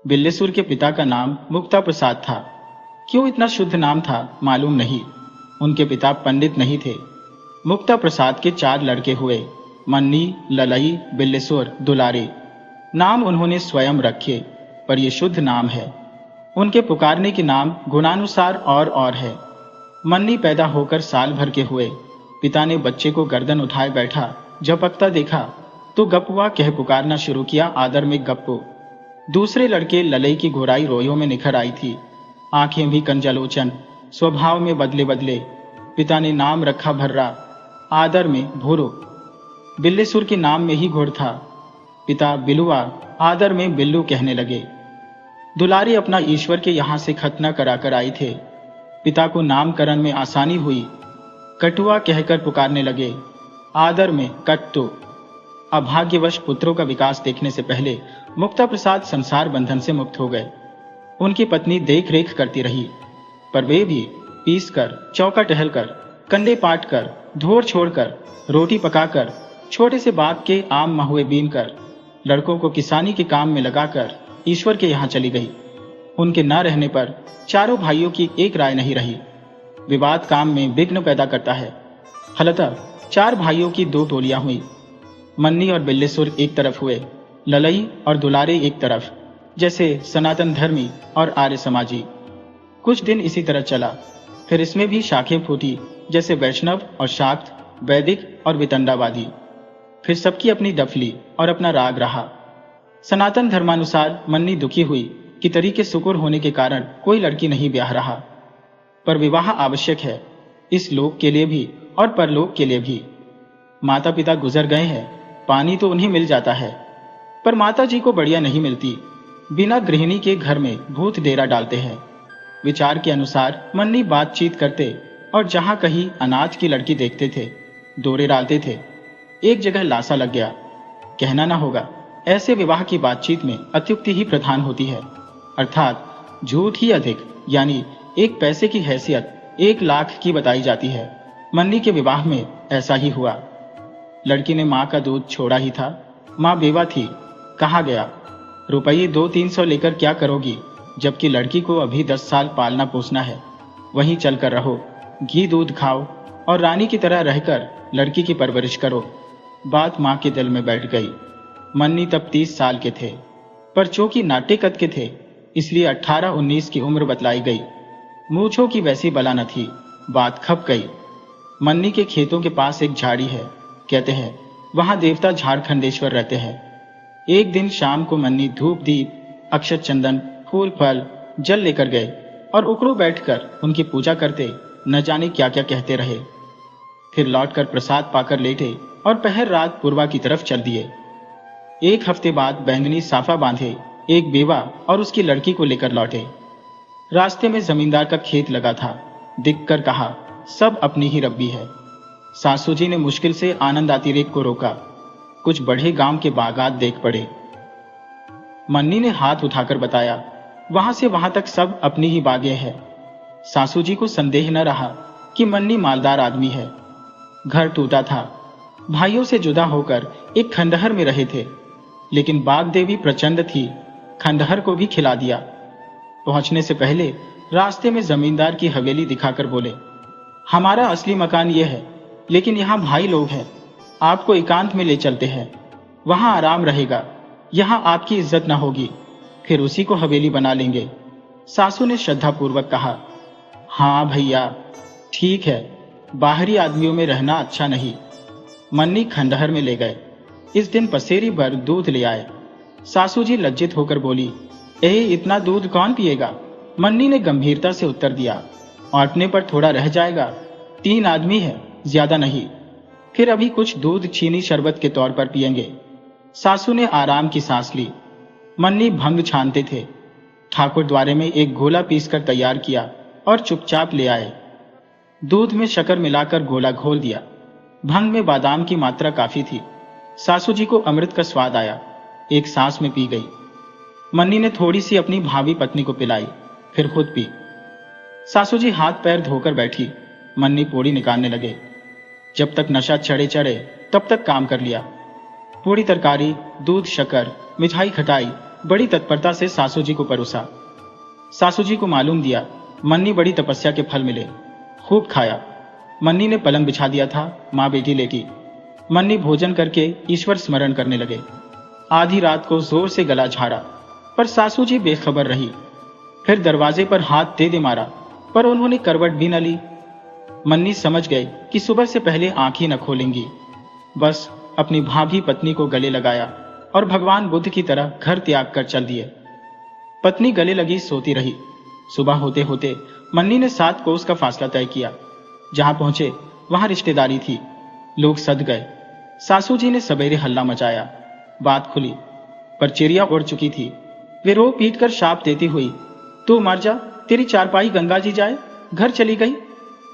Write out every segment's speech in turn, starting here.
बिल्लेसुर के पिता का नाम मुक्ता प्रसाद था। क्यों इतना शुद्ध नाम था मालूम नहीं। उनके पिता पंडित नहीं थे। मुक्ता प्रसाद के 4 लड़के हुए, मन्नी, ललई, बिल्लेसुर, दुलारे। नाम उन्होंने स्वयं रखे, पर ये शुद्ध नाम है। उनके पुकारने के नाम गुणानुसार और है। मन्नी पैदा होकर साल भर के हुए। पिता ने बच्चे को गर्दन उठाए बैठा झपकता देखा तो गप्पुआ कह पुकारना शुरू किया, आदर में गप्पू। दूसरे लड़के ललई की घोराई रोयों में निखर आई थी, आंखें भी कंजलोचन, स्वभाव में बदले बदले। पिता ने नाम रखा भर्रा, आदर में भूरो। बिल्लेसुर के नाम में ही घोर था। पिता बिलुआ, आदर में बिल्लू कहने लगे। दुलारी अपना ईश्वर के यहाँ से खतना करा कर आई थे। पिता को नामकरण में आसानी हुई, कटुआ कहकर पुकारने लगे, आदर में कट्टू। अभाग्यवश पुत्रों का विकास देखने से पहले मुक्ता प्रसाद संसार बंधन से मुक्त हो गए। उनकी पत्नी देख रेख करती रही, पर वे भी पीस कर, चौका टहल कर, कंडे पाट कर, धोर छोड़कर, रोटी पकाकर, छोटे से बाग के आम महुए बीन कर, लड़कों को किसानी के काम में लगाकर ईश्वर के यहाँ चली गई। उनके न रहने पर चारों भाइयों की एक राय नहीं रही। विवाद काम में विघ्न पैदा करता है। फलतः 4 भाइयों की 2 टोलियां हुई। मन्नी और बिल्लेसुर एक तरफ हुए, ललई और दुलारे एक तरफ, जैसे सनातन धर्मी और आर्य समाजी। कुछ दिन इसी तरह चला, फिर इसमें भी शाखें फूटी, जैसे वैष्णव और शाक्त, वैदिक और वितंडावादी। फिर सबकी अपनी डफली और अपना राग रहा। सनातन धर्मानुसार मन्नी दुखी हुई कि तरीके सुकुर होने के कारण कोई लड़की नहीं ब्याह रहा। पर विवाह आवश्यक है, इस लोक के लिए भी और परलोक के लिए भी। माता पिता गुजर गए हैं, पानी तो उन्हें मिल जाता है, पर माता जी को बढ़िया नहीं मिलती। बिना गृहिणी के घर में भूत डेरा डालते हैं। विचार के अनुसार मन्नी बातचीत करते और जहां कहीं अनाथ की लड़की देखते थे, दौरे डालते थे। एक जगह लासा लग गया। कहना ना होगा, ऐसे विवाह की बातचीत में अत्युक्ति ही प्रधान होती है, अर्थात झूठ ही अधिक, यानी 1 पैसे की हैसियत 1 लाख की बताई जाती है। मन्नी के विवाह में ऐसा ही हुआ। लड़की ने माँ का दूध छोड़ा ही था। माँ बेवा थी। कहा गया, रुपये 200-300 लेकर क्या करोगी, जबकि लड़की को अभी 10 साल पालना पोसना है। वहीं चलकर रहो, घी दूध खाओ और रानी की तरह रहकर लड़की की परवरिश करो। बात माँ के दिल में बैठ गई। मन्नी तब 30 साल के थे, पर चूंकि नाट्य कद के थे, इसलिए 18-19 की उम्र बतलाई गई। मूछों की वैसी बला न थी। बात खप गई। मन्नी के खेतों के पास एक झाड़ी है, कहते हैं वहां देवता झारखंडेश्वर रहते हैं। एक दिन शाम को मन्नी धूप दीप, अक्षत चंदन, फूल फल, जल लेकर गए और उकड़ू बैठकर उनकी पूजा करते न जाने क्या क्या कहते रहे। फिर लौटकर प्रसाद पाकर लेटे और पहर रात पूर्वा की तरफ चल दिए। 1 हफ्ते बाद बैंगनी साफा बांधे एक बेवा और उसकी लड़की को लेकर लौटे। रास्ते में जमींदार का खेत लगा था। दिखकर कहा, सब अपनी ही रब्बी है। सासू जी ने मुश्किल से आनंद अतिरेक को रोका। कुछ बढ़े गांव के बागात देख पड़े। मन्नी ने हाथ उठाकर बताया, वहां से वहां तक सब अपनी ही बागें हैं। सासू जी को संदेह न रहा कि मन्नी मालदार आदमी है। घर टूटा था। भाइयों से जुदा होकर एक खंडहर में रहे थे, लेकिन बाग देवी प्रचंड थी, खंडहर को भी खिला दिया। पहुंचने से पहले रास्ते में जमींदार की हवेली दिखाकर बोले, हमारा असली मकान यह है, लेकिन यहाँ भाई लोग हैं, आपको एकांत में ले चलते हैं। वहां आराम रहेगा, यहाँ आपकी इज्जत न होगी, फिर उसी को हवेली बना लेंगे। सासू ने श्रद्धापूर्वक कहा, हाँ भैया ठीक है, बाहरी आदमियों में रहना अच्छा नहीं। मन्नी खंडहर में ले गए। इस दिन पसेरी भर दूध ले आए। सासू जी लज्जित होकर बोली, इतना दूध कौन पिएगा? मन्नी ने गंभीरता से उत्तर दिया, औंटने पर थोड़ा रह जाएगा, 3 आदमी है, ज्यादा नहीं। फिर अभी कुछ दूध चीनी शरबत के तौर पर पिएंगे। सासू ने आराम की सांस ली। मन्नी भंग छानते थे। ठाकुर द्वारे में एक गोला पीसकर तैयार किया और चुपचाप ले आए। दूध में शक्कर मिलाकर गोला घोल दिया। भंग में बादाम की मात्रा काफी थी। सासू जी को अमृत का स्वाद आया। एक सांस में पी गई। मन्नी ने थोड़ी सी अपनी भावी पत्नी को पिलाई, फिर खुद पी। सासू जी हाथ पैर धोकर बैठी। मन्नी पोड़ी निकालने लगे। जब तक नशा चढ़े चढ़े तब तक काम कर लिया। पूरी तरकारी, दूध, शक्कर, मिठाई, खटाई बड़ी तत्परता से सासू जी को परोसा। सासू जी को मालूम दिया मन्नी बड़ी तपस्या के फल मिले। खूब खाया। मन्नी ने पलंग बिछा दिया था, माँ बेटी लेटी। मन्नी भोजन करके ईश्वर स्मरण करने लगे। आधी रात को जोर से गला झाड़ा, पर सासू जी बेखबर रही। फिर दरवाजे पर हाथ दे मारा, पर उन्होंने करवट भी न ली। मन्नी समझ गए कि सुबह से पहले आंख ही न खोलेंगी। बस अपनी भाभी पत्नी को गले लगाया और भगवान बुद्ध की तरह घर त्याग कर चल दिए। पत्नी गले लगी सोती रही। सुबह होते होते मन्नी ने 7 कोस का फासला तय किया। जहां पहुंचे वहां रिश्तेदारी थी, लोग सद गए। सासू जी ने सवेरे हल्ला मचाया। बात खुली, पर चिड़िया उड़ चुकी थी। वे रो पीट कर शाप देती हुई, तू मर जा, तेरी चारपाई गंगा जी जाए, घर चली गई।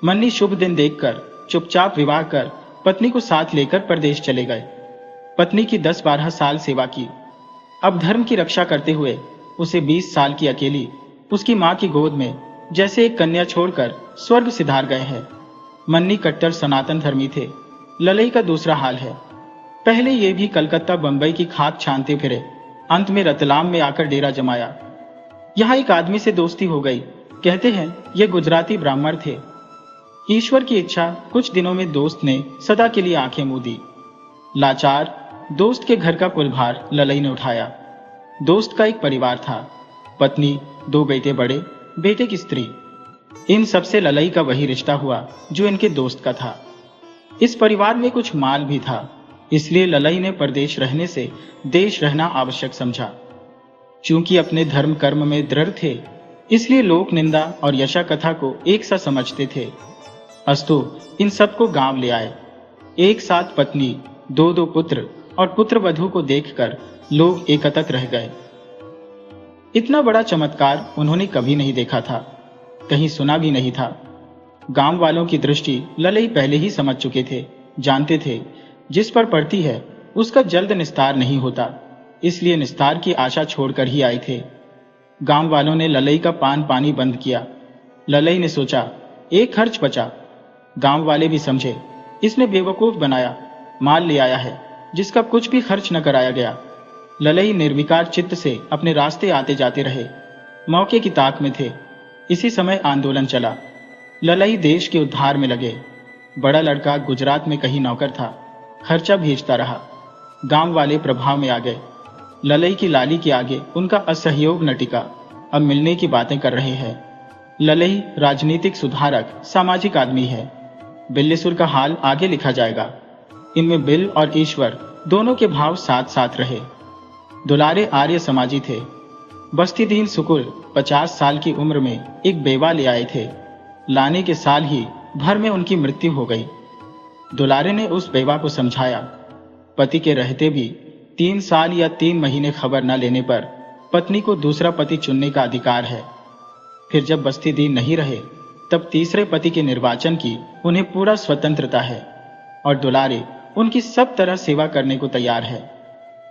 मन्नी शुभ दिन देखकर चुपचाप विवाह कर पत्नी को साथ लेकर परदेश चले गए। पत्नी की 10-12 साल सेवा की। अब धर्म की रक्षा करते हुए उसे 20 साल की अकेली उसकी मां की गोद में जैसे एक कन्या छोड़कर स्वर्ग सिधार गए हैं। मन्नी कट्टर सनातन धर्मी थे। ललई का दूसरा हाल है। पहले ये भी कलकत्ता बंबई की खाक छानते फिरे, अंत में रतलाम में आकर डेरा जमाया। यहाँ एक आदमी से दोस्ती हो गई। कहते हैं ये गुजराती ब्राह्मण थे। ईश्वर की इच्छा कुछ दिनों में दोस्त ने सदा के लिए आंखें मूंद दी। लाचार दोस्त के घर का कुलभार ललई ने उठाया। दोस्त का एक परिवार था, पत्नी, 2 बेटे बड़े, बेटे की स्त्री। इन सबसे ललई का वही रिश्ता हुआ जो इनके दोस्त का था। इस परिवार में कुछ माल भी था, इसलिए ललई ने परदेश रहने से देश रहना आवश्यक समझा। चूंकि अपने धर्म कर्म में दृढ़ थे, इसलिए लोक निंदा और यशा कथा को एक सा समझते थे। अस्तु इन सबको गांव ले आए। एक साथ पत्नी, 2-2 पुत्र और पुत्र वधू को देखकर लोग एकत्रित रह गए। इतना बड़ा चमत्कार उन्होंने कभी नहीं देखा था, कहीं सुना भी नहीं था। गांव वालों की दृष्टि ललई पहले ही समझ चुके थे, जानते थे जिस पर पड़ती है उसका जल्द निस्तार नहीं होता, इसलिए निस्तार की आशा छोड़कर ही आए थे। गांव वालों ने ललई का पान पानी बंद किया। ललई ने सोचा एक खर्च बचा। गांव वाले भी समझे इसने बेवकूफ बनाया, माल ले आया है जिसका कुछ भी खर्च न कराया गया। ललई निर्विकार चित्त से अपने रास्ते आते जाते रहे, मौके की ताक में थे। इसी समय आंदोलन चला। ललई देश के उद्धार में लगे। बड़ा लड़का गुजरात में कहीं नौकर था, खर्चा भेजता रहा। गांव वाले प्रभाव में आ गए। ललई की लाली के आगे उनका असहयोग न टिका। अब मिलने की बातें कर रहे हैं। ललई राजनीतिक सुधारक, सामाजिक आदमी है। बिल्लेसुर का हाल आगे लिखा जाएगा। इनमें बिल और ईश्वर दोनों के भाव साथ साथ रहे। दुलारे आर्य समाजी थे। बस्ती दीन सुकुल 50 साल की उम्र में एक बेवा ले आए थे। लाने के साल ही भर में उनकी मृत्यु हो गई। दुलारे ने उस बेवा को समझाया, पति के रहते भी 3 साल या 3 महीने खबर न लेने पर पत्नी को दूसरा पति चुनने का अधिकार है। फिर जब बस्ती दीन नहीं रहे, तब तीसरे पति के निर्वाचन की उन्हें पूरा स्वतंत्रता है और दुलारे उनकी सब तरह सेवा करने को तैयार है।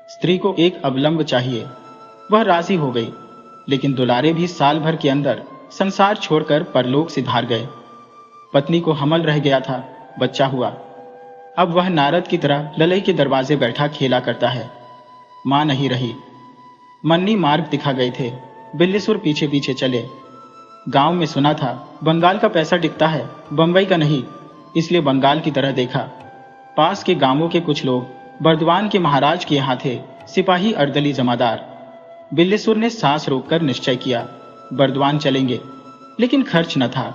स्त्री को एक अवलंब चाहिए। वह राजी हो गई, लेकिन दुलारे भी साल भर के अंदर संसार छोड़कर परलोक सिधार गए। पत्नी को हमल रह गया था, बच्चा हुआ। अब वह नारद की तरह ललई के दरवाजे बैठा खेला करता है। मां नहीं रही। मन्नी मार्ग दिखा गए थे। बिल्लेसुर पीछे पीछे चले। गांव में सुना था बंगाल का पैसा टिकता है, बंबई का नहीं, इसलिए बंगाल की तरह देखा। पास के गांवों के कुछ लोग बर्दवान के महाराज के यहाँ थे, सिपाही अर्दली जमादार। बिल्लेसुर ने सांस रोककर निश्चय किया, बर्दवान चलेंगे, लेकिन खर्च न था।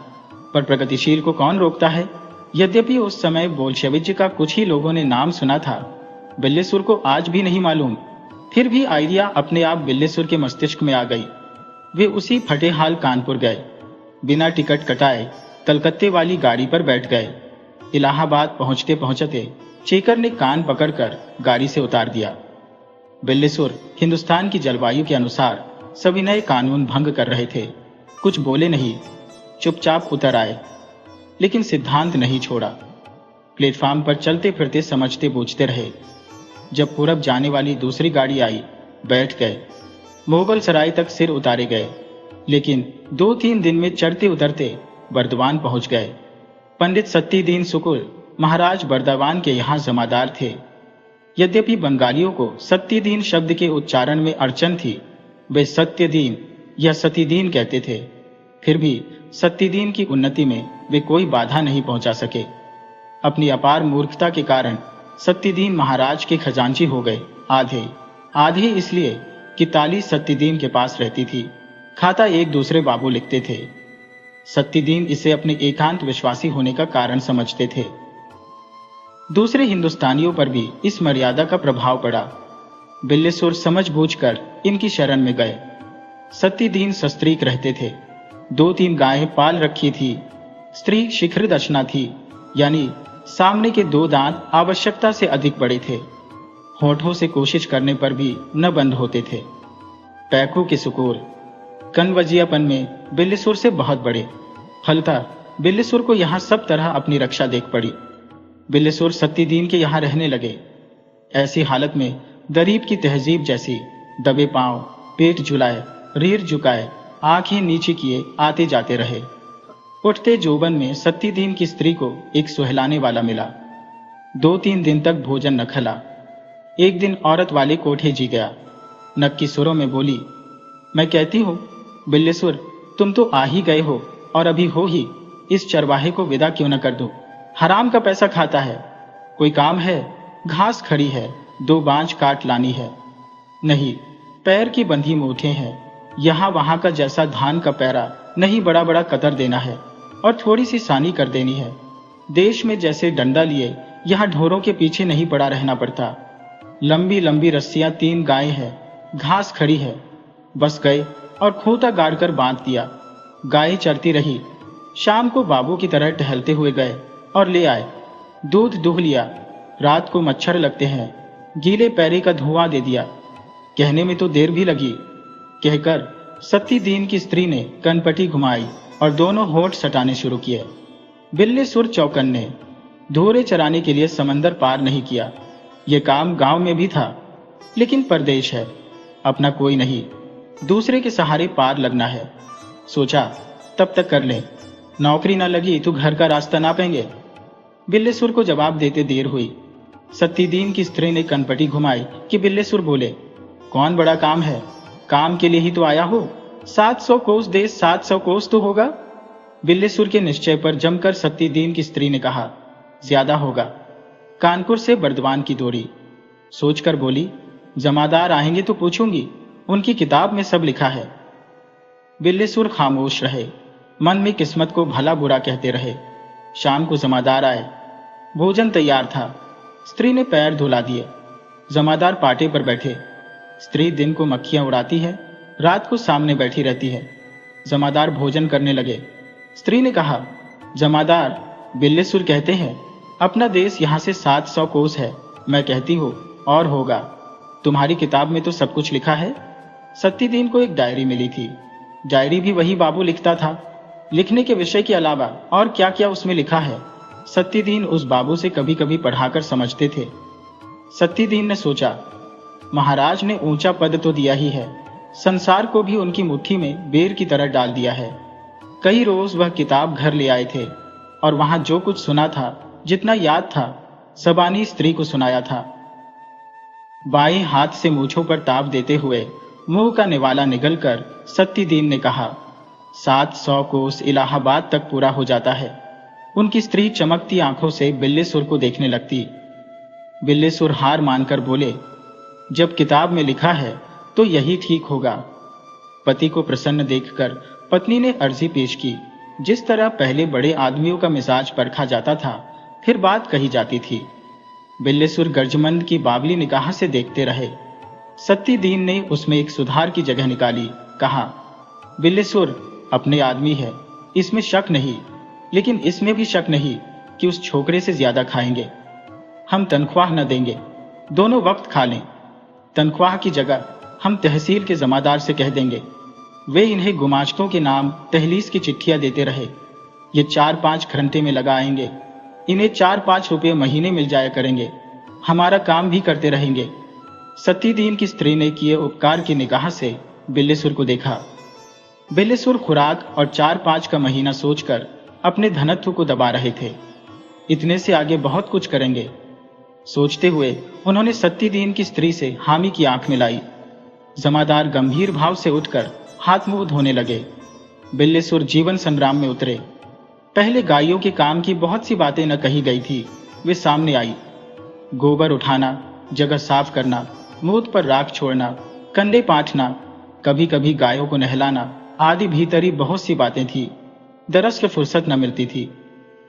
पर प्रगतिशील को कौन रोकता है। यद्यपि उस समय बोल्शेविक का कुछ ही लोगों ने नाम सुना था, बिल्लेसुर को आज भी नहीं मालूम। फिर भी आइडिया अपने आप बिल्लेसुर के मस्तिष्क में आ गई। वे उसी फटे हाल कानपुर गए। बिना टिकट कटाए कलकत्ते वाली गाड़ी पर बैठ गए। इलाहाबाद पहुंचते पहुंचते चेकर ने कान पकड़कर गाड़ी से उतार दिया। बिल्लेसुर हिंदुस्तान की जलवायु के अनुसार सविनय कानून भंग कर रहे थे। कुछ बोले नहीं, चुपचाप उतर आए, लेकिन सिद्धांत नहीं छोड़ा। प्लेटफार्म पर चलते फिरते समझते बूझते रहे। जब पूरब जाने वाली दूसरी गाड़ी आई, बैठ गए। मोगल सराय तक सिर उतारे गए, लेकिन 2-3 दिन में चढ़ते उतरते बर्दवान पहुंच गए। पंडित सत्तीदीन सुकुल महाराज बर्दवान के यहाँ जमादार थे। यद्यपि बंगालियों को सत्तीदीन शब्द के उच्चारण में अड़चन थी, वे सत्यदीन या सतीदीन कहते थे। फिर भी सत्यदीन की उन्नति में वे कोई बाधा नहीं पहुंचा सके। अपनी अपार मूर्खता के कारण सत्यदीन महाराज के खजांची हो गए। आधे इसलिए कि ताली सत्यदीन के पास रहती थी, खाता एक दूसरे बाबू लिखते थे। सत्यदीन इसे अपने एकांत विश्वासी होने का कारण समझते थे। दूसरे हिंदुस्तानियों पर भी इस मर्यादा का प्रभाव पड़ा। बिल्लेसुर समझबूझकर इनकी शरण में गए। सत्यदीन सस्त्रीक रहते थे। 2-3 गायें पाल रखी थी। स्त्री शिखर दशना थी, यानी सामने के 2 दांत आवश्यकता से अधिक बड़े थे। होठों से कोशिश करने पर भी न बंद होते थे। पैकों के सुकूर कनवजियापन में बिल्लेसुर से बहुत बड़े। फलतः बिल्लेसुर को यहाँ सब तरह अपनी रक्षा देख पड़ी। बिल्लेसुर सत्यदीन के यहाँ रहने लगे। ऐसी हालत में दरीब की तहजीब जैसी दबे पांव, पेट झुलाए, रीढ़ झुकाए, आंखें नीची किए आते जाते रहे। उठते जोबन में सत्यदीन की स्त्री को एक सुहलाने वाला मिला। 2-3 दिन तक भोजन न खला। एक दिन औरत वाले कोठे जी गया। नक्की सुरों में बोली, मैं कहती हूँ बिल्लेसुर, तुम तो आ ही गए हो और अभी हो ही, इस चरवाहे को विदा क्यों न कर दो। हराम का पैसा खाता है। कोई काम है? घास खड़ी है, 2 बांझ काट लानी है। नहीं, पैर की बंधी मूठे हैं। यहाँ वहां का जैसा धान का पैरा नहीं, बड़ा बड़ा कतर देना है और थोड़ी सी सानी कर देनी है। देश में जैसे डंडा लिए यहाँ ढोरों के पीछे नहीं पड़ा रहना पड़ता। लंबी लंबी रस्सियां 3 गायें हैं, घास खड़ी है। बस गए और खूंटा गाड़कर बांध दिया। गायें चरती रही। शाम को बाबू की तरह टहलते हुए गए और ले आए। दूध दूह लिया। रात को मच्छर लगते हैं, गीले पैरे का धुआं दे दिया। कहने में तो देर भी लगी। कहकर सत्यदीन की स्त्री ने कनपटी घुमाई और दोनों होठ सटाने शुरू किए। बिल्लेसुर चौकन्ने। धोरे चराने के लिए समंदर पार नहीं किया। यह काम गांव में भी था, लेकिन परदेश है, अपना कोई नहीं, दूसरे के सहारे पार लगना है। सोचा तब तक कर ले, नौकरी ना लगी तो घर का रास्ता ना पाएंगे। बिल्लेसुर को जवाब देते देर हुई। सत्यदीन की स्त्री ने कनपटी घुमाई कि बिल्लेसुर बोले, कौन बड़ा काम है? काम के लिए ही तो आया हो। 700 कोस देश, 700 कोस तो होगा। बिल्लेसुर के निश्चय पर जमकर सत्यदीन की स्त्री ने कहा, ज्यादा होगा। कानपुर से बर्दवान की दूरी। सोचकर बोली, जमादार आएंगे तो पूछूंगी, उनकी किताब में सब लिखा है। बिल्लेसुर खामोश रहे, मन में किस्मत को भला बुरा कहते रहे। शाम को जमादार आए। भोजन तैयार था। स्त्री ने पैर धुला दिए। जमादार पाटे पर बैठे। स्त्री दिन को मक्खियां उड़ाती है, रात को सामने बैठी रहती है। जमादार भोजन करने लगे। स्त्री ने कहा, जमादार, बिल्लेसुर कहते हैं अपना देश यहाँ से 700 कोस है। मैं कहती हूँ और होगा। तुम्हारी किताब में तो सब कुछ लिखा है। सत्यदीन को एक डायरी मिली थी। डायरी भी वही बाबू लिखता था। लिखने के विषय के अलावा और क्या क्या उसमें लिखा है, सत्यदीन उस बाबू से कभी कभी पढ़ाकर समझते थे। सत्यदीन ने सोचा, महाराज ने ऊंचा पद तो दिया ही है, संसार को भी उनकी मुट्ठी में बेर की तरह डाल दिया है। कई रोज वह किताब घर ले आए थे और वहां जो कुछ सुना था, जितना याद था, सबानी स्त्री को सुनाया था। बाएं हाथ से मूंछों पर ताप देते हुए मुंह का निवाला निगलकर सत्यदीन ने कहा, 700 कोस इलाहाबाद तक पूरा हो जाता है। उनकी स्त्री चमकती आंखों से बिल्लेसुर को देखने लगती। बिल्लेसुर हार मानकर बोले, जब किताब में लिखा है तो यही ठीक होगा। पति को प्रसन्न देखकर पत्नी ने अर्जी पेश की। जिस तरह पहले बड़े आदमियों का मिजाज परखा जाता था, फिर बात कही जाती थी। बिल्लेसुर गर्जमंद की बावली निगाह से देखते रहे। सत्यदीन ने उसमें एक सुधार की जगह निकाली। कहा, बिल्लेसुर अपने आदमी है, इसमें शक नहीं, लेकिन इसमें भी शक नहीं कि उस छोकरे से ज्यादा खाएंगे। हम तनख्वाह न देंगे, दोनों वक्त खा लें। तनख्वाह की जगह हम तहसील के जमादार से कह देंगे। वे इन्हें गुमाश्तों के नाम तहलीस की चिट्ठियां देते रहे। ये 4-5 घंटे में लगा आएंगे। इन्हें 4-5 रुपये महीने मिल जाया करेंगे। हमारा काम भी करते रहेंगे। सत्यदीन की स्त्री ने किए उपकार की निगाह से बिल्लेसुर को देखा। बिल्लेसुर खुराक और 4-5 का महीना सोचकर अपने धनत्व को दबा रहे थे। इतने से आगे बहुत कुछ करेंगे। सोचते हुए उन्होंने सत्यदीन की स्त्री से हामी की आंख मिलाई। जमादार गंभीर भाव से उठकर हाथ मुंह धोने लगे। बिल्लेसुर जीवन संग्राम में उतरे। पहले गायों के काम की बहुत सी बातें न कही गई थी, वे सामने आई। गोबर उठाना, जगह साफ करना, मूत पर राख छोड़ना, कंडे पाटना, कभी कभी गायों को नहलाना आदि भीतरी बहुत सी बातें थी। दरअसल फुर्सत न मिलती थी,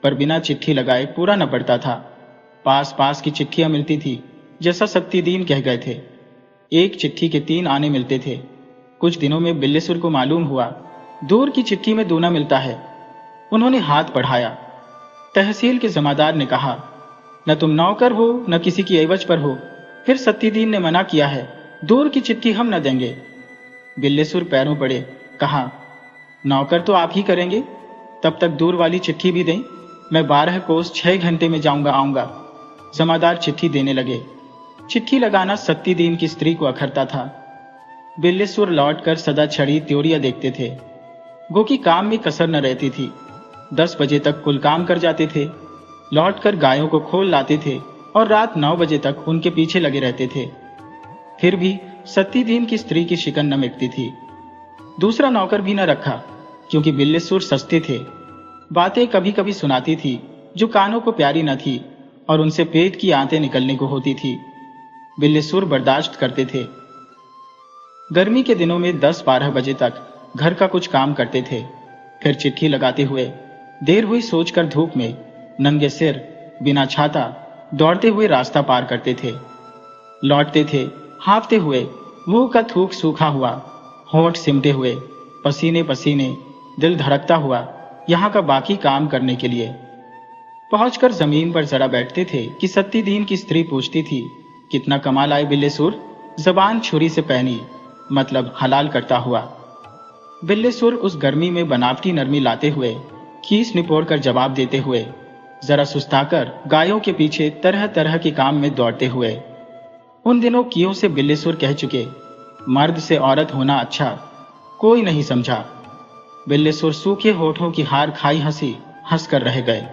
पर बिना चिट्ठी लगाए पूरा न पड़ता था। पास पास की चिट्ठियां मिलती थी, जैसा सत्तीदीन कह गए थे। एक चिट्ठी के 3 आने मिलते थे। कुछ दिनों में बिल्लेसुर को मालूम हुआ दूर की चिट्ठी में दूना मिलता है। उन्होंने हाथ बढ़ाया। तहसील के जमादार ने कहा, न तुम नौकर हो न किसी की एवज पर हो, फिर सत्तीदीन ने मना किया है, दूर की चिट्ठी हम न देंगे। बिल्लेसुर पैरों पड़े, कहा, नौकर तो आप ही करेंगे, तब तक दूर वाली चिट्ठी भी दें। मैं 12 कोस 6 घंटे में जाऊंगा आऊंगा। जमादार चिट्ठी देने लगे। चिट्ठी लगाना सत्तीदीन की स्त्री को अखरता था। बिल्लेसुर लौटकर सदा छड़ी त्योरियां देखते थे। गो की काम में कसर न रहती थी। 10 बजे तक कुल काम कर जाते थे, लौटकर गायों को खोल लाते थे और रात 9 बजे तक उनके पीछे लगे रहते थे। फिर भी सत्तीदीन की स्त्री की शिकन न मिटती थी। दूसरा नौकर भी न रखा, क्योंकि बिल्लेसुर सस्ते थे। बातें कभी कभी सुनाती थी जो कानों को प्यारी न थी और उनसे पेट की आंतें निकलने को होती थी। बिल्लेसुर बर्दाश्त करते थे। गर्मी के दिनों में 10-12 बजे तक घर का कुछ काम करते थे, फिर चिट्ठी लगाते हुए देर हुई सोचकर धूप में नंगे सिर बिना छाता दौड़ते हुए रास्ता पार करते थे। लौटते थे हांफते हुए, मुंह का थूक सूखा हुआ, होंठ सिमटे हुए, पसीने पसीने, दिल धड़कता हुआ, यहाँ का बाकी काम करने के लिए। पहुंचकर जमीन पर जरा बैठते थे कि सत्तीदीन की स्त्री पूछती थी, कितना कमा लाए बिल्लेसुर? जबान छुरी से पहनी, मतलब हलाल करता हुआ। बिल्लेसुर उस गर्मी में बनावटी नरमी लाते हुए, खीस निपोड़ कर जवाब देते हुए, जरा सुस्ताकर गायों के पीछे तरह तरह के काम में दौड़ते हुए। उन दिनों कियों से बिल्लेसुर कह चुके, मर्द से औरत होना अच्छा, कोई नहीं समझा। बिल्लेसुर सूखे होठों की हार खाई हंसी हंसकर रह गए।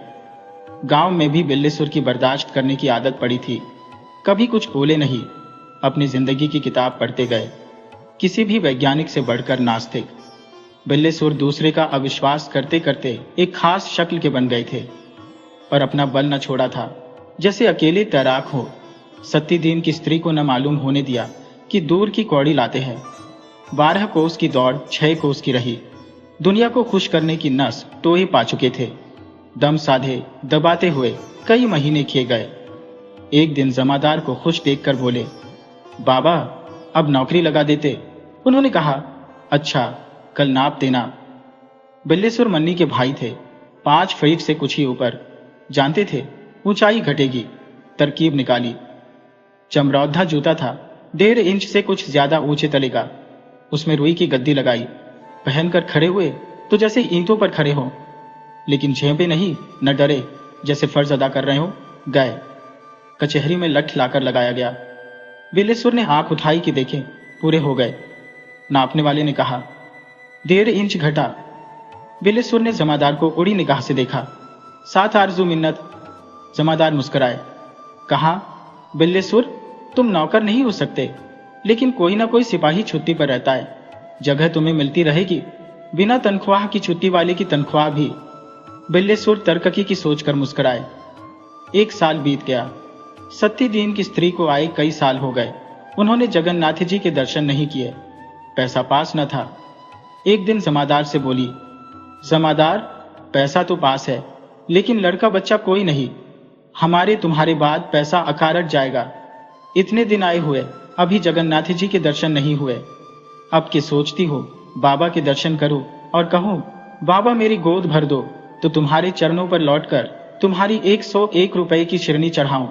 गांव में भी बिल्लेसुर की बर्दाश्त करने की आदत पड़ी थी। कभी कुछ बोले नहीं, अपनी जिंदगी की किताब पढ़ते गए। किसी भी वैज्ञानिक से बढ़कर नास्तिक। बिल्लेसुर दूसरे का अविश्वास करते करते एक खास शक्ल के बन गए थे, पर अपना बल न छोड़ा था, जैसे अकेले तैराक हो। सत्तीदीन की स्त्री को न मालूम होने दिया कि दूर की कौड़ी लाते हैं। 12 कोस की दौड़ 6 कोस की रही। दुनिया को खुश करने की नस टोए पा चुके थे। दम साधे दबाते हुए कई महीने किए गए। एक दिन जमादार को खुश देखकर बोले, बाबा अब नौकरी लगा देते। उन्होंने कहा, अच्छा कल नाप देना। बिल्लेसुर मन्नी के भाई थे, 5 फीट से कुछ ही ऊपर। जानते थे ऊंचाई घटेगी। तरकीब निकाली। चमरौधा जूता था, 1.5 इंच से कुछ ज्यादा ऊंचे तले का। उसमें रुई की गद्दी लगाई। पहनकर खड़े हुए तो जैसे ईंटों पर खड़े हों, लेकिन झेंपे नहीं, न डरे, जैसे फर्ज अदा कर रहे हो। गए। कचहरी में लठ लाकर लगाया गया। बिल्लेसुर ने आंख उठाई कि देखे पूरे हो गए। नापने वाले ने कहा, 1.5 इंच घटा। बिल्लेसुर ने जमादार को उड़ी निगाह से देखा। 7 आरजू मिन्नत। जमादार मुस्कुराए। कहा, बिल्लेसुर तुम नौकर नहीं हो सकते, लेकिन कोई ना कोई सिपाही छुट्टी पर रहता है, जगह तुम्हें मिलती रहेगी। बिना तनख्वाह की छुट्टी वाले की तनख्वाह भी। बिल्लेसुर तरककी की सोचकर मुस्कुराए। 1 साल बीत गया। सत्तीदीन की स्त्री को आए कई साल हो गए। उन्होंने जगन्नाथ जी के दर्शन नहीं किए। पैसा पास न था। एक दिन जमादार से बोली, जमादार पैसा तो पास है, लेकिन लड़का बच्चा कोई नहीं। हमारे तुम्हारे बाद पैसा अकारट जाएगा। इतने दिन आए हुए अभी जगन्नाथ जी के दर्शन नहीं हुए। अब के सोचती हो बाबा के दर्शन करो और कहो, बाबा मेरी गोद भर दो, तो तुम्हारे चरणों पर लौटकर तुम्हारी 101 रुपए की शिरनी चढ़ाऊं।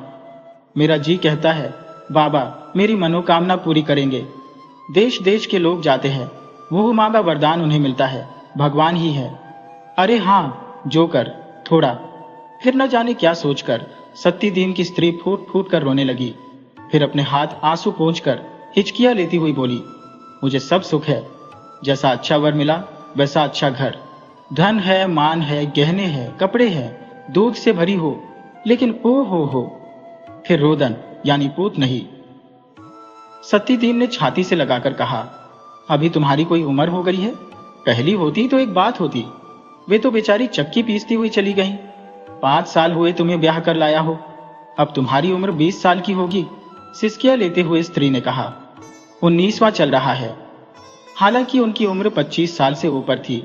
मेरा जी कहता है बाबा मेरी मनोकामना पूरी करेंगे। देश देश के लोग जाते हैं, वो मांगा वरदान उन्हें मिलता है, भगवान ही है। अरे हाँ जोकर थोड़ा। फिर न जाने क्या सोचकर सत्तीदीन की स्त्री फूट फूट कर रोने लगी। फिर अपने हाथ आंसू पोंछकर हिचकियां लेती हुई बोली, मुझे सब सुख है। जैसा अच्छा वर मिला वैसा अच्छा घर, धन है, मान है, गहने हैं, कपड़े हैं, दूध से भरी हो, लेकिन ओ हो फिर रोदन यानी पूत नहीं। सत्तीदीन ने छाती से लगाकर कहा, अभी तुम्हारी कोई उम्र हो गई है? पहली होती तो एक बात होती। वे तो बेचारी चक्की पीसती हुई चली गईं। 5 साल हुए तुम्हें ब्याह कर लाया हो, अब तुम्हारी उम्र 20 साल की होगी। सिसकियां लेते हुए स्त्री ने कहा। 19वां चल रहा है। हालांकि उनकी उम्र 25 साल से ऊपर थी।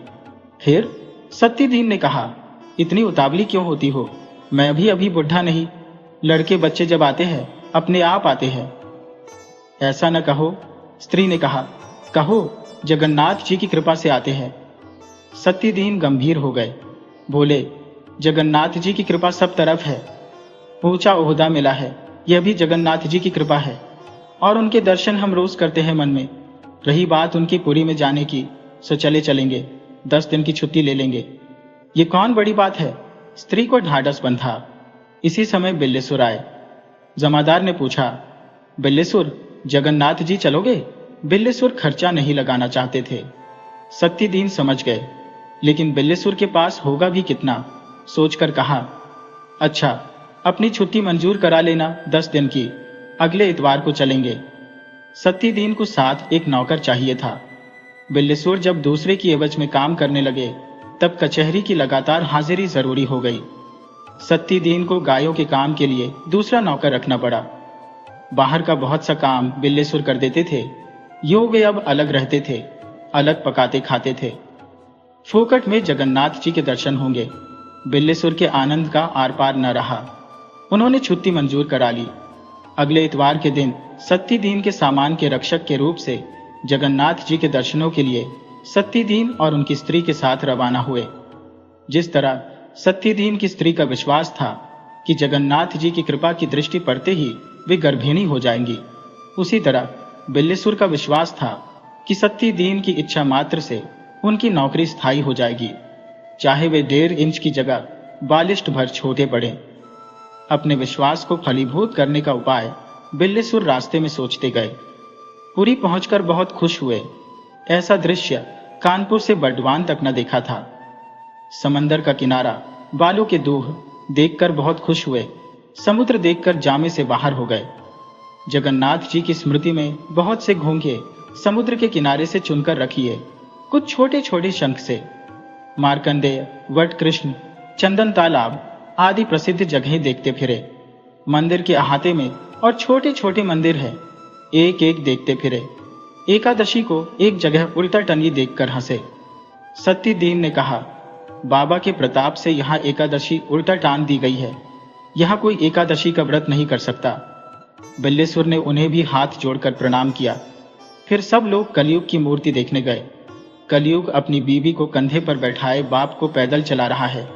फिर सत्तीदीन ने कहा, इतनी उतावली क्यों होती हो? मैं अभी अभी बुढ़ा नहीं। लड़के बच्चे जब आते हैं अपने आप आते हैं। ऐसा न कहो, स्त्री ने कहा। कहो, जगन्नाथ जी की कृपा से आते हैं। सत्तीदीन गंभीर हो गए। बोले, जगन्नाथ जी की कृपा सब तरफ है। ऊंचा ओहदा मिला है, यह भी जगन्नाथ जी की कृपा है, और उनके दर्शन हम रोज करते हैं मन में। रही बात उनकी पुरी में जाने की, सो चले चलेंगे, 10 दिन की छुट्टी ले लेंगे। ये कौन बड़ी बात है? स्त्री को ढाढ़स बंधा। इसी समय बिल्लेसुर आए। जमादार ने पूछा, बिल्लेसुर, जगन्नाथ जी चलोगे? बिल्लेसुर खर्चा नहीं लगाना चाहते थे। सत्तीदीन समझ गए, लेकिन बिल्लेसुर के पास होगा भी कितना, सोचकर कहा, अच्छा, अपनी छुट्टी मंजूर करा लेना 10 दिन की, अगले इतवार को चलेंगे। सत्तीदीन को साथ एक नौकर चाहिए था। बिल्लेसुर जब दूसरे की एवज में काम करने लगे, तब कचहरी की लगातार हाजिरी जरूरी हो गई। सत्तीदीन को गायों के काम के लिए दूसरा नौकर रखना पड़ा। बाहर का बहुत सा काम बिल्लेसुर कर देते थे। यो वे अब अलग रहते थे, अलग पकाते खाते थे। फोकट में जगन्नाथ जी के दर्शन होंगे। बिल्लेसुर के आनंद का आर पार न रहा। उन्होंने छुट्टी मंजूर करा ली। अगले इतवार के दिन सत्तीदीन के सामान के रक्षक के रूप से जगन्नाथ जी के दर्शनों के लिए सत्तीदीन और उनकी स्त्री के साथ रवाना हुए। जिस तरह सत्तीदीन की स्त्री का विश्वास था कि जगन्नाथ जी की कृपा की दृष्टि पड़ते ही वे गर्भिणी हो जाएंगी, उसी तरह बिल्लेसुर का विश्वास था कि सत्तीदीन की इच्छा मात्र से उनकी नौकरी स्थायी हो जाएगी, चाहे वे 1.5 इंच की जगह बालिष्ट भर छोटे पड़े। अपने विश्वास को फलीभूत करने का उपाय बिल्लेसुर रास्ते में सोचते गए। पुरी पहुंचकर बहुत खुश हुए। ऐसा दृश्य कानपुर से बर्डवान तक न देखा था। समंदर का किनारा, बालों के दूह देखकर बहुत खुश हुए। समुद्र देखकर जामे से बाहर हो गए। जगन्नाथ जी की स्मृति में बहुत से घोंघे समुद्र के किनारे से चुनकर रखिए, कुछ छोटे छोटे शंख से। मार्कंडेय, वटकृष्ण, चंदन तालाब आदि प्रसिद्ध जगहें देखते फिरे। मंदिर के अहाते में और छोटे छोटे मंदिर हैं, एक एक देखते फिरे। एकादशी को एक जगह उल्टा टंगी देखकर हंसे। सत्तीदीन ने कहा, बाबा के प्रताप से यहाँ एकादशी उल्टा टांग दी गई है। यहाँ कोई एकादशी का व्रत नहीं कर सकता। बिल्लेसुर ने उन्हें भी हाथ जोड़कर प्रणाम किया। फिर सब लोग कलयुग की मूर्ति देखने गए। कलयुग अपनी बीवी को कंधे पर बैठाए बाप को पैदल चला रहा है।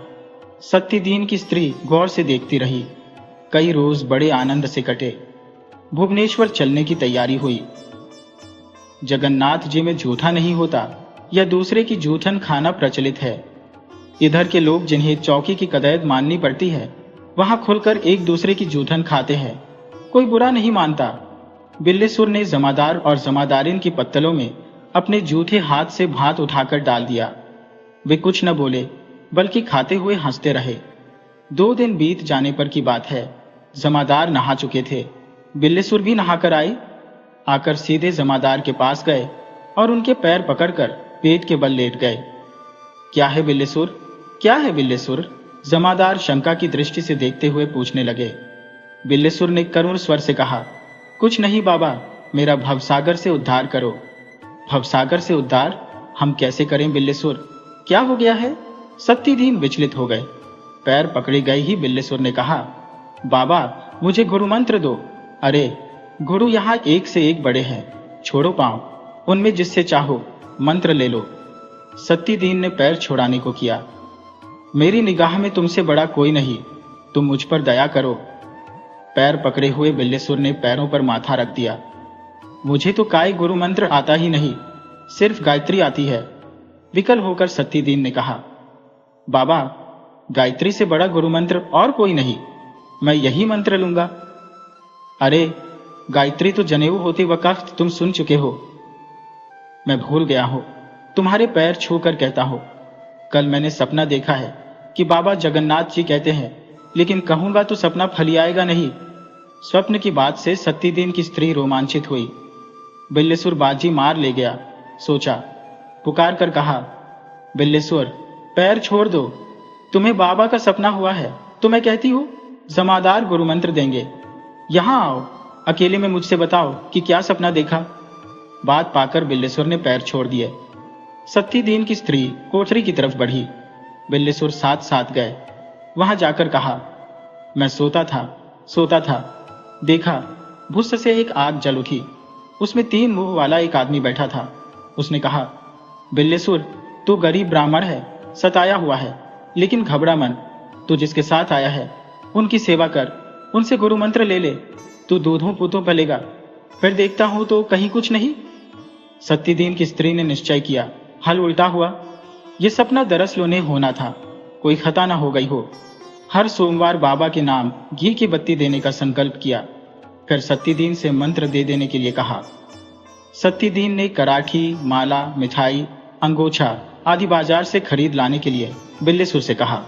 सत्तीदीन की स्त्री गौर से देखती रही। कई रोज बड़े आनंद से कटे। भुवनेश्वर चलने की तैयारी हुई। जगन्नाथ जी में जूठा नहीं होता, या दूसरे की जूठन खाना प्रचलित है। इधर के लोग जिन्हें चौकी की कदैत माननी पड़ती है, वहां खुलकर एक दूसरे की जूठन खाते हैं। कोई बुरा नहीं मानता। बिल्लेसुर ने जमादार और जमादारिन की पत्तलों में अपने जूठे हाथ से भात उठाकर डाल दिया। वे कुछ न बोले, बल्कि खाते हुए हंसते रहे। 2 दिन बीत जाने पर की बात है। जमादार नहा चुके थे। बिल्लेसुर भी नहाकर आए। आकर सीधे जमादार के पास गए और उनके पैर पकड़कर पेट के बल लेट गए। क्या है बिल्लेसुर, क्या है बिल्लेसुर? जमादार शंका की दृष्टि से देखते हुए पूछने लगे। बिल्लेसुर ने करुण स्वर से कहा, कुछ नहीं बाबा, मेरा भवसागर से उद्धार करो। भवसागर से उद्धार? हम कैसे करें बिल्लेसुर? क्या हो गया है? सत्तीदीन विचलित हो गए। पैर पकड़े गए ही बिल्लेसुर ने कहा, बाबा मुझे गुरु मंत्र दो। अरे गुरु यहाँ एक से एक बड़े हैं, छोड़ो पांव, उनमें जिससे चाहो मंत्र ले लो। सत्तीदीन ने पैर छोड़ाने को किया। मेरी निगाह में तुमसे बड़ा कोई नहीं, तुम मुझ पर दया करो। पैर पकड़े हुए बिल्लेसुर ने पैरों पर माथा रख दिया। मुझे तो काय गुरु मंत्र आता ही नहीं, सिर्फ गायत्री आती है। विकल होकर सत्तीदीन ने कहा, बाबा गायत्री से बड़ा गुरु मंत्र और कोई नहीं, मैं यही मंत्र लूंगा। अरे गायत्री तो जनेऊ होते वक्त तुम सुन चुके हो। मैं भूल गया हूं, तुम्हारे पैर छूकर कहता हूं। कल मैंने सपना देखा है कि बाबा जगन्नाथ जी कहते हैं, लेकिन कहूंगा तो सपना फलियाएगा नहीं। स्वप्न की बात से सत्तीदीन की स्त्री रोमांचित हुई। बिल्लेसुर बाजी मार ले गया। सोचा, पुकार कर कहा, बिल्लेसुर पैर छोड़ दो, तुम्हें बाबा का सपना हुआ है तो मैं कहती हूँ जमादार गुरु मंत्र देंगे। यहाँ आओ, अकेले में मुझसे बताओ कि क्या सपना देखा। बात पाकर बिल्लेसुर ने पैर छोड़ दिए। सत्तीदीन की स्त्री कोठरी की तरफ बढ़ी। बिल्लेसुर साथ साथ गए। वहां जाकर कहा, मैं सोता था, देखा भुस्स से एक आग जल उठी। उसमें 3 मुंह वाला एक आदमी बैठा था। उसने कहा, बिल्लेसुर तू गरीब ब्राह्मण है, सताया हुआ है, लेकिन घबरा मन, तू जिसके साथ आया है उनकी सेवा कर, उनसे गुरु मंत्र ले ले, तू दूधों पूतों पलेगा। फिर देखता हूं तो कहीं कुछ नहीं। सत्तीदीन की स्त्री ने निश्चय किया, हल उल्टा हुआ। यह सपना दरअसल उन्हें होना था, कोई खता ना हो गई हो। हर सोमवार बाबा के नाम घी की बत्ती देने का संकल्प किया। फिर सत्तीदीन से मंत्र दे देने के लिए कहा। सत्तीदीन ने कराठी, माला, मिठाई, अंगोछा आदि बाजार से खरीद लाने के लिए बिल्लेसुर से कहा।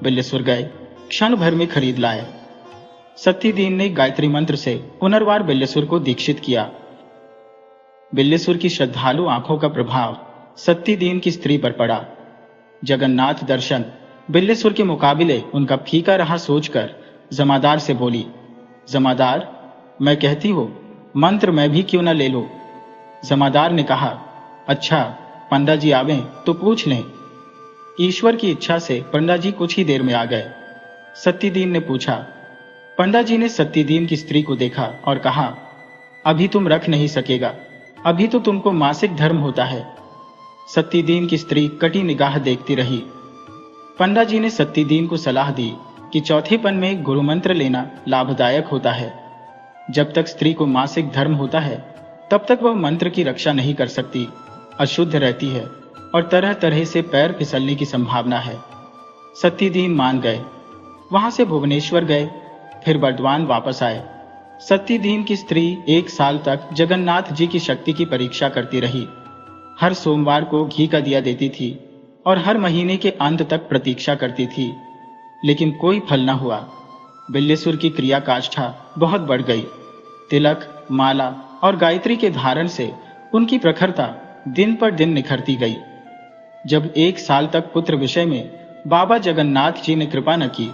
बिल्लेसुर गए, क्षण भर में खरीद लाए। सत्तीदीन ने गायत्री मंत्र से पुनर्वार बिल्लेसुर को दीक्षित किया। बिल्लेसुर की श्रद्धालु आंखों का प्रभाव सत्तीदीन की स्त्री पर पड़ा। जगन्नाथ दर्शन बिल्लेसुर के मुकाबले उनका फीका रहा सोचकर जमादार से बोली, जमादार मैं कहती हूं मंत्र मैं भी क्यों न ले लो। जमादार ने कहा, अच्छा पंडा जी आवे तो पूछ लें। ईश्वर की इच्छा से पंडा जी कुछ ही देर में आ गए। सत्तीदीन ने पूछा। पंडा जी ने सत्तीदीन की स्त्री को देखा और कहा, अभी तुम रख नहीं सकेगा, अभी तो तुमको मासिक धर्म होता है। सत्तीदीन की स्त्री कटी निगाह देखती रही। पंडा जी ने सत्तीदीन को सलाह दी कि चौथेपन में गुरु मंत्र लेना लाभदायक होता है। जब तक स्त्री को मासिक धर्म होता है तब तक वह मंत्र की रक्षा नहीं कर सकती, अशुद्ध रहती है और तरह तरह से पैर फिसलने की संभावना है। सत्तीदीन मान गए। वहां से भुवनेश्वर गए, फिर बर्दवान वापस आए। सत्तीदीन की स्त्री 1 साल तक जगन्नाथ जी की शक्ति की परीक्षा करती रही। हर सोमवार को घी का दिया देती थी और हर महीने के अंत तक प्रतीक्षा करती थी, लेकिन कोई फल न हुआ। बिल्लेसुर की क्रिया काष्ठा बहुत बढ़ गई। तिलक, माला और गायत्री के धारण से उनकी प्रखरता दिन पर दिन निखरती गई। जब 1 साल तक पुत्र विषय में बाबा जगन्नाथ जी ने कृपा न की,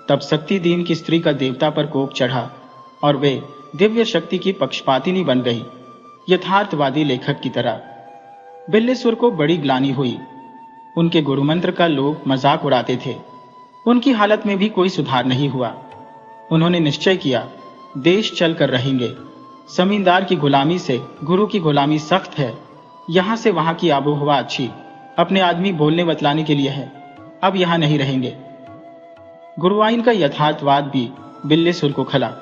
तब सत्तीदीन की स्त्री का देवता पर कोप चढ़ा और वे दिव्य शक्ति की पक्षपातिनी बन गई, यथार्थवादी लेखक की तरह। बिल्लेसुर को बड़ी ग्लानि हुई। उनके गुरुमंत्र का लोग मजाक उड़ाते थे। उनकी हालत में भी कोई सुधार नहीं हुआ। उन्होंने निश्चय किया, देश चल कर रहेंगे। जमींदार की गुलामी से गुरु की गुलामी सख्त है। यहां से वहां की आबोहवा अच्छी, अपने आदमी बोलने बतलाने के लिए है। अब यहां नहीं रहेंगे। गुरुआइन का यथार्थवाद भी बिल्लेसुर को खला।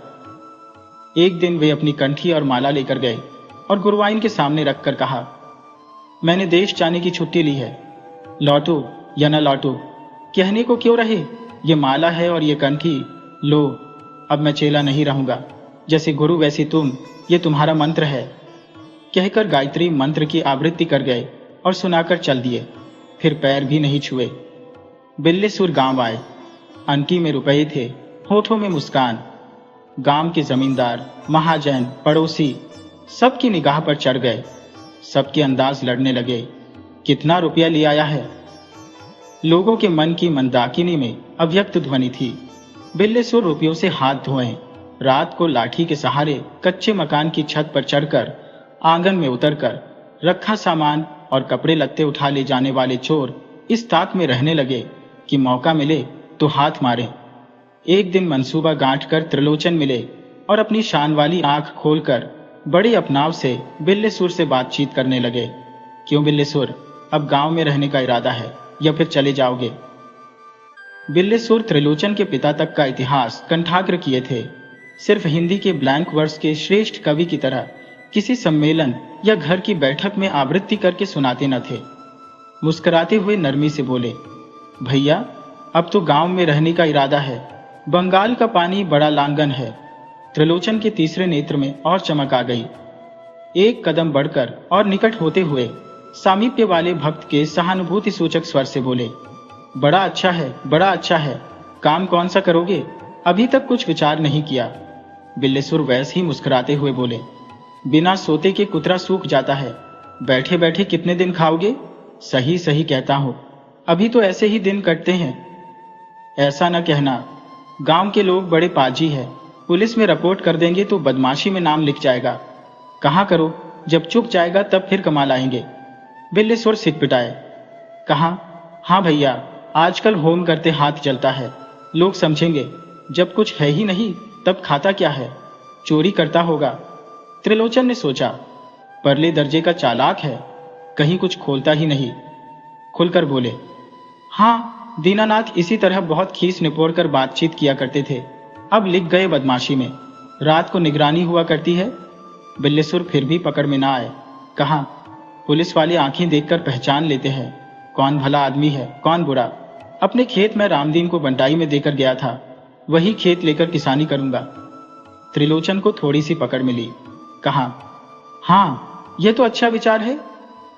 एक दिन वे अपनी कंठी और माला लेकर गए और गुरुआइन के सामने रखकर कहा, मैंने देश जाने की छुट्टी ली है, लौटो या न लौटो कहने को क्यों रहे। ये माला है और ये कंठी लो, अब मैं चेला नहीं रहूंगा। जैसे गुरु वैसी तुम, ये तुम्हारा मंत्र है। कहकर गायत्री मंत्र की आवृत्ति कर गए और सुनाकर चल दिए। फिर पैर भी नहीं छुए। बिल्लेसुर गांव आए। अंटी में रुपए थे, होठों में मुस्कान। गांव के जमींदार, महाजन, पड़ोसी सबकी निगाह पर चढ़ गए। सबके अंदाज लड़ने लगे, कितना रुपया ले आया है। लोगों के मन की मंदाकिनी में अव्यक्त ध्वनि थी। बिल्लेसुर रुपयों से हाथ धोए। रात को लाठी के सहारे कच्चे मकान की छत पर चढ़कर आंगन में उतरकर रखा सामान और कपड़े लत्ते उठा ले जाने वाले चोर इस ताक में रहने लगे कि मौका मिले तो हाथ मारें। एक दिन मंसूबा गांठ कर त्रिलोचन मिले और अपनी शान वाली आंख खोलकर बड़े अपनाव से बिल्लेसुर से बातचीत करने लगे। क्यों बिल्लेसुर, अब गांव में रहने का इरादा है या फिर चले जाओगे? बिल्लेसुर त्रिलोचन के पिता तक का इतिहास कंठाग्र किए थे। सिर्फ हिंदी के ब्लैंक वर्स के श्रेष्ठ कवि की तरह किसी सम्मेलन या घर की बैठक में आवृत्ति करके सुनाते न थे। मुस्कुराते हुए नरमी से बोले, भैया अब तो गांव में रहने का इरादा है। बंगाल का पानी बड़ा लांगन है। त्रिलोचन के तीसरे नेत्र में और चमक आ गई। एक कदम बढ़कर और निकट होते हुए सामीप्य वाले भक्त के सहानुभूति सूचक स्वर से बोले, बड़ा अच्छा है, बड़ा अच्छा है। काम कौन सा करोगे? अभी तक कुछ विचार नहीं किया। बिल्लेसुर वैसे ही मुस्कुराते हुए बोले, बिना सोते के कुतरा सूख जाता है, बैठे बैठे कितने दिन खाओगे? सही सही कहता हूं, अभी तो ऐसे ही दिन कटते हैं। ऐसा न कहना, गांव के लोग बड़े पाजी है, पुलिस में रिपोर्ट कर देंगे तो बदमाशी में नाम लिख जाएगा। कहाँ करो, जब चुक जाएगा तब फिर कमा लाएंगे। बिल्लेश्वर सिटपिटाए। कहा, हाँ भैया, आजकल होम करते हाथ जलता है, लोग समझेंगे। जब कुछ है ही नहीं तब खाता क्या है? चोरी करता होगा। त्रिलोचन ने सोचा, परले दर्जे का चालाक है, कहीं कुछ खोलता ही नहीं। खुलकर बोले, हाँ, दीनानाथ इसी तरह बहुत खीस निपोड़ कर बातचीत किया करते थे, अब लिख गए बदमाशी में। रात को निगरानी हुआ करती है। बिल्लेश्वर फिर भी पकड़ में ना आए। कहा, पुलिस वाले आंखें देखकर पहचान लेते हैं कौन भला आदमी है कौन बुरा। अपने खेत में रामदीन को बंटाई में देकर गया था, वही खेत लेकर किसानी करूंगा। त्रिलोचन को थोड़ी सी पकड़ मिली। कहा, हाँ, यह तो अच्छा विचार है,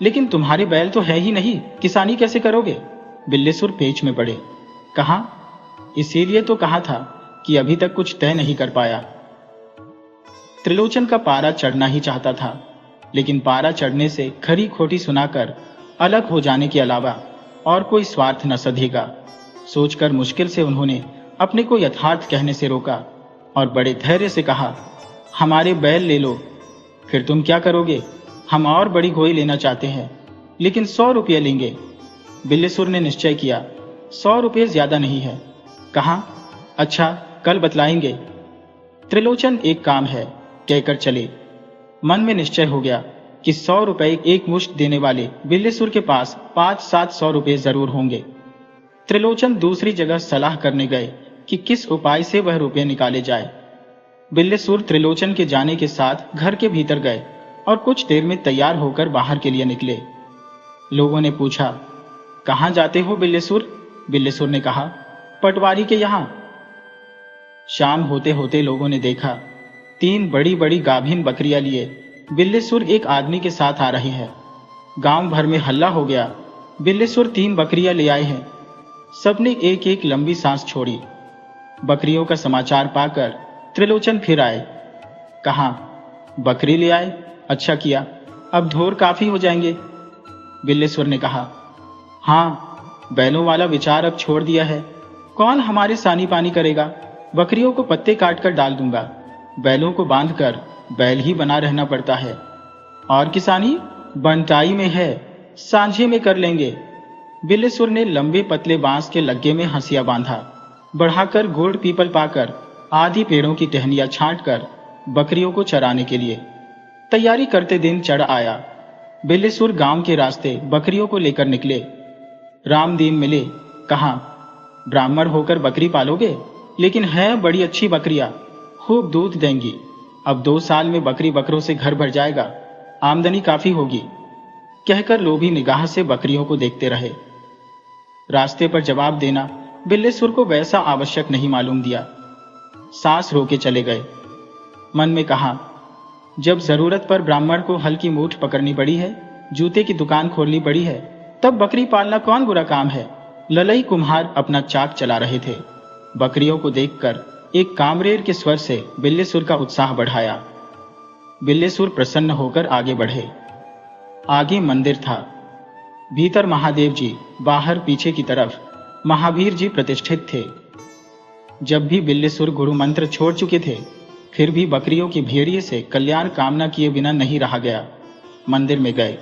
लेकिन तुम्हारे बैल तो है ही नहीं, किसानी कैसे करोगे? बिल्लेश्वर पेच में पड़े। कहा, इसीलिए तो कहा था कि अभी तक कुछ तय नहीं कर पाया। त्रिलोचन का पारा चढ़ना ही चाहता था, लेकिन पारा चढ़ने से खरी खोटी सुनाकर अलग हो जाने के अलावा और कोई स्वार्थ न सधेगा सोचकर मुश्किल से उन्होंने अपने को यथार्थ कहने से रोका और बड़े धैर्य से कहा, हमारे बैल ले लो। फिर तुम क्या करोगे? हम और बड़ी गोई लेना चाहते हैं, लेकिन 100 रुपये लेंगे। बिल्लेश्वर ने निश्चय किया, 100 रुपये ज्यादा नहीं है। कहा, अच्छा, कल बतलाएंगे। त्रिलोचन एक काम है कहकर चले। मन में निश्चय हो गया कि 100 रुपये एक मुश्त देने वाले बिल्लेश्वर के पास 500-700 रुपये जरूर होंगे। त्रिलोचन दूसरी जगह सलाह करने गए कि किस उपाय से वह रुपये निकाले जाए। बिल्लेश्वर त्रिलोचन के जाने के साथ घर के भीतर गए और कुछ देर में तैयार होकर बाहर के लिए निकले। लोगों ने पूछा, कहाँ जाते हो बिल्लेश्वर? बिल्लेश्वर ने कहा, पटवारी के यहाँ। शाम होते होते लोगों ने देखा 3 बड़ी बड़ी गाभीन बकरियां लिए बिल्लेश्वर एक आदमी के साथ आ रहे हैं। गांव भर में हल्ला हो गया, बिल्लेश्वर 3 बकरियां ले आए हैं। सबने एक एक लंबी सांस छोड़ी। बकरियों का समाचार पाकर त्रिलोचन फिर आए। कहा, बकरी ले आए? अच्छा किया, अब ढोर काफी हो जाएंगे। बिल्लेश्वर ने कहा, हाँ, बैलों वाला विचार अब छोड़ दिया है। कौन हमारे सानी पानी करेगा? बकरियों को पत्ते काट कर डाल दूंगा, बैलों को बांधकर बैल ही बना रहना पड़ता है। और किसानी बंटाई में है, सांझे में कर लेंगे। बिल्लेश्वर ने लंबे पतले बांस के लग्गे में हंसिया बांधा, बढ़ाकर गोड़ पीपल पाकर आधी पेड़ों की टहनियां छांटकर बकरियों को चराने के लिए तैयारी करते दिन चढ़ आया। बिल्लेश्वर गांव के रास्ते बकरियों को लेकर निकले। रामदीन मिले। कहा, ब्राह्मण होकर बकरी पालोगे, लेकिन है बड़ी अच्छी बकरियां, खूब दूध देंगी। अब 2 साल में बकरी बकरों से घर भर जाएगा, आमदनी काफी होगी। कहकर लोभी निगाह से बकरियों को देखते रहे। रास्ते पर जवाब देना बिल्लेश्वर को वैसा आवश्यक नहीं मालूम दिया। सांस रोके चले गए। मन में कहा, जब जरूरत पर ब्राह्मण को हल की मूठ पकड़नी पड़ी है, जूते की दुकान खोलनी पड़ी है, तब बकरी पालना कौन बुरा काम है। ललई कुम्हार अपना चाक चला रहे थे। बकरियों को देखकर एक कामरेर के स्वर से बिल्लेश्वर का उत्साह बढ़ाया। बिल्लेश्वर प्रसन्न होकर आगे बढ़े। आगे मंदिर था, भीतर महादेव जी, बाहर पीछे की तरफ महावीर जी प्रतिष्ठित थे। जब भी बिल्लेश्वर गुरु मंत्र छोड़ चुके थे, फिर भी बकरियों की भेड़िए से कल्याण कामना किए बिना नहीं रहा गया। मंदिर में गए।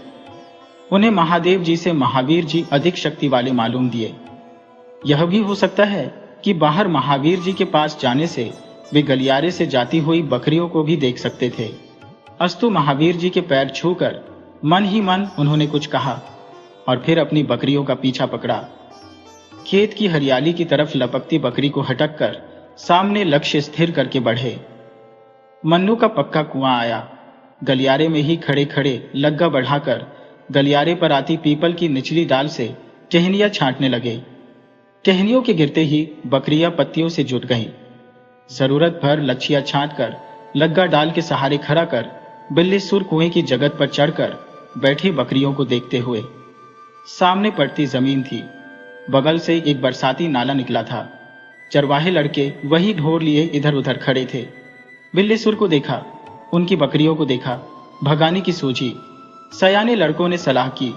उन्हें महादेव जी से महावीर जी अधिक शक्ति वाले मालूम दिए। यह भी हो सकता है कि बाहर महावीर जी के पास जाने से वे गलियारे से जाती हुई बकरियों को भी देख सकते थे। अस्तु महावीर जी के पैर छूकर मन ही मन उन्होंने कुछ कहा और फिर अपनी बकरियों का पीछा पकड़ा। खेत की हरियाली की तरफ लपकती बकरी को हटक कर सामने लक्ष्य स्थिर करके बढ़े। मन्नू का पक्का कुआं आया। गलियारे में ही खड़े खड़े लग्गा बढ़ाकर गलियारे पर आती पीपल की निचली डाल से टहनियां छांटने लगे। टहनियों के गिरते ही बकरियां पत्तियों से जुट गईं। जरूरत भर लच्छियां छांटकर लग्गा डाल के सहारे खड़ा कर बिल्लेश्वर कुएं की जगत पर चढ़कर बैठी बकरियों को देखते हुए। सामने पड़ती जमीन थी, बगल से एक बरसाती नाला निकला था। चरवाहे लड़के वही ढोर लिए इधर उधर खड़े थे। बिल्लेश्वर को देखा, उनकी बकरियों को देखा, भगाने की सोची। सयाने लड़कों ने सलाह की।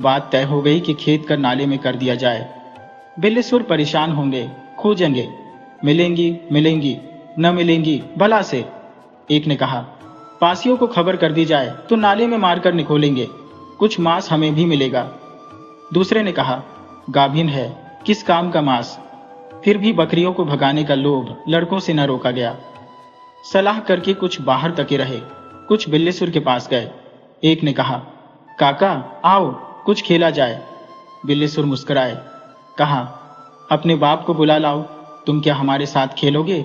बात तय हो गई कि खेत कर नाले में कर दिया जाए। बिल्लीसुर परेशान होंगे, खोजेंगे, मिलेंगी मिलेंगी, न मिलेंगी भला से। एक ने कहा, पासियों को खबर कर दी जाए तो नाले में मारकर निकोलेंगे, कुछ मांस हमें भी मिलेगा। दूसरे ने कहा, गाभिन है, किस काम का मांस। फिर भी बकरियों को भगाने का लोभ लड़कों से न रोका गया। सलाह करके कुछ बाहर तके रहे, कुछ बिल्लीसुर के पास गए। एक ने कहा, काका आओ कुछ खेला जाए। बिल्लीसुर मुस्कुराए, कहा, अपने बाप को बुला लाओ, तुम क्या हमारे साथ खेलोगे।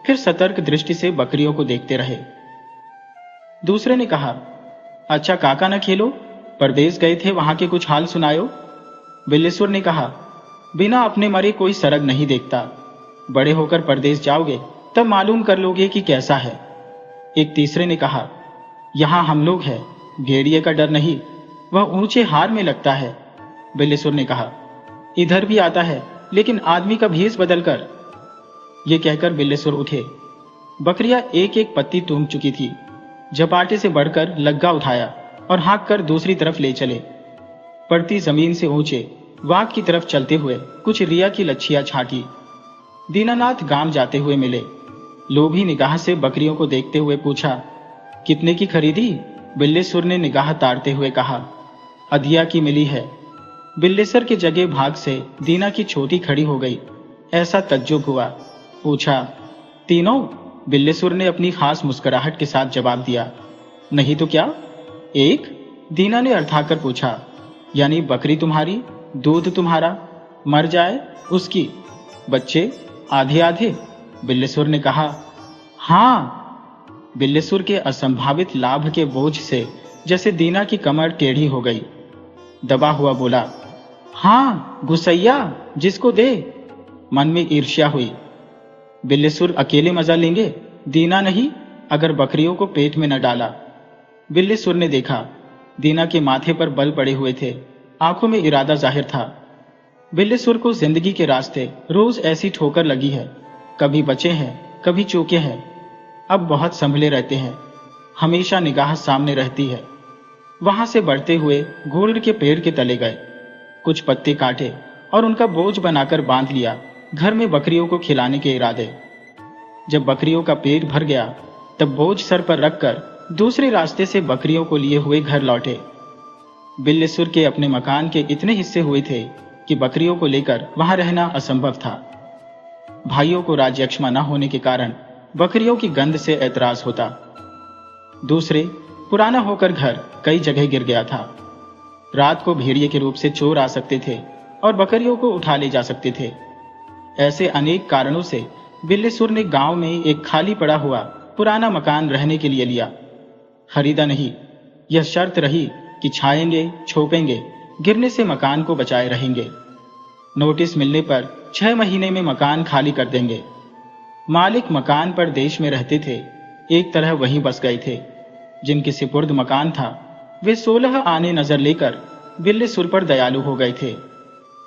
फिर सतर्क दृष्टि से बकरियों को देखते रहे। दूसरे ने कहा, अच्छा काका न खेलो, परदेश गए थे, वहां के कुछ हाल सुनायो। बिल्लीसुर ने कहा, बिना अपने मरे कोई सरग नहीं देखता, बड़े होकर परदेश जाओगे तब मालूम कर लोगे कि कैसा है। एक तीसरे ने कहा, यहां हम लोग हैं, भेड़िए का डर नहीं, वह ऊंचे हार में लगता है। बिल्लीसुर ने कहा, इधर भी आता है, लेकिन आदमी का भेष बदलकर। ये कहकर बिल्लीसुर उठे। बकरियां एक एक पत्ती टूंग चुकी थी। झपाटे से बढ़कर लग्गा उठाया और हाँक कर दूसरी तरफ ले चले। पड़ती जमीन से ऊंचे वाघ की तरफ चलते हुए कुछ रिया की लच्छियां छाटी। दीनानाथ गांव जाते हुए मिले। लोभी निगाह से बकरियों को देखते हुए पूछा, कितने की खरीदी। बिल्लीसुर ने निगाह तारते हुए कहा, अधिया की मिली है। बिल्लीसुर की जगह भाग से दीना की छोटी खड़ी हो गई। ऐसा तज्जुब हुआ। पूछा, तीनों। बिल्लीसुर ने अपनी खास मुस्कुराहट के साथ जवाब दिया, नहीं तो क्या। एक। दीना ने अर्थाकर पूछा, यानी बकरी तुम्हारी, दूध तुम्हारा, मर जाए उसकी, बच्चे आधे आधे। बिल्लीसुर ने कहा, हां। बिल्लीसुर के असंभावित लाभ के बोझ से जैसे दीना की कमर टेढ़ी हो गई। दबा हुआ बोला, हां गुसैया, जिसको दे। मन में ईर्ष्या हुई। बिल्लीसुर अकेले मजा लेंगे, दीना नहीं, अगर बकरियों को पेट में न डाला। बिल्लीसुर ने देखा, दीना के माथे पर बल पड़े हुए थे, आंखों में इरादा जाहिर था। बिल्लीसुर को जिंदगी के रास्ते रोज ऐसी ठोकर लगी है, कभी बचे हैं, कभी चूके हैं। अब बहुत संभले रहते हैं, हमेशा निगाह सामने रहती है। वहां से बढ़ते हुए घोड़ के पेड़ के तले गए, कुछ पत्ते काटे और उनका बोझ बनाकर बांध लिया, घर में बकरियों को खिलाने के इरादे। जब बकरियों का पेट भर गया तब बोझ सर पर रखकर दूसरे रास्ते से बकरियों को लिए हुए घर लौटे। बिल्लीसुर के अपने मकान के इतने हिस्से हुए थे कि बकरियों को लेकर वहां रहना असंभव था। भाइयों को राज्यक्षमा न होने के कारण बकरियों की गंध से ऐतराज होता। दूसरे, पुराना होकर घर कई जगह गिर गया था। रात को भेड़िए के रूप से चोर आ सकते थे और बकरियों को उठा ले जा सकते थे। ऐसे अनेक कारणों से बिल्लीसुर ने गांव में एक खाली पड़ा हुआ पुराना मकान रहने के लिए लिया। खरीदा नहीं, यह शर्त रही कि छाएंगे, छोपेंगे, गिरने से मकान को बचाए रहेंगे। नोटिस मिलने पर 6 महीने में मकान खाली कर देंगे। मालिक मकान पर देश में रहते थे, एक तरह वहीं बस गए थे। जिनके सिपुर्द मकान था वे 16 आने नजर लेकर बिल्लीसुर पर दयालु हो गए थे।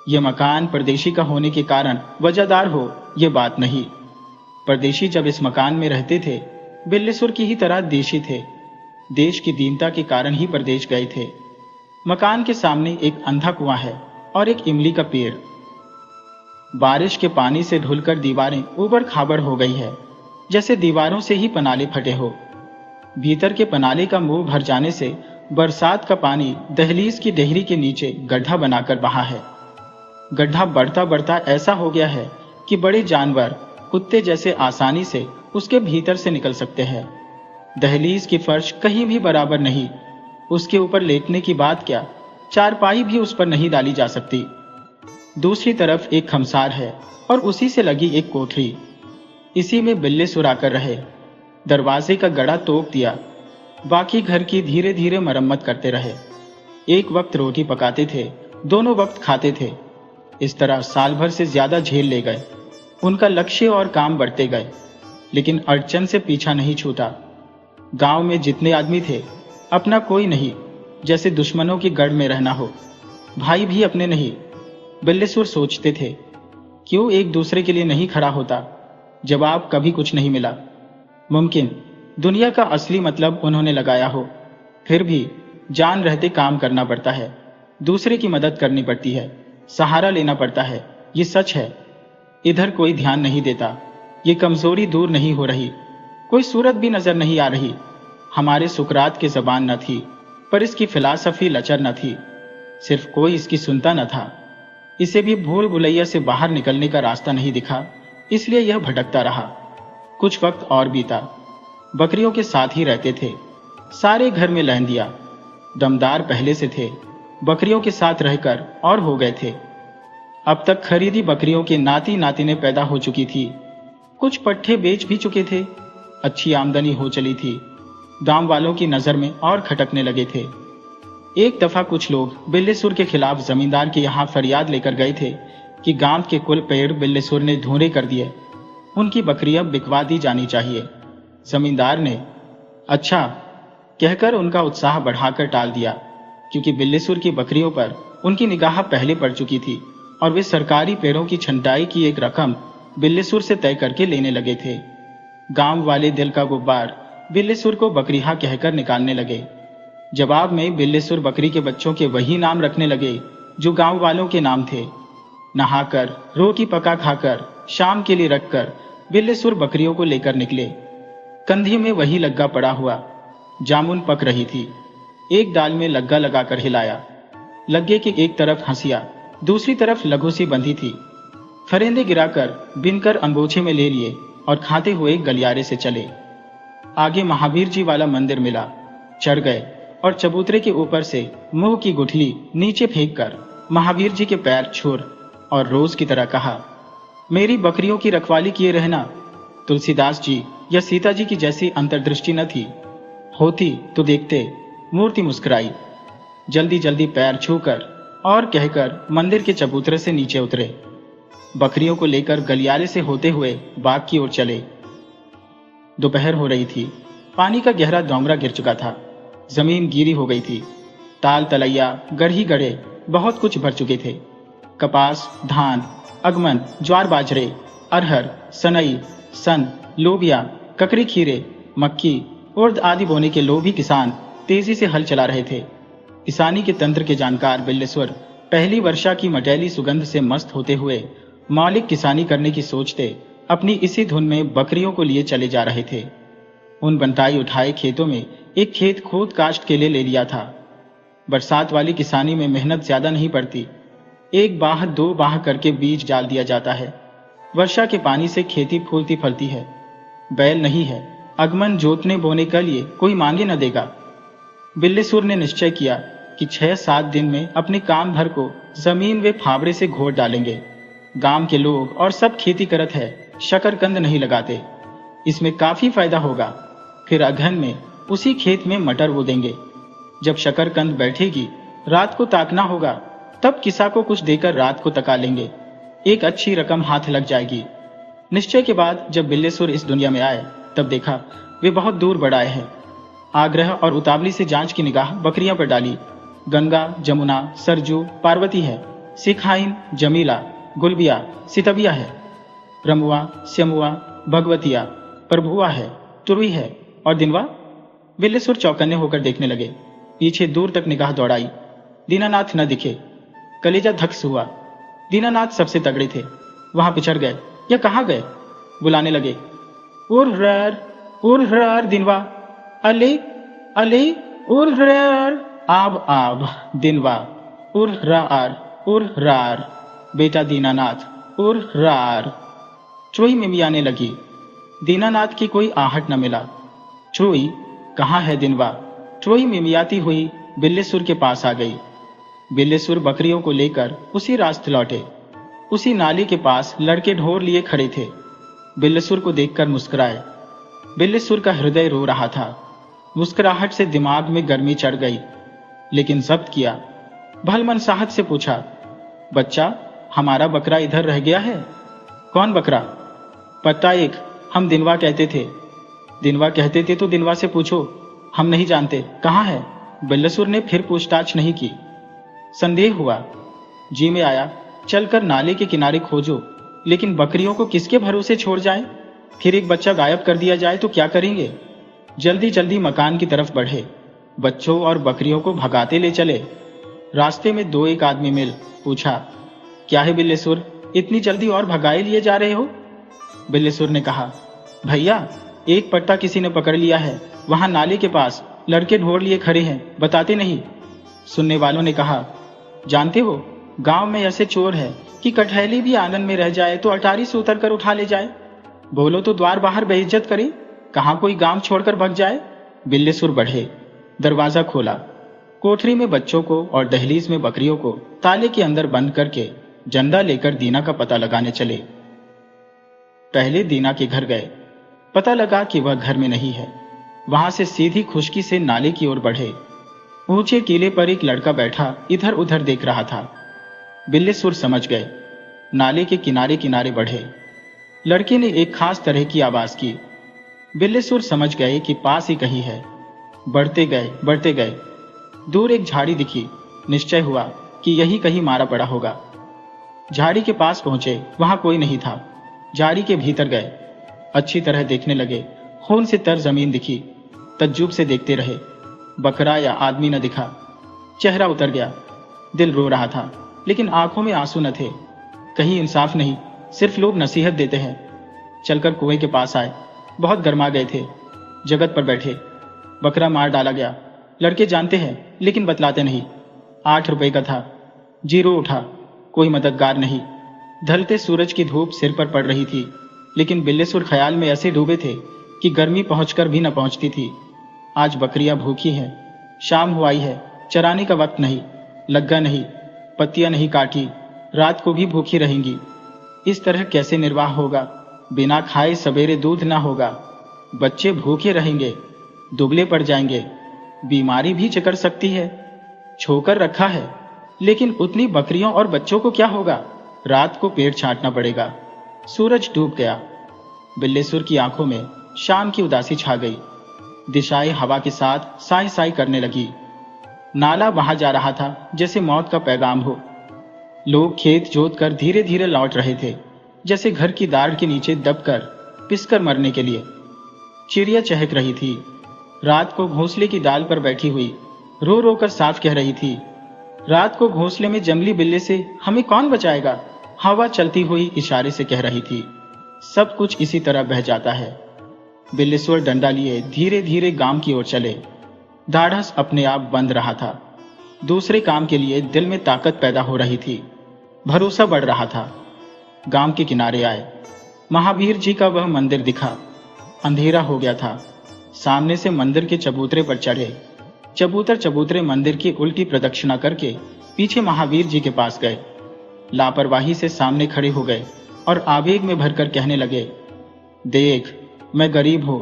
यह मकान परदेशी का होने के कारण वजहदार हो, यह बात नहीं। परदेशी जब इस मकान में रहते थे, बिल्लीसुर की ही तरह देशी थे। देश की दीनता के कारण ही परदेश गए थे। मकान के सामने एक अंधा कुआं है और एक इमली का पेड़। बारिश के पानी से ढुलकर दीवारें ऊबड़ खाबड़ हो गई है, जैसे दीवारों से ही पनाले फटे हो। भीतर के पनाले का मुंह भर जाने से बरसात का पानी दहलीज की देहरी के नीचे गड्ढा बनाकर बहा है। गड्ढा बढ़ता बढ़ता ऐसा हो गया है कि बड़े जानवर, कुत्ते जैसे आसानी से उसके भीतर से निकल सकते हैं। दहलीज की फर्श कहीं भी बराबर नहीं, उसके ऊपर लेटने की बात क्या, चारपाई भी उस पर नहीं डाली जा सकती। दूसरी तरफ एक खमसार है और उसी से लगी एक कोठरी। इसी में बिल्लीसुर आकर रहे। दरवाजे का गड़ा तोप दिया, बाकी घर की धीरे धीरे मरम्मत करते रहे। एक वक्त रोटी पकाते थे, दोनों वक्त खाते थे। इस तरह साल भर से ज्यादा झेल ले गए। उनका लक्ष्य और काम बढ़ते गए, लेकिन अड़चन से पीछा नहीं छूटा। गांव में जितने आदमी थे, अपना कोई नहीं, जैसे दुश्मनों की गढ़ में रहना हो। भाई भी अपने नहीं। बिल्लीसुर सोचते थे, क्यों एक दूसरे के लिए नहीं खड़ा होता। जवाब कभी कुछ नहीं मिला। मुमकिन दुनिया का असली मतलब उन्होंने लगाया हो। फिर भी जान रहते काम करना पड़ता है, दूसरे की मदद करनी पड़ती है, सहारा लेना पड़ता है, ये सच है। इधर कोई ध्यान नहीं देता, ये कमजोरी दूर नहीं हो रही, कोई सूरत भी नजर नहीं आ रही। हमारे सुकरात की जबान न थी, पर इसकी फिलासफी लचर न थी, सिर्फ कोई इसकी सुनता न था। इसे भी भूल भुलैया से बाहर निकलने का रास्ता नहीं दिखा, इसलिए यह भटकता रहा। कुछ वक्त और बीता। बकरियों के साथ ही रहते थे, सारे घर में लहन दिया। दमदार पहले से थे, बकरियों के साथ रहकर और हो गए थे। अब तक खरीदी बकरियों के नाती नातिनें पैदा हो चुकी थी, कुछ पट्ठे बेच भी चुके थे, अच्छी आमदनी हो चली थी। गांव वालों की नजर में और खटकने लगे थे। एक दफा कुछ लोग बिल्लेसुर के खिलाफ जमींदार के यहाँ फरियाद लेकर गए थे कि गांव के कुल पेड़ बिल्लेसुर ने धूरे कर दिए, उनकी बकरियां बिकवा दी जानी चाहिए। जमींदार ने अच्छा कहकर उनका उत्साह बढ़ाकर टाल दिया, क्योंकि बिल्लेसुर की बकरियों पर उनकी निगाह पहले पड़ चुकी थी और वे सरकारी पेड़ों की छंटाई की एक रकम बिल्लेसुर से तय करके लेने लगे थे। गांव वाले दिल का गुब्बार बिल्लेसुर को बकरिहा कहकर निकालने लगे। जवाब में बिल्लेसुर बकरी के बच्चों के वही नाम रखने लगे जो गांव वालों के नाम थे। नहाकर, रोटी पका खाकर, शाम के लिए रखकर बिल्लेसुर बकरियों को लेकर निकले। कंधी में वही लग्गा पड़ा हुआ, जामुन पक रही थी। एक डाल में लग्गा लगाकर हिलाया। लग्गे की एक तरफ हंसिया, दूसरी तरफ लघु सी बंधी थी। फरेंदे गिराकर बिनकर अंगोछे में ले लिए और खाते हुए गलियारे से चले। आगे महावीर जी वाला मंदिर मिला, चढ़ गए और चबूतरे के ऊपर से मुंह की गुठली नीचे फेंककर महावीर जी के पैर छुर और रोज की तरह कहा, मेरी बकरियों की रखवाली किए रहना। तुलसीदास जी या सीता जी की जैसी अंतर्दृष्टि न थी, होती तो देखते। मूर्ति मुस्कुराई, जल्दी जल्दी पैर छूकर और कहकर मंदिर के चबूतरे से नीचे उतरे। बकरियों को लेकर गलियारे से होते हुए बाग की ओर चले। दोपहर हो रही थी, पानी का गहरा डोंगरा गिर चुका था, जमीन गीली हो गई थी। ताल तलैया, गढ़ी गढ़े बहुत कुछ भर चुके थे। कपास, धान, अगमन, ज्वार बाजरे, अरहर, सनई, सन, लोबिया, ककड़ी खीरे, मक्की, उर्द आदि बोने के लोभी किसान तेजी से हल चला रहे थे। किसानी के तंत्र के जानकार बिल्लेसुर पहली वर्षा की मटैली सुगंध से मस्त होते हुए मौलिक किसानी करने की सोचते अपनी इसी धुन में बकरियों को लिए चले जा रहे थे। उन बंटाई उठाए खेतों में एक खेत खोद काश्त के लिए ले लिया था। बरसात वाली किसानी में मेहनत ज्यादा नहीं पड़ती, एक बाह दो बाह करके बीज डाल दिया जाता है। वर्षा के पानी से खेती फूलती फलती है। बैल नहीं है, अगमन जोतने बोने के लिए कोई मांगे न देगा। बिल्लेसुर ने निश्चय किया कि 6-7 दिन में अपने काम भर को जमीन वे फावड़े से घोट डालेंगे। गांव के लोग और सब खेती करत है, शकरकंद नहीं लगाते, इसमें काफी फायदा होगा। फिर अगहन में उसी खेत में मटर बो देंगे। जब शकरकंद बैठेगी, रात को ताकना होगा, तब किसा को कुछ देकर रात को तका लेंगे, एक अच्छी रकम हाथ लग जाएगी। निश्चय के बाद जब बिल्लेसुर इस दुनिया में आए, तब देखा वे बहुत दूर बढ़ आए हैं। आग्रह और उतावली से जांच की निगाह बकरियां पर डाली। गंगा, जमुना, सरजू, पार्वती है, सिखाइन, जमीला, गुलबिया, सितबिया है, रमुआ, श्यमुआ, भगवतिया, प्रभुआ है, तुरुई है और दिनवा। बिल्लेसुर चौकन्ने होकर देखने लगे। पीछे दूर तक निगाह दौड़ाई, दीनानाथ न दिखे। कलेजा धक्स हुआ। दीनानाथ सबसे तगड़े थे, वहां पिछड़ गए या कहाँ गए। बुलाने लगे, उर्र दिनवा, अले अले उर्र, आब आब दिनवा, उर्रार बेटा दीनानाथ, उर्रार। चुई मिमियाने लगी। दीनानाथ की कोई आहट न मिला। चुई कहाँ है दिनवा। चुई मिमियाती हुई बिल्लेसुर के पास आ गई। बिल्लेसुर बकरियों को लेकर उसी रास्ते लौटे। उसी नाली के पास लड़के ढोर लिए खड़े थे। बिल्लेसुर को देखकर मुस्कुराए। बिल्लेसुर का हृदय रो रहा था। मुस्कुराहट से दिमाग में गर्मी चढ़ गई, लेकिन जब्त किया। भलमनसाहत से पूछा, बच्चा, हमारा बकरा इधर रह गया है। कौन बकरा? पता एक, हम दिनवा कहते थे। दिनवा कहते थे तो दिनवा से पूछो, हम नहीं जानते, कहाँ है? बिल्लेसुर ने फिर पूछताछ नहीं की। संदेह हुआ, जी में आया, चलकर नाले के किनारे खोजो, लेकिन बकरियों को किसके भरोसे छोड़ जाए? फिर एक बच्चा गायब कर दिया जाए तो क्या करेंगे? जल्दी जल्दी मकान की तरफ बढ़े, बच्चों और बकरियों को भगाते ले चले। रास्ते में दो एक आदमी मिल पूछा, क्या है बिल्लेसुर, इतनी जल्दी और भगाए लिए जा रहे हो? बिल्लेसुर ने कहा, भैया एक पट्टा किसी ने पकड़ लिया है, वहां नाले के पास लड़के ढोर लिए खड़े हैं, बताते नहीं। सुनने वालों ने कहा, जानते हो गांव में ऐसे चोर है कि कटहली भी आंगन में रह जाए तो अटारी से उतर कर उठा ले जाए। बोलो तो द्वार बाहर बेइज्जत करे, कहां कोई गांव छोड़कर भग जाए। बिल्लेसुर बढ़े, दरवाजा खोला, कोठरी में बच्चों को और दहलीज में बकरियों को ताले के अंदर बंद करके जंदा लेकर दीना का पता लगाने चले। पहले दीना के घर गए, पता लगा कि वह घर में नहीं है। वहां से सीधी खुशकी से नाले की ओर बढ़े। ऊंचे टीले पर एक लड़का बैठा इधर उधर देख रहा था। बिल्लेसुर समझ गए, नाले के किनारे किनारे बढ़े। लड़के ने एक खास तरह की आवाज की। बिल्लेसुर समझ गए कि पास ही कहीं है। बढ़ते गए, दूर एक झाड़ी दिखी। निश्चय हुआ कि यही कहीं मारा पड़ा होगा। झाड़ी के पास पहुंचे, वहां कोई नहीं था। झाड़ी के भीतर गए, अच्छी तरह देखने लगे। खून से तर जमीन दिखी। तज्जुब से देखते रहे, बकरा या आदमी न दिखा। चेहरा उतर गया। दिल रो रहा था, लेकिन आंखों में आंसू न थे। कहीं इंसाफ नहीं, सिर्फ लोग नसीहत देते हैं। चलकर कुएं के पास आए, बहुत गर्मा गए थे। जगत पर बैठे। बकरा मार डाला गया। लड़के जानते हैं लेकिन बतलाते नहीं। 8 रुपए का था। जीरो उठा, कोई मददगार नहीं। ढलते सूरज की धूप सिर पर पड़ रही थी, लेकिन बिल्लेसुर ख्याल में ऐसे डूबे थे कि गर्मी पहुंचकर भी न पहुंचती थी। आज बकरियां भूखी हैं, शाम हुआई है, चराने का वक्त नहीं, लग्गा नहीं, पत्तियां नहीं काटी, रात को भी भूखी रहेंगी। इस तरह कैसे निर्वाह होगा? बिना खाए सवेरे दूध ना होगा। बच्चे भूखे रहेंगे, दुबले पड़ जाएंगे, बीमारी भी चकर सकती है। छोकर रखा है, लेकिन उतनी बकरियों और बच्चों को क्या होगा? रात को पेट छांटना पड़ेगा। सूरज डूब गया। बिल्लेसुर की आंखों में शाम की उदासी छा गई। दिशाएं हवा के साथ साई साई करने लगी। नाला वहां जा रहा था जैसे मौत का पैगाम हो। लोग खेत जोत कर धीरे धीरे लौट रहे थे, जैसे घर की दाढ़ के नीचे दबकर पिसकर मरने के लिए। चिड़िया चहक रही थी। रात को घोंसले की डाल पर बैठी हुई रो रो कर साफ कह रही थी, रात को घोंसले में जंगली बिल्ली से हमें कौन बचाएगा? हवा चलती हुई इशारे से कह रही थी। सब कुछ इसी तरह बह जाता है। बिल्लेसुर डंडा लिए धीरे धीरे गांव की ओर चले। ढाढ़स अपने आप बंद रहा था। दूसरे काम के लिए दिल में ताकत पैदा हो रही थी। भरोसा बढ़ रहा था। गांव के किनारे आए। महावीर जी का वह मंदिर दिखा। अंधेरा हो गया था। सामने से मंदिर के चबूतरे पर चढ़े। चबूतर चबूतरे मंदिर की उल्टी प्रदक्षिणा करके पीछे महावीर जी के पास गए। लापरवाही से सामने खड़े हो गए और आवेग में भरकर कहने लगे, देख, मैं गरीब हूं,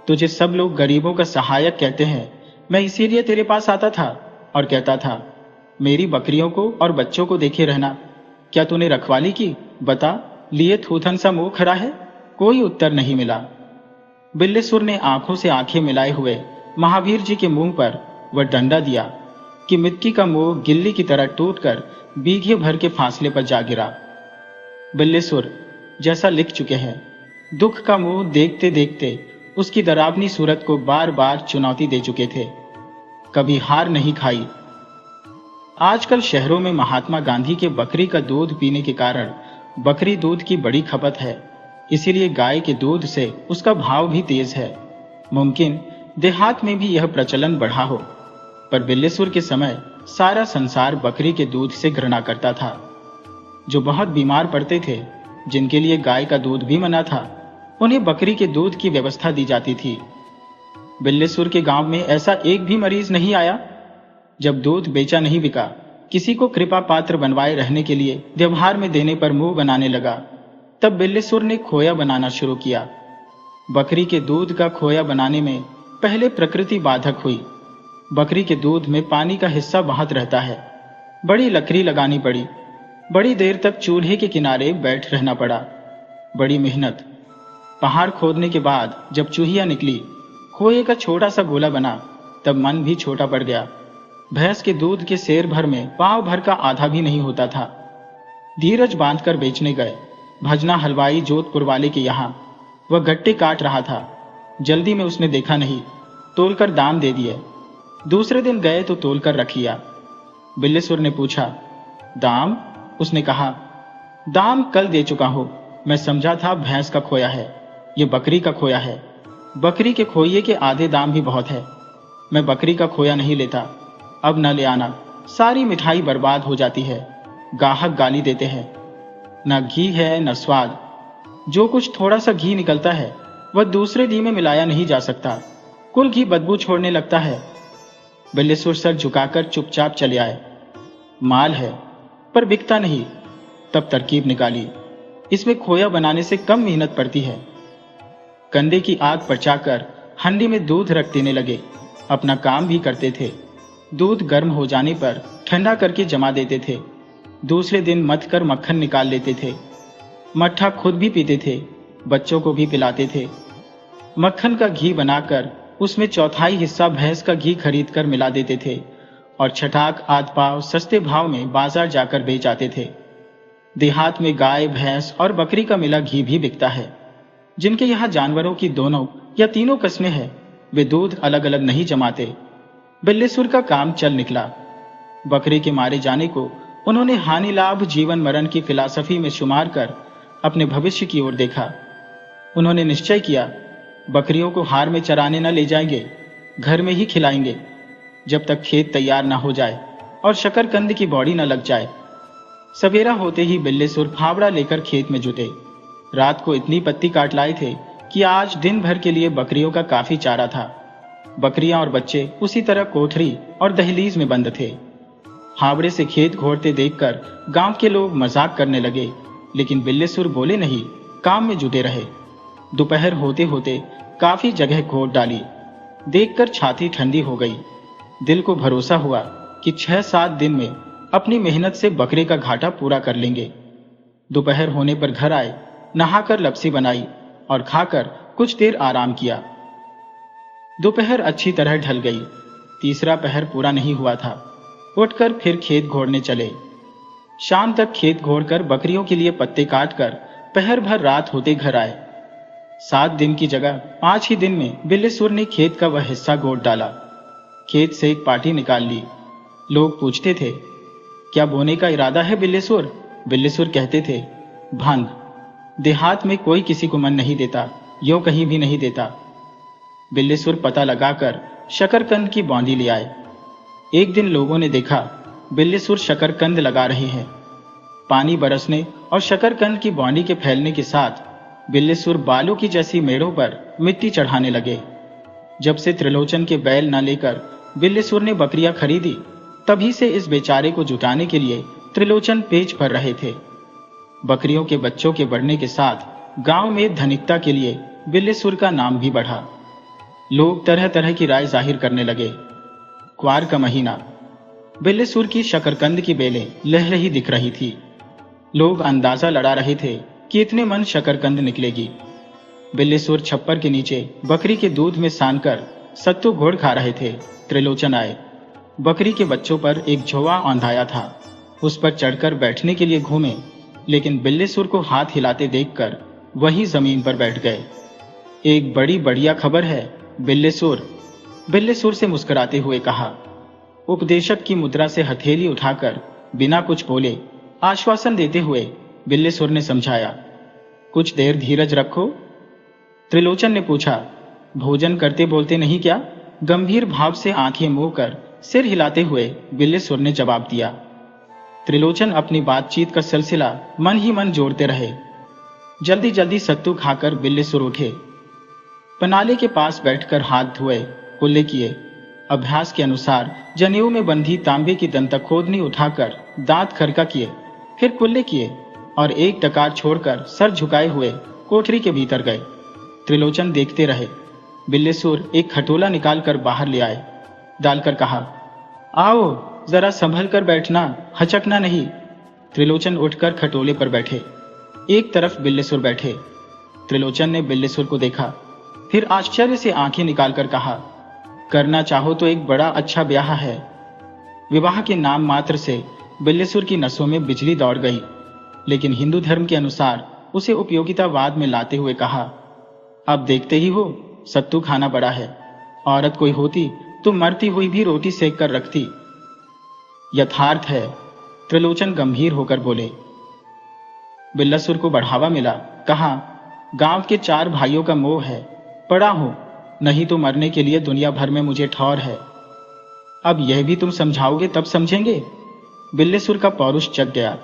तुझे सब लोग गरीबों का सहायक कहते हैं। मैं इसीलिए तेरे पास आता था और कहता था, मेरी बकरियों को और बच्चों को देखे रहना। क्या तूने रखवाली की? बता, लिए थूथन सा मुंह खड़ा है। कोई उत्तर नहीं मिला। बिल्लेसुर ने आंखों से आंखें मिलाए हुए महावीर जी के मुंह पर वह डंडा दिया कि मिट्टी का मुंह गिल्ली की तरह टूटकर बीघे भर के फासले पर जा गिरा। बिल्लेसुर जैसा लिख चुके हैं, दुख का मुंह देखते देखते उसकी डरावनी सूरत को बार बार चुनौती दे चुके थे। कभी हार नहीं खाई। आजकल शहरों में महात्मा गांधी के बकरी का दूध पीने के कारण बकरी दूध की बड़ी खपत है, इसीलिए गाय के दूध से उसका भाव भी तेज है। मुमकिन देहात में भी यह प्रचलन बढ़ा हो, पर बिल्लेसुर के समय सारा संसार बकरी के दूध से घृणा करता था। जो बहुत बीमार पड़ते थे, जिनके लिए गाय का दूध भी मना था, उन्हें बकरी के दूध की व्यवस्था दी जाती थी। बिल्लेसुर के गांव में ऐसा एक भी मरीज नहीं आया। जब दूध बेचा नहीं बिका, किसी को कृपा पात्र बनवाए रहने के लिए व्यवहार में देने पर मुंह बनाने लगा, तब बिल्लेसुर ने खोया बनाना शुरू किया। बकरी के दूध का खोया बनाने में पहले प्रकृति बाधक हुई। बकरी के दूध में पानी का हिस्सा बहुत रहता है। बड़ी लकड़ी लगानी पड़ी। बड़ी देर तक चूल्हे के किनारे बैठ रहना पड़ा। बड़ी मेहनत। पहाड़ खोदने के बाद जब चूहिया निकली, खोए का छोटा सा गोला बना, तब मन भी छोटा पड़ गया। भैंस के दूध के सेर भर में पाव भर का आधा भी नहीं होता था। धीरज बांधकर बेचने गए। भजना हलवाई जोधपुर वाले के यहाँ। वह गट्टे काट रहा था। जल्दी में उसने देखा नहीं, तोलकर दाम दे दिए। दूसरे दिन गए तो तोलकर रख लिया। बिल्लीसुर ने पूछा, दाम? उसने कहा, दाम कल दे चुका हूं। मैं समझा था भैंस का खोया है, ये बकरी का खोया है। बकरी के खोइए के आधे दाम भी बहुत है। मैं बकरी का खोया नहीं लेता, अब न ले आना। सारी मिठाई बर्बाद हो जाती है, गाहक गाली देते हैं। न घी है न स्वाद, जो कुछ थोड़ा सा घी निकलता है वह दूसरे घी में मिलाया नहीं जा सकता, कुल घी बदबू छोड़ने लगता है। बिल्लीसुर सर झुकाकर चुपचाप चले आए। माल है पर बिकता नहीं। तब तरकीब निकाली, इसमें खोया बनाने से कम मेहनत पड़ती है। कंधे की आग परचाकर हंडी में दूध रख देने लगे। अपना काम भी करते थे। दूध गर्म हो जाने पर ठंडा करके जमा देते थे। दूसरे दिन मथ कर मक्खन निकाल लेते थे। मट्ठा खुद भी पीते थे, बच्चों को भी पिलाते थे। मक्खन का घी बनाकर उसमें चौथाई हिस्सा भैंस का घी खरीद कर मिला देते थे और छटाक आध पाव सस्ते भाव में बाजार जाकर बेच आते थे। देहात में गाय, भैंस और बकरी का मिला घी भी बिकता है। जिनके यहाँ जानवरों की दोनों या तीनों किस्में हैं, वे दूध अलग अलग नहीं जमाते। बिल्लीसुर का काम चल निकला। बकरे के मारे जाने को उन्होंने हानि लाभ जीवन मरण की फिलॉसफी में शुमार कर अपने भविष्य की ओर देखा। उन्होंने निश्चय किया, बकरियों को हार में चराने न ले जाएंगे, घर में ही खिलाएंगे, जब तक खेत तैयार न हो जाए और शकरकंद की बौड़ी न लग जाए। सवेरा होते ही बिल्लीसुर फावड़ा लेकर खेत में जुटे। रात को इतनी पत्ती काट लाए थे कि आज दिन भर के लिए बकरियों का काफी चारा था। बकरियां और बच्चे उसी तरह कोठरी और दहलीज में बंद थे। हावड़े से खेत घोरते देखकर गांव के लोग मजाक करने लगे, लेकिन बिल्लीसुर बोले नहीं, काम में जुटे रहे। दोपहर होते होते काफी जगह घोर डाली। देखकर छाती ठंडी हो गई। दिल को भरोसा हुआ कि 6-7 दिन में अपनी मेहनत से बकरे का घाटा पूरा कर लेंगे। दोपहर होने पर घर आए, नहाकर लपसी बनाई और खाकर कुछ देर आराम किया। दोपहर अच्छी तरह ढल गई। तीसरा पहर पूरा नहीं हुआ था। उठकर फिर खेत घोरने चले। शाम तक खेत घोरकर बकरियों के लिए पत्ते काटकर पहर भर रात होते घर आए। 7 दिन की जगह 5 ही दिन में बिल्लीसुर ने खेत का वह हिस्सा गोद डाला। खेत से एक पाटी निकाल ली। लोग पूछते थे, क्या बोने का इरादा है बिल्लीसुर? बिल्लीसुर कहते थे, भंग। देहात में कोई किसी को मन नहीं देता, यूं कहीं भी नहीं देता। बिल्लीसुर पता लगाकर शकरकंद की बौंदी ले आए। एक दिन लोगों ने देखा बिल्लीसुर शकरकंद लगा रहे हैं। पानी बरसने और शकरकंद की बौंदी के फैलने के साथ बिल्लीसुर बालों की जैसी मेड़ों पर मिट्टी चढ़ाने लगे। जब से त्रिलोचन के बैल न लेकर बिल्लीसुर ने बकरियां खरीदी, तभी से इस बेचारे को जुटाने के लिए त्रिलोचन पेच भर रहे थे। बकरियों के बच्चों के बढ़ने के साथ गांव में धनिकता के लिए बिल्लीसुर का नाम भी बढ़ा। लोग तरह तरह की राय जाहिर करने लगे। क्वार का महीना, बिल्लीसुर की शकरकंद की बेलें लह रही दिख रही थी। लोग अंदाजा लड़ा रहे थे कि इतने मन शकरकंद निकलेगी। बिल्लीसुर छप्पर के नीचे बकरी के दूध में सानकर सत्तू घोड़ खा रहे थे। त्रिलोचन आए। बकरी के बच्चों पर एक झोवा औंधाया था। उस पर चढ़कर बैठने के लिए घूमे, लेकिन बिल्लीसुर को हाथ हिलाते देखकर वही जमीन पर बैठ गए। एक बड़ी बढ़िया खबर है बिल्लीसुर, बिल्लीसुर से मुस्कुराते हुए कहा। उपदेशक की मुद्रा से हथेली उठाकर बिना कुछ बोले आश्वासन देते हुए बिल्लीसुर ने समझाया, कुछ देर धीरज रखो। त्रिलोचन ने पूछा, भोजन करते बोलते नहीं क्या? गंभीर भाव से आंखें मूंद कर सिर हिलाते हुए बिल्लीसुर ने जवाब दिया। त्रिलोचन अपनी बातचीत का सिलसिला मन ही मन जोड़ते रहे। जल्दी जल्दी सत्तू खाकर बिल्लीसुर उठे। पनाले के पास बैठकर हाथ धोए, कुल्ले किए। अभ्यास के अनुसार जनेऊ में बंधी तांबे की दंतखोदनी उठाकर दांत खरका किए, फिर कुल्ले किए और एक डकार छोड़कर सर झुकाए हुए कोठरी के भीतर गए। त्रिलोचन देखते रहे। बिल्लीसुर एक खटोला निकालकर बाहर ले आए। डालकर कहा, आओ जरा संभल कर बैठना, हचकना नहीं। त्रिलोचन उठकर खटोले पर बैठे। एक तरफ बिल्लीसुर बैठे। त्रिलोचन ने बिल्लीसुर को देखा, फिर आश्चर्य से आंखें निकालकर कहा, करना चाहो तो एक बड़ा अच्छा ब्याह है। विवाह के नाम मात्र से बिल्लीसुर की नसों में बिजली दौड़ गई, लेकिन हिंदू धर्म के अनुसार उसे उपयोगितावाद में लाते हुए कहा, अब देखते ही हो सत्तू खाना पड़ा है। औरत कोई होती तो मरती हुई भी रोटी सेक कर रखती। यथार्थ है, त्रिलोचन गंभीर होकर बोले। बिल्लासुर को बढ़ावा मिला। कहा, गांव के 4 भाइयों का मोह है, पड़ा हूं, नहीं तो मरने के लिए दुनिया भर में मुझे ठौर है। अब यह भी तुम समझाओगे तब समझेंगे। बिल्लेसुर का पौरुष जग गया।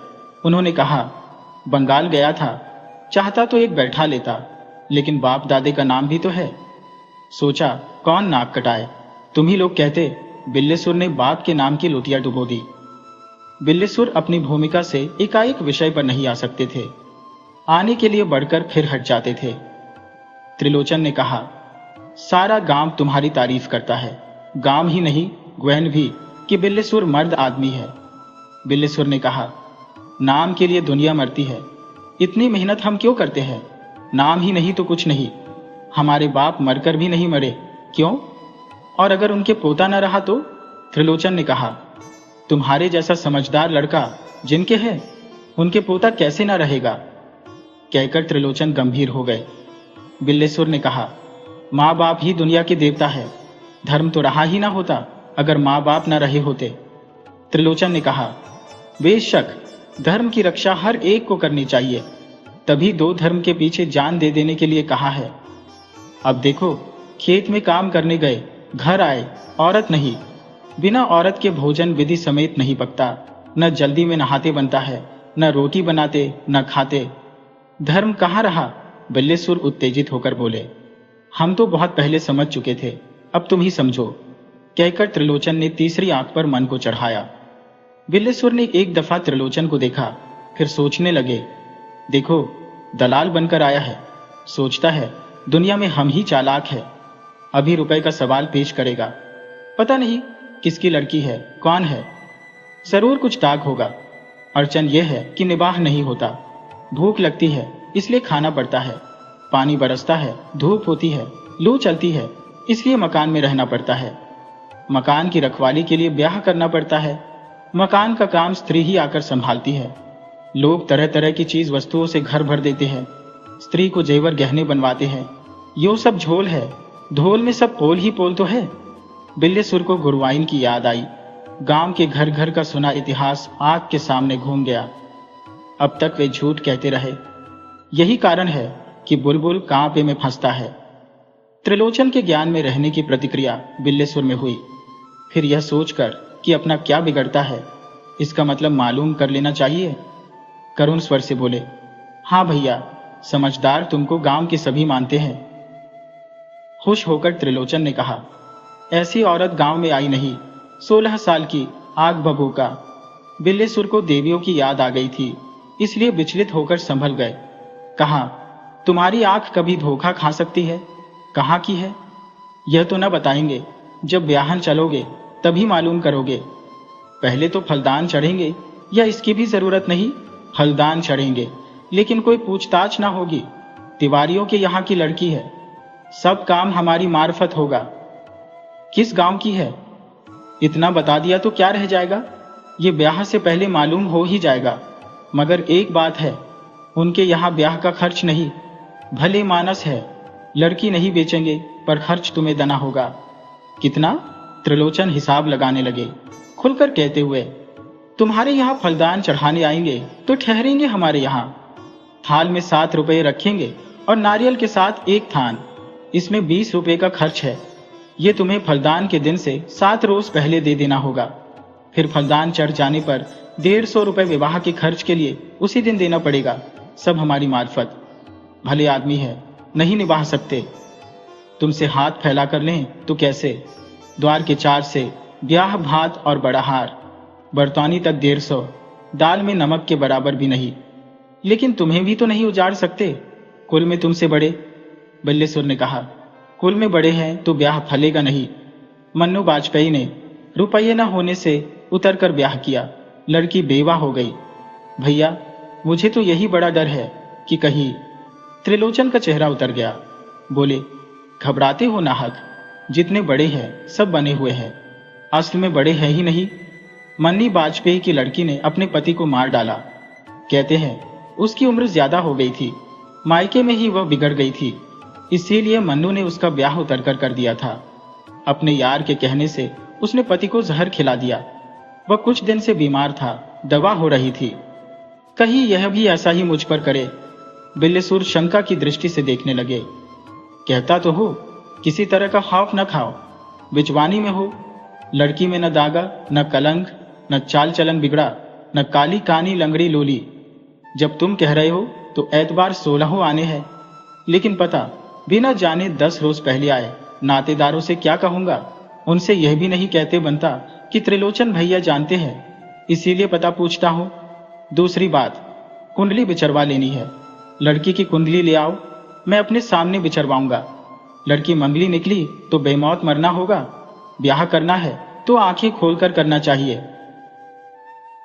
उन्होंने कहा, बंगाल गया था, चाहता तो एक बैठा लेता, लेकिन बाप दादे का नाम भी तो है। सोचा कौन नाक कटाए, तुम ही लोग कहते। बिल्लेसुर ने बाप के नाम की लोटियां डुबो दी। बिल्लेसुर अपनी भूमिका से एकाएक विषय पर नहीं आ सकते थे। आने के लिए बढ़कर फिर हट जाते थे। त्रिलोचन ने कहा, सारा गांव तुम्हारी तारीफ करता है, गांव ही नहीं ग्वैन भी, कि बिल्लेसुर मर्द आदमी है। बिल्लेसुर ने कहा, नाम के लिए दुनिया मरती है, इतनी मेहनत हम क्यों करते हैं? नाम ही नहीं तो कुछ नहीं। हमारे बाप मरकर भी नहीं मरे, क्यों? और अगर उनके पोता न रहा तो? त्रिलोचन ने कहा, तुम्हारे जैसा समझदार लड़का जिनके है, उनके पोता कैसे न रहेगा? कहकर त्रिलोचन गंभीर हो गए। बिल्लेसुर ने कहा, माँ बाप ही दुनिया के देवता है, धर्म तो रहा ही ना होता अगर माँ बाप न रहे होते। त्रिलोचन ने कहा, बेशक धर्म की रक्षा हर एक को करनी चाहिए, तभी 2 धर्म के पीछे जान दे देने के लिए कहा है। अब देखो, खेत में काम करने गए, घर आए, औरत नहीं। बिना औरत के भोजन विधि समेत नहीं पकता, न जल्दी में नहाते बनता है, न रोटी बनाते न खाते। धर्म कहाँ रहा? बिल्लेसुर उत्तेजित होकर बोले, हम तो बहुत पहले समझ चुके थे, अब तुम ही समझो। कहकर त्रिलोचन ने तीसरी आंख पर मन को चढ़ाया। बिल्लेसुर ने एक दफा त्रिलोचन को देखा, फिर सोचने लगे। देखो, दलाल बनकर आया है, सोचता है दुनिया में हम ही चालाक है, अभी रुपए का सवाल पेश करेगा। पता नहीं किसकी लड़की है, कौन है, जरूर कुछ दाग होगा। अड़चन यह है कि निबाह नहीं होता, भूख लगती है इसलिए खाना पड़ता है, पानी बरसता है, धूप होती है, लू चलती है, इसलिए मकान में रहना पड़ता है, मकान की रखवाली के लिए ब्याह करना पड़ता है, मकान का काम स्त्री ही आकर संभालती है। लोग तरह तरह की चीज वस्तुओं से घर भर देते हैं, स्त्री को जेवर गहने बनवाते हैं। यो सब झोल है, ढोल में सब पोल ही पोल तो है। बिल्लेसुर को गुरुवाइन की याद आई। गांव के घर घर का सुना इतिहास आग के सामने घूम गया। अब तक वे झूठ कहते रहे, यही कारण है कि बुलबुल कांपे में फंसता है। त्रिलोचन के ज्ञान में रहने की प्रतिक्रिया बिल्लेसुर में हुई। फिर यह सोचकर कि अपना क्या बिगड़ता है, इसका मतलब मालूम कर लेना चाहिए, करुण स्वर से बोले, हाँ भैया, समझदार तुमको गांव के सभी मानते हैं। खुश होकर त्रिलोचन ने कहा, ऐसी औरत गांव में आई नहीं, 16 साल की, आग बबूका। बिल्लेसुर को देवियों की याद आ गई थी, इसलिए विचलित होकर संभल गए। कहा, तुम्हारी आंख कभी धोखा खा सकती है? कहाँ की है? यह तो न बताएंगे, जब ब्याहन चलोगे तभी मालूम करोगे। पहले तो फलदान चढ़ेंगे, या इसकी भी जरूरत नहीं, फलदान चढ़ेंगे, लेकिन कोई पूछताछ ना होगी। तिवारियों के यहाँ की लड़की है, सब काम हमारी मार्फत होगा। किस गांव की है? इतना बता दिया तो क्या रह जाएगा, ये ब्याह से पहले मालूम हो ही जाएगा। मगर एक बात है, उनके यहाँ ब्याह का खर्च नहीं, भले मानस है, लड़की नहीं बेचेंगे पर खर्च तुम्हें देना होगा। कितना? त्रिलोचन हिसाब लगाने लगे, खुलकर कहते हुए, तुम्हारे यहाँ फलदान चढ़ाने आएंगे तो ठहरेंगे हमारे यहाँ। थाल में 7 रुपये रखेंगे और नारियल के साथ 1 थान, इसमें 20 रुपये का खर्च है। ये तुम्हें फलदान के दिन से 7 रोज पहले दे देना होगा। फिर फलदान चढ़ जाने पर 150 रुपये विवाह के खर्च के लिए उसी दिन देना पड़ेगा, सब हमारी मार्फत। भले आदमी है, नहीं निभा सकते, तुमसे हाथ फैला कर लें तो कैसे? द्वार के 4 से ब्याह भात और बड़ा हार, बरतौनी तक 150, दाल में नमक के बराबर भी नहीं। लेकिन तुम्हें भी तो नहीं उजाड़ सकते, कुल में तुमसे बड़े। बिल्लेसुर ने कहा, कुल में बड़े हैं तो ब्याह फलेगा नहीं। मन्नू वाजपेयी ने रुपये न होने से उतर कर ब्याह किया, लड़की बेवा हो गई। भैया, मुझे तो यही बड़ा डर है कि कहीं। त्रिलोचन का चेहरा उतर गया, बोले, घबराते हो नाहक, जितने बड़े हैं सब बने हुए हैं, असल में बड़े हैं ही नहीं। मन्नी वाजपेयी की लड़की ने अपने पति को मार डाला, कहते हैं उसकी उम्र ज्यादा हो गई थी, मायके में ही वह बिगड़ गई थी। इसीलिए मन्नू ने उसका ब्याह उतर कर दिया था। अपने यार के कहने से उसने पति को जहर खिला दिया। वह कुछ दिन से बीमार था, दवा हो रही थी। कहीं यह भी ऐसा ही मुझ पर करे। बिल्लीसुर शंका की दृष्टि से देखने लगे। कहता तो हो, किसी तरह का खौफ न खाओ, बिचवानी में हो। लड़की में न दागा, न कलंक, न चाल चलन बिगड़ा, न काली कानी लंगड़ी लोली। जब तुम कह रहे हो तो एतबार 16 आने हैं, लेकिन पता बिना जाने 10 रोज पहले आए। नातेदारों से क्या कहूंगा? उनसे यह भी नहीं कहते बनता कि त्रिलोचन भैया जानते हैं, इसीलिए पता पूछता हूं। दूसरी बात, कुंडली बिचरवा लेनी है। लड़की की कुंडली ले आओ, मैं अपने सामने बिचरवाऊंगा। लड़की मंगली निकली तो बेमौत मरना होगा। ब्याह करना है तो आंखें खोलकर करना चाहिए।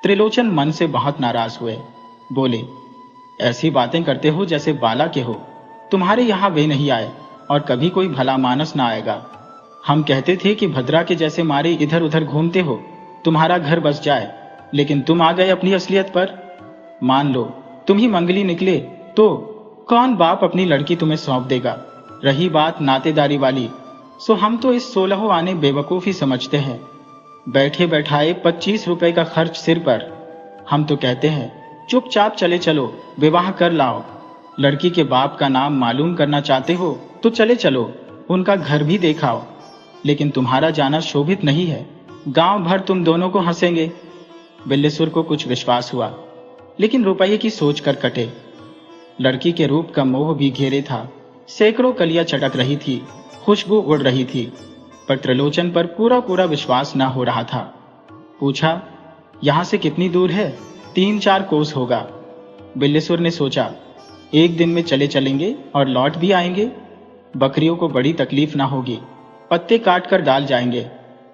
त्रिलोचन मन से बहुत नाराज हुए। बोले, ऐसी बातें करते हो जैसे बाला के हो। तुम्हारे यहां वे नहीं आए और कभी कोई भला मानस ना आएगा। हम कहते थे कि भद्रा के जैसे मारे इधर उधर घूमते हो, तुम्हारा घर बस जाए, लेकिन तुम आ गए अपनी असलियत पर। मान लो तुम ही मंगली निकले तो कौन बाप अपनी लड़की तुम्हें सौंप देगा? रही बात नातेदारी वाली, सो हम तो इस 16 आने बेवकूफी समझते हैं। बैठे बैठाए 25 रुपए का खर्च सिर पर। हम तो कहते हैं चुपचाप चले चलो, विवाह कर लाओ। लड़की के बाप का नाम मालूम करना चाहते हो तो चले चलो, उनका घर भी देखाओ। लेकिन तुम्हारा जाना शोभित नहीं है, गांव भर तुम दोनों को हंसेंगे। बिल्लीसुर को कुछ विश्वास हुआ, लेकिन रुपये की सोच कर कटे। लड़की के रूप का मोह भी घेरे था। सैकड़ों कलियां चटक रही थी, खुशबू उड़ रही थी, पर त्रिलोचन पर पूरा पूरा विश्वास न हो रहा था। पूछा, यहां से कितनी दूर है? 3-4 कोस होगा। बिल्लीसुर ने सोचा, एक दिन में चले चलेंगे और लौट भी आएंगे। बकरियों को बड़ी तकलीफ ना होगी, पत्ते काट कर डाल जाएंगे।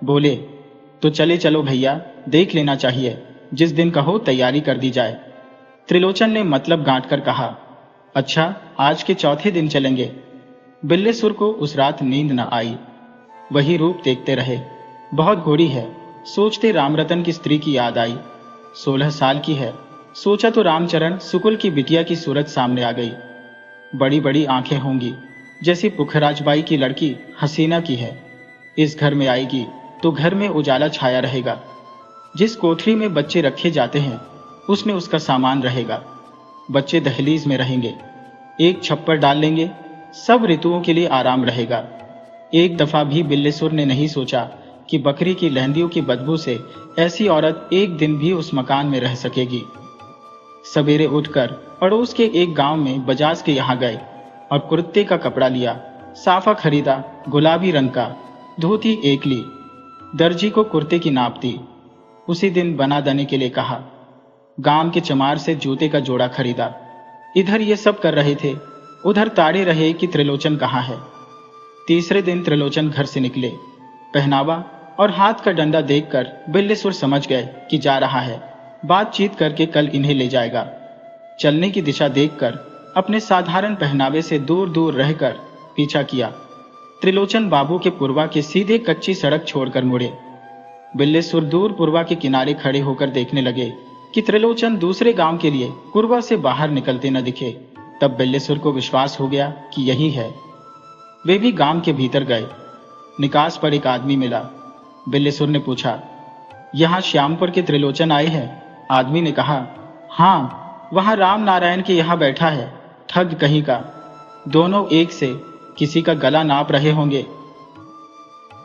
बोले, तो चले चलो भैया, देख लेना चाहिए, जिस दिन कहो तैयारी कर दी जाए। त्रिलोचन ने मतलब गांठ कर कहा, अच्छा, आज के चौथे दिन चलेंगे। बिल्लीसुर को उस रात नींद न आई। वही रूप देखते रहे। बहुत गोरी है, सोचते रामरतन की स्त्री की याद आई। 16 साल की है। सोचा तो रामचरण सुकुल की बिटिया की सूरत सामने आ गई। बड़ी बड़ी आंखें होंगी, जैसी पुखराजबाई की लड़की हसीना की है। इस घर में आएगी तो घर में उजाला छाया रहेगा। जिस कोठरी में बच्चे रखे जाते हैं उसमें उसका सामान रहेगा। बच्चे दहलीज में रहेंगे, एक छप्पर डाल लेंगे, सब ऋतुओं के लिए आराम रहेगा। एक दफा भी बिल्लीसुर ने नहीं सोचा कि बकरी की लहंदियों की बदबू से ऐसी औरत एक दिन भी उस मकान में रह सकेगी। सवेरे उठकर पड़ोस के एक गांव में बजाज के यहाँ गए और कुर्ते का कपड़ा लिया। साफा खरीदा, गुलाबी रंग का। धोती एक ली। दर्जी को कुर्ते की नाप दी। उसी दिन बना देने के लिए कहा। गांव के चमार से जूते का जोड़ा खरीदा। इधर ये सब कर रहे थे, उधर ताड़े रहे कि त्रिलोचन कहाँ है। तीसरे दिन त्रिलोचन घर से निकले। पहनावा और हाथ का डंडा देखकर बिल्लीसुर समझ गए कि जा रहा है। बातचीत करके कल इन्हें ले जाएगा। चलने की दिशा देखकर अपने साधारण पहनावे से दूर दूर रहकर पीछा किया। त्रिलोचन बाबू के पुरवा के सीधे कच्ची सड़क छोड़कर मुड़े। बिल्लीसुर दूर पुरवा के किनारे खड़े होकर देखने लगे कि त्रिलोचन दूसरे गांव के लिए पुरवा से बाहर निकलते न दिखे। तब बिल्लीसुर को विश्वास हो गया कि यही है। वे भी गांव के भीतर गए। निकास पर एक आदमी मिला। बिल्लीसुर ने पूछा, यहां श्यामपुर के त्रिलोचन आए हैं? आदमी ने कहा, हाँ, वहां राम नारायण के यहां बैठा है, ठग कहीं का। दोनों एक से किसी का गला नाप रहे होंगे।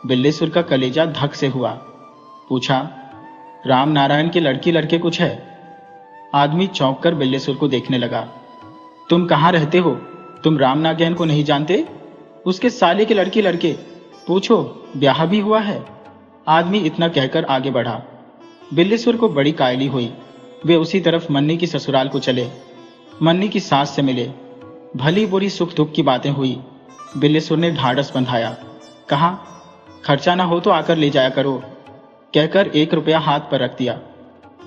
बिल्लीसुर का कलेजा धक से हुआ। पूछा, राम नारायण के लड़की लड़के कुछ है? आदमी चौंक कर बिल्लीसुर को देखने लगा। तुम कहाँ रहते हो? तुम राम नारायण को नहीं जानते? उसके साले के लड़की लड़के पूछो, ब्याह भी हुआ है। आदमी इतना कहकर आगे बढ़ा। बिल्लीसुर को बड़ी कायली हुई। वे उसी तरफ मन्नी की ससुराल को चले। मन्नी की सास से मिले। भली बुरी सुख दुख की बातें हुई। बिल्लीसुर ने ढाढ़स बंधाया। कहा, खर्चा ना हो तो आकर ले जाया करो, कहकर 1 रुपया हाथ पर रख दिया।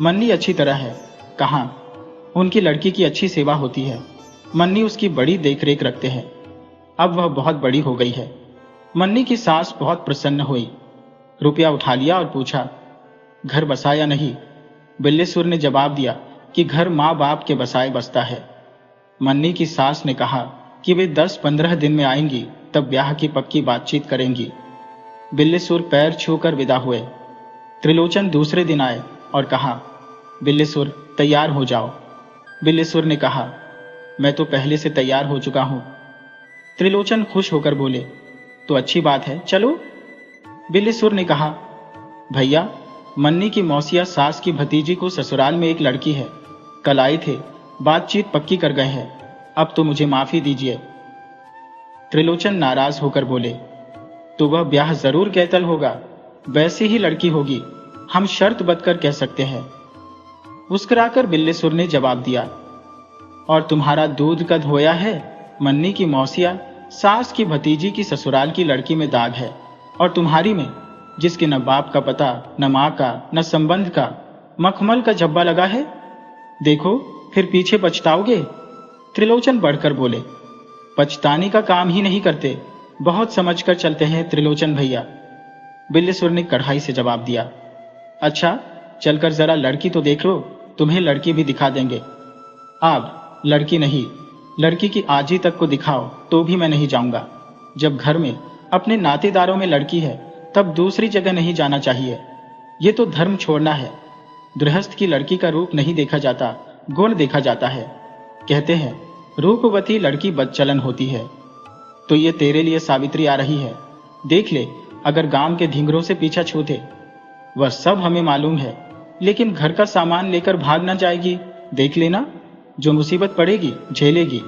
मन्नी अच्छी तरह है। कहा, उनकी लड़की की अच्छी सेवा होती है। मन्नी उसकी बड़ी देखरेख रखते हैं। अब वह बहुत बड़ी हो गई है। मन्नी की सास बहुत प्रसन्न हुई। रुपया उठा लिया और पूछा, घर बसा या नहीं? बिल्लीसुर ने जवाब दिया कि घर माँ बाप के बसाए बसता है। मन्नी की सास ने कहा, कि वे 10-15 दिन में आएंगी, तब ब्याह की पक्की बातचीत करेंगी। बिल्लीसुर पैर छूकर विदा हुए। त्रिलोचन दूसरे दिन आए और कहा, बिल्लीसुर तैयार हो जाओ। बिल्लीसुर ने कहा, मैं तो पहले से तैयार हो चुका हूं। त्रिलोचन खुश होकर बोले, तो अच्छी बात है, चलो। बिल्लीसुर ने कहा, भैया मन्नी की मौसिया सास की भतीजी को ससुराल में एक लड़की है, कल आए थे, बातचीत पक्की कर गए हैं, अब तो मुझे माफी दीजिए। त्रिलोचन नाराज होकर बोले, तो वह ब्याह जरूर कैतल होगा, वैसी ही लड़की होगी, हम शर्त बंधकर कह सकते हैं। मुस्कुराकर बिल्लीसुर ने जवाब दिया, और तुम्हारा दूध का धोया है, मन्नी की मौसिया सास की भतीजी की ससुराल की लड़की में दाग है, और तुम्हारी में, जिसके न बाप का पता, न मां का, न संबंध का, मखमल का जब्बा लगा है, देखो फिर पीछे पछताओगे। त्रिलोचन बढ़कर बोले, पछताने का काम ही नहीं करते, बहुत समझकर चलते हैं त्रिलोचन भैया। बिल्लीसुर ने कढ़ाई से जवाब दिया, अच्छा चलकर जरा लड़की तो देख लो, तुम्हें लड़की भी दिखा देंगे। आप लड़की नहीं, लड़की की आजी तक को दिखाओ तो भी मैं नहीं जाऊंगा। जब घर में अपने नातेदारों में लड़की है, तब दूसरी जगह नहीं जाना चाहिए। ये तो धर्म छोड़ना है। गृहस्थ की लड़की का रूप नहीं देखा जाता, गुण देखा जाता है। कहते हैं रूपवती लड़की बदचलन होती है। तो ये तेरे लिए सावित्री आ रही है, देख ले, अगर गांव के ढींगरों से पीछा छूटे। वह सब हमें मालूम है, लेकिन घर का सामान लेकर भाग ना जाएगी, देख लेना, जो मुसीबत पड़ेगी झेलेगी।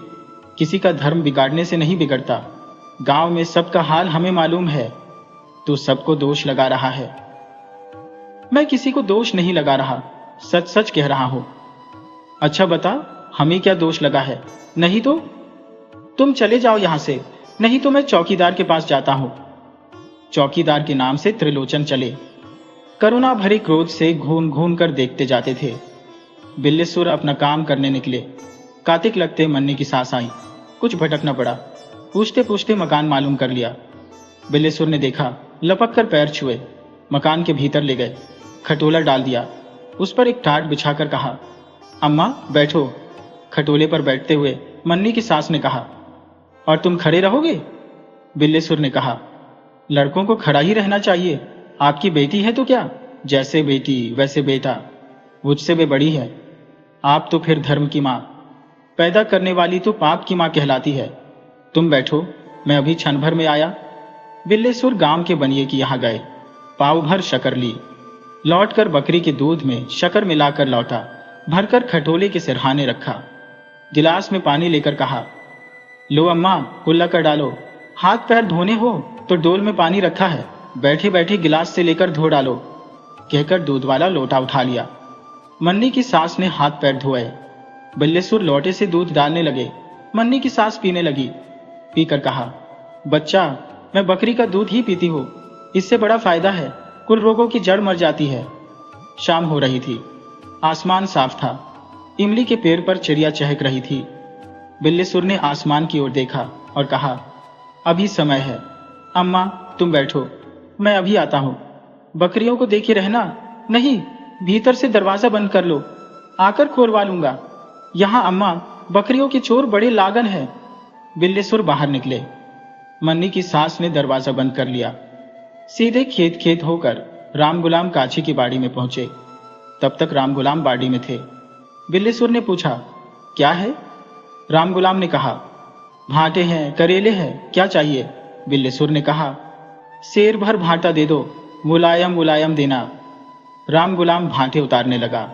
किसी का धर्म बिगाड़ने से नहीं बिगड़ता। गांव में सबका हाल हमें मालूम है। तू सबको दोष लगा रहा है। मैं किसी को दोष नहीं लगा रहा, सच सच कह रहा हूं। अच्छा बता, हमें क्या दोष लगा है? नहीं तो तुम चले जाओ यहां से, नहीं तो मैं चौकीदार के पास जाता हूं। चौकीदार के नाम से त्रिलोचन चले। करुणा भरे क्रोध से घूम घूम कर देखते जाते थे। बिल्लीसुर अपना काम करने निकले। कातिक लगते मन्नी की सास आई। कुछ भटकना पड़ा, पूछते पूछते मकान मालूम कर लिया। बिल्लीसुर ने देखा, लपक कर पैर छुए, मकान के भीतर ले गए, खटोला डाल दिया, उस पर एक टाट बिछाकर कहा, अम्मा बैठो। खटोले पर बैठते हुए मन्नी की सास ने कहा, और तुम खड़े रहोगे? बिल्लीसुर ने कहा, लड़कों को खड़ा ही रहना चाहिए, आपकी बेटी है तो क्या, जैसे बेटी वैसे बेटा, मुझसे वे बड़ी है। आप तो फिर धर्म की माँ, पैदा करने वाली तो पाप की माँ कहलाती है। तुम बैठो, मैं अभी क्षण भर में आया। बिल्लीसुर गांव के बनिए की यहाँ गए, पाव भर शक्कर ली, लौटकर बकरी के दूध में शक्कर मिलाकर लौटा, भरकर खटोले के सिरहाने रखा, गिलास में पानी लेकर कहा, लो अम्मा कुल्ला कर डालो, हाथ पैर धोने हो तो डोल में पानी रखा है, बैठे बैठे गिलास से लेकर धो डालो, कहकर दूध वाला लोटा उठा लिया। मन्नी की सास ने हाथ पैर धोए। बिल्लीसुर लोटे से दूध डालने लगे। मन्नी की सास पीने लगी। पीकर कहा, बच्चा मैं बकरी का दूध ही पीती हूँ, इससे बड़ा फायदा है, कुल रोगों की जड़ मर जाती है। शाम हो रही थी, आसमान साफ था, इमली के पेड़ पर चिड़िया चहक रही थी। बिल्लीसुर ने आसमान की ओर देखा और कहा, अभी समय है, अम्मा तुम बैठो, मैं अभी आता हूँ। बकरियों को देखे रहना, नहीं भीतर से दरवाजा बंद कर लो, आकर खोलवा लूंगा। यहाँ अम्मा बकरियों के चोर बड़े लागन है। बिल्लीसुर बाहर निकले। मन्नी की सास ने दरवाजा बंद कर लिया। सीधे खेत खेत होकर राम गुलाम काची की बाड़ी में पहुंचे। तब तक राम गुलाम बाड़ी में थे। बिल्लीसुर ने पूछा, क्या है? राम गुलाम ने कहा, भांटे हैं, करेले हैं, क्या चाहिए? बिल्लीसुर ने कहा, शेर भर भांटा दे दो, मुलायम मुलायम देना। राम गुलाम भांटे उतारने लगा।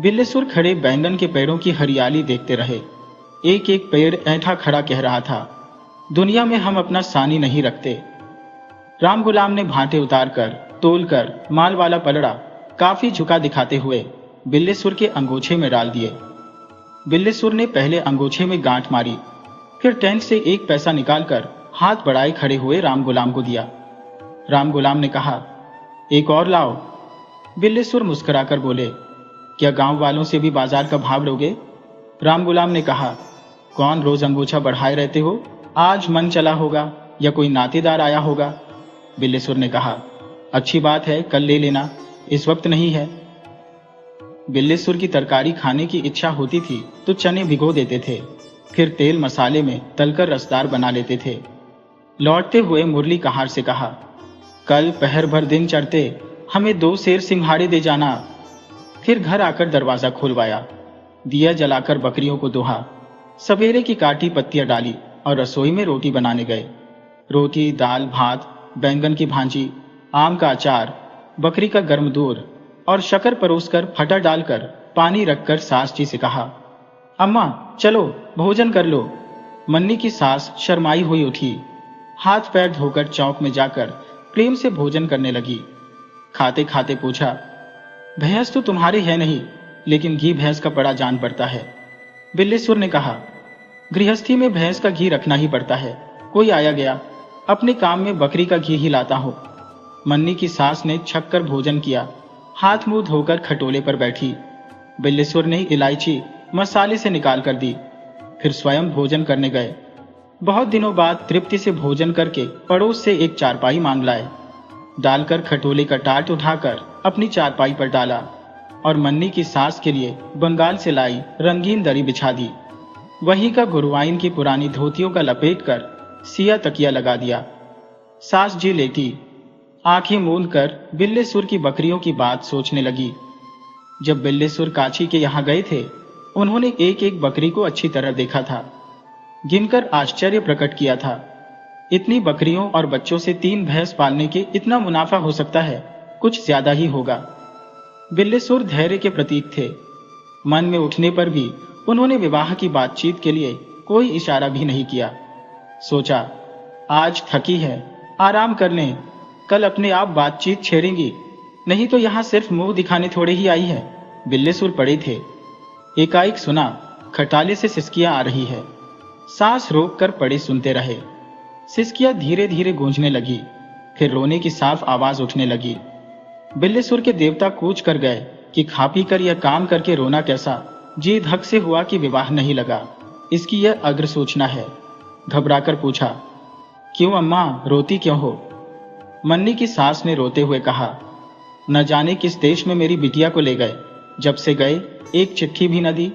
बिल्लीसुर खड़े बैंगन के पेड़ों की हरियाली देखते रहे। एक एक पेड़ ऐंठा खड़ा कह रहा था, दुनिया में हम अपना सानी नहीं रखते। राम गुलाम ने भांटे उतारकर तोलकर माल वाला पलड़ा काफी झुका दिखाते हुए बिल्लीसुर के अंगोछे में डाल दिए। बिल्लीसुर ने पहले अंगोछे में गांठ मारी, फिर टेंट से एक पैसा निकालकर हाथ बढ़ाए खड़े हुए राम गुलाम को दिया। राम गुलाम ने कहा, एक और लाओ। बिल्लीसुर मुस्कुराकर बोले, क्या गांव वालों से भी बाजार का भाव लोगे? राम गुलाम ने कहा, कौन रोज अंगूछा बढ़ाए रहते हो, आज मन चला होगा या कोई नातेदार आया होगा। बिल्लीसुर ने कहा, अच्छी बात है, कल ले लेना, इस वक्त नहीं है। बिल्लीसुर की तरकारी खाने की इच्छा होती थी तो चने भिगो देते थे। फिर तेल मसाले में तलकर रसदार बना लेते थे। लौटते हुए मुरली कहार से कहा, कल पहर भर दिन चढ़ते हमें 2 सेर सिंघाड़े दे जाना। फिर घर आकर दरवाजा खुलवाया, दिया जलाकर बकरियों को दोहा, सवेरे की काटी पत्तियां डाली और रसोई में रोटी बनाने गए। रोटी, दाल, भात, बैंगन की भांजी, आम का अचार, बकरी का गर्म दूध और शक्कर परोसकर फटा डालकर पानी रखकर सास जी से कहा, अम्मा चलो भोजन कर लो। मन्नी की सास शर्माई हुई उठी, हाथ पैर धोकर चौक में जाकर प्रेम से भोजन करने लगी। खाते खाते पूछा, भैंस तो तुम्हारी है नहीं, लेकिन घी भैंस का बड़ा जान पड़ता है। बिल्लेश्वर ने कहा, गृहस्थी में भैंस का घी रखना ही पड़ता है। कोई आया गया, अपने काम में बकरी का घी ही लाता हूं। मन्नी की सास ने छक कर भोजन किया, हाथ मुंह धोकर खटोले पर बैठी। बिल्लेश्वर ने इलायची मसाले से निकाल कर दी, फिर स्वयं भोजन करने गए। बहुत दिनों बाद तृप्ति से भोजन करके पड़ोस से एक चारपाई मांग लाए। डालकर खटोले का टाट उठाकर अपनी चारपाई पर डाला और मन्नी की सास के लिए बंगाल से लाई रंगीन दरी बिछा दी। वहीं का गुरुवाइन की पुरानी धोतियों का लपेट कर सिया तकिया लगा दिया। सास जी लेटी आंखें मूंद कर बिल्लेश्वर की बकरियों की बात सोचने लगी। जब बिल्लेश्वर काची के यहाँ गए थे, उन्होंने एक एक बकरी को अच्छी तरह देखा था, गिनकर आश्चर्य प्रकट किया था। इतनी बकरियों और बच्चों से 3 भैंस पालने के इतना मुनाफा हो सकता है, कुछ ज्यादा ही होगा। बिल्लेश्वर धैर्य के प्रतीक थे। मन में उठने पर भी उन्होंने विवाह की बातचीत के लिए कोई इशारा भी नहीं किया। सोचा, आज थकी है, आराम कर लें, कल अपने आप बातचीत छेड़ेंगी, नहीं तो यहां सिर्फ मुंह दिखाने थोड़े ही आई है। बिल्लेश्वर पड़े थे, एकाएक सुना खटाले से सिसकियां आ रही है। सांस रोक कर पड़े सुनते रहे। सिसकियां धीरे धीरे गूंजने लगी, फिर रोने की साफ आवाज उठने लगी। बिल्लेश्वर के देवता कूच कर गए कि खा पी कर यह काम करके रोना कैसा। जी धक से हुआ कि विवाह नहीं लगा, इसकी यह अग्र सूचना है। घबराकर पूछा, क्यों अम्मा, रोती क्यों हो? मन्नी की सास ने रोते हुए कहा, न जाने किस देश में मेरी बिटिया को ले गए, जब से गए एक चिट्ठी भी न दी।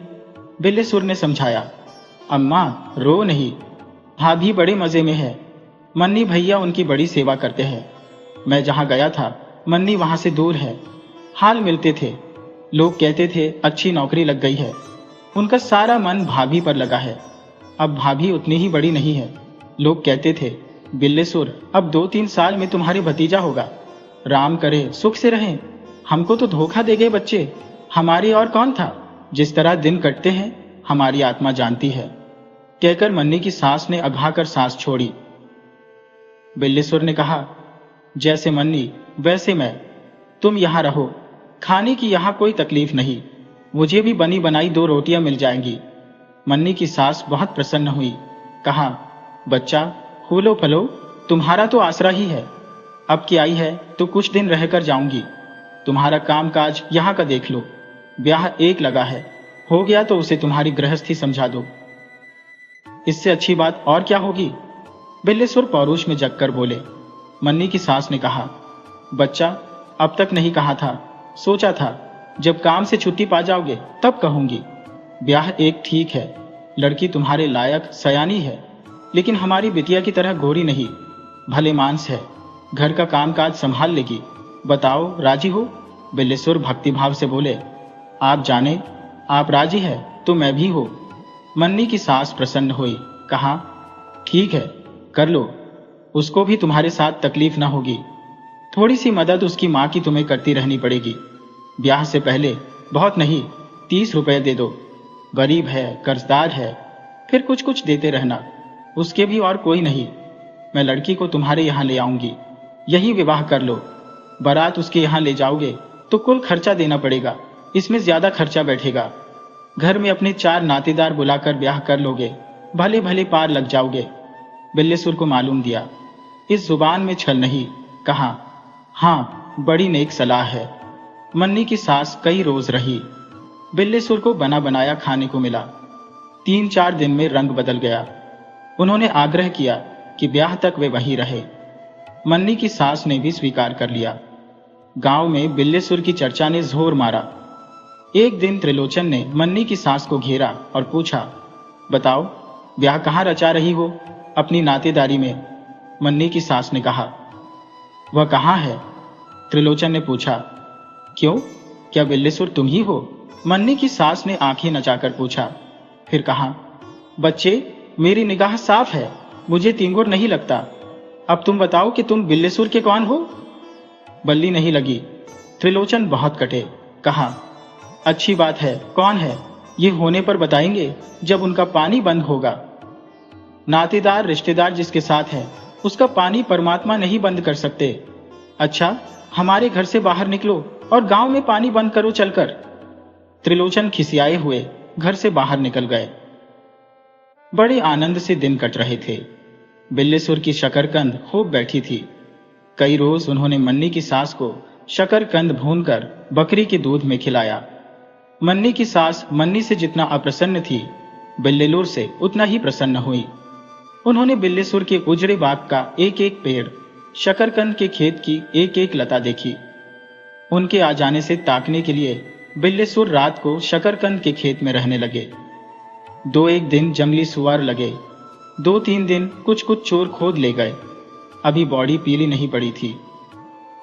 बिल्लेश्वर ने समझाया, अम्मा रो नहीं, भाभी बड़े मजे में है। मन्नी भैया उनकी बड़ी सेवा करते हैं। मैं जहां गया था, मन्नी वहां से दूर है। हाल मिलते थे, लोग कहते थे अच्छी नौकरी लग गई है। उनका सारा मन भाभी पर लगा है। अब भाभी उतनी ही बड़ी नहीं है। लोग कहते थे, बिल्लेश्वर अब 2-3 साल में तुम्हारे भतीजा होगा, राम करे सुख से रहें। हमको तो धोखा दे गए बच्चे, हमारे और कौन था। जिस तरह दिन कटते हैं हमारी आत्मा जानती है। कहकर मन्नी की सास ने अघाकर सांस छोड़ी। बिल्लेश्वर ने कहा, जैसे मन्नी वैसे मैं, तुम यहां रहो, खाने की यहां कोई तकलीफ नहीं, मुझे भी बनी बनाई 2 रोटियां मिल जाएंगी। मन्नी की सास बहुत प्रसन्न हुई, कहा, बच्चा फूलो फलो, तुम्हारा तो आसरा ही है। अब की आई है तो कुछ दिन रहकर जाऊंगी, तुम्हारा काम काज यहां का देख लो। ब्याह एक लगा है, हो गया तो उसे तुम्हारी गृहस्थी समझा दो, इससे अच्छी बात और क्या होगी। बिल्लेश्वर पौरुष में जगकर बोले। मन्नी की सास ने कहा, बच्चा अब तक नहीं कहा था, सोचा था जब काम से छुट्टी पा जाओगे तब कहूंगी। ब्याह एक ठीक है, लड़की तुम्हारे लायक सयानी है, लेकिन हमारी बिटिया की तरह गोरी नहीं, भले मांस है, घर का कामकाज संभाल लेगी। बताओ राजी हो? बिल्लेश्वर भक्तिभाव से बोले, आप जाने, आप राजी है तो मैं भी हो। मन्नी की सास प्रसन्न हुई, कहा, ठीक है कर लो, उसको भी तुम्हारे साथ तकलीफ ना होगी। थोड़ी सी मदद उसकी माँ की तुम्हें करती रहनी पड़ेगी। ब्याह से पहले बहुत नहीं 30 रुपए दे दो, गरीब है, कर्जदार है, फिर कुछ कुछ देते रहना, उसके भी और कोई नहीं। मैं लड़की को तुम्हारे यहाँ ले आऊंगी, यही विवाह कर लो। बारात उसके यहाँ ले जाओगे तो कुल खर्चा देना पड़ेगा, इसमें ज्यादा खर्चा बैठेगा। घर में अपने 4 नातेदार बुलाकर ब्याह कर लोगे, भले भले पार लग जाओगे। बिल्लेश्वर को मालूम दिया, इस जुबान में छल नहीं। कहा, हाँ बड़ी नेक सलाह है। मन्नी की सास कई रोज रही। बिल्लेश्वर को बना बनाया खाने को मिला। 3-4 दिन में रंग बदल गया। उन्होंने आग्रह किया कि ब्याह तक वे वहीं रहे। मन्नी की सास ने भी स्वीकार कर लिया। गांव में बिल्लेश्वर की चर्चा ने जोर मारा। एक दिन त्रिलोचन ने मन्नी की सास को घेरा और पूछा, बताओ ब्याह कहाँ रचा रही हो? अपनी नातेदारी में, मन्नी की सास ने कहा। वह कहाँ है? त्रिलोचन ने पूछा। क्यों, क्या बिल्लेसुर तुम ही हो? मन्नी की सास ने आंखें नचाकर पूछा। फिर कहा, बच्चे, मेरी निगाह साफ है, मुझे तिंगुर नहीं लगता। अब तुम बताओ कि तुम बिल्लेसुर के कौन हो? बल्ली नहीं लगी। त्रिलोचन बहुत कटे। कहा, अच्छी बात है, कौन है? ये होने पर बताएंगे, जब उनका पानी बंद होगा। नातेदार रिश्तेदार जिसके साथ है, उसका पानी परमात्मा नहीं बंद कर सकते। अच्छा, हमारे घर से बाहर निकलो और गांव में पानी बंद करो चलकर। त्रिलोचन खिसियाए हुए घर से बाहर निकल गए। बड़े आनंद से दिन कट रहे थे। बिल्लेसुर की शकरकंद खूब बैठी थी। कई रोज उन्होंने मन्नी की सास को शकरकंद भूनकर बकरी के दूध में खिलाया। मन्नी की सास मन्नी से जितना अप्रसन्न थी, बिल्लेलुर से उतना ही प्रसन्न हुई। उन्होंने बिल्लेसुर के उजड़े बाग का एक एक पेड़, शकरकंद के खेत की एक एक लता देखी। उनके आ जाने से ताकने के लिए बिल्लेसुर रात को शकरकंद के खेत में रहने लगे। 2-1 दिन जंगली सुअर लगे, 2-3 दिन कुछ कुछ चोर खोद ले गए। अभी बॉडी पीली नहीं पड़ी थी।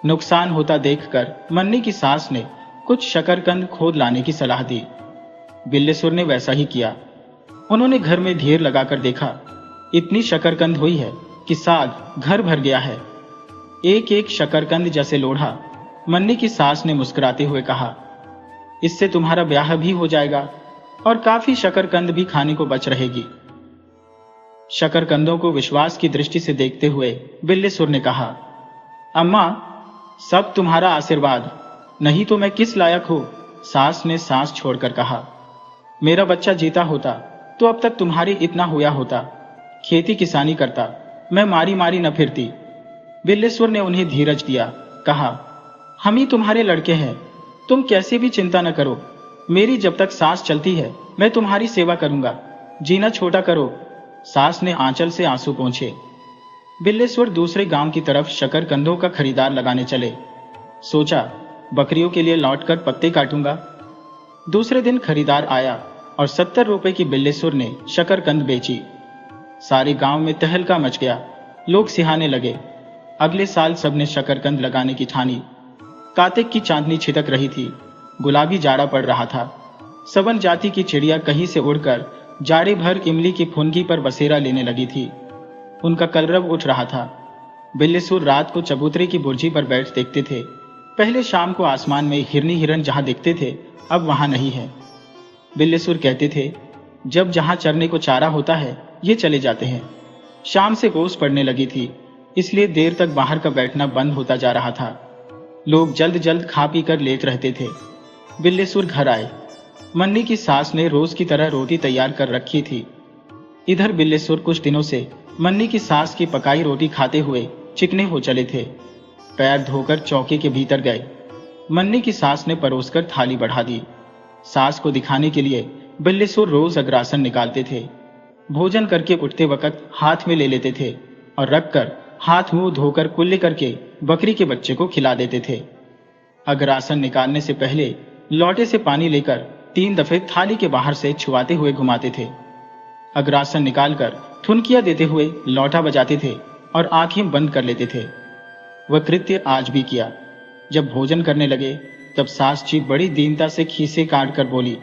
नुकसान होता देखकर मन्नी की सास ने कुछ शकरकंद खोद लाने की सलाह दी। बिल्लेसुर ने वैसा ही किया। उन्होंने घर में ढेर लगाकर देखा, इतनी शकरकंद हुई है कि साग घर भर गया है। एक एक शकरकंद जैसे लोढ़ा। मन्नी की सास ने मुस्कुराते हुए कहा, इससे तुम्हारा ब्याह भी हो जाएगा और काफी शकरकंद भी खाने को बच रहेगी। शकरकंदों को विश्वास की दृष्टि से देखते हुए बिल्लेसुर ने कहा, अम्मा, सब तुम्हारा आशीर्वाद, नहीं तो मैं किस लायक हूं? सास ने सांस छोड़कर कहा, मेरा बच्चा जीता होता तो अब तक तुम्हारी इतना हुआ होता। खेती किसानी करता, मैं मारी मारी न फिरती। बिल्लेसुर ने उन्हें धीरज दिया। कहा, हम ही तुम्हारे लड़के हैं, तुम कैसे भी चिंता न करो। मेरी जब तक सांस चलती है मैं तुम्हारी सेवा करूंगा, जीना छोटा करो। सास ने आंचल से आंसू पोंछे। बिल्लेसुर दूसरे गांव की तरफ शकरकंदों का खरीदार लगाने चले। सोचा, बकरियों के लिए लौटकर पत्ते काटूंगा। दूसरे दिन खरीदार आया और 70 रुपए की बिल्लेसुर ने शकरकंद बेची। सारे गांव में तहलका मच गया, लोग सिहाने लगे। अगले साल सबने शकरकंद लगाने की ठानी। कार्तिक की चांदनी छिटक रही थी, गुलाबी जाड़ा पड़ रहा था। सवन जाति की चिड़िया कहीं से उड़कर जाड़े भर इमली की फुनगी पर बसेरा लेने लगी थी। उनका कलरव उठ रहा था। बिल्लेसुर रात को चबूतरे की बुर्जी पर बैठ देखते थे। पहले शाम को आसमान में हिरनी हिरन जहां दिखते थे, अब वहां नहीं है। बिल्लेसुर कहते थे, जब जहां चरने को चारा होता है ये चले जाते हैं। शाम से ओस पड़ने लगी थी, इसलिए देर तक बाहर का बैठना बंद होता जा रहा था। लोग जल्द जल्द खा पी कर लेट रहते थे। बिल्लेसुर घर आए। मन्नी की सास ने रोज की तरह रोटी तैयार कर रखी थी। इधर बिल्लेसुर कुछ दिनों से मन्नी की सास की पकाई रोटी खाते हुए चिकने हो चले थे। पैर धोकर चौके के भीतर गए। मन्नी की सास ने परोसकर थाली बढ़ा दी। सास को दिखाने के लिए बिल्लेसुर रोज अग्रासन निकालते थे। भोजन करके उठते वक्त हाथ में ले लेते थे और रखकर हाथ मुंह धोकर कुल्ले करके बकरी के बच्चे को खिला देते थे। अग्रासन निकालने से पहले लौटे से पानी लेकर 3 दफे थाली के बाहर से छुआते हुए घुमाते थे। अग्रासन निकालकर थुनकियां देते हुए लौटा बजाते थे और आंखें बंद कर लेते थे। वह कृत्य आज भी किया। जब भोजन करने लगे तब सास जी बड़ी दीनता से खीसे काट कर बोली,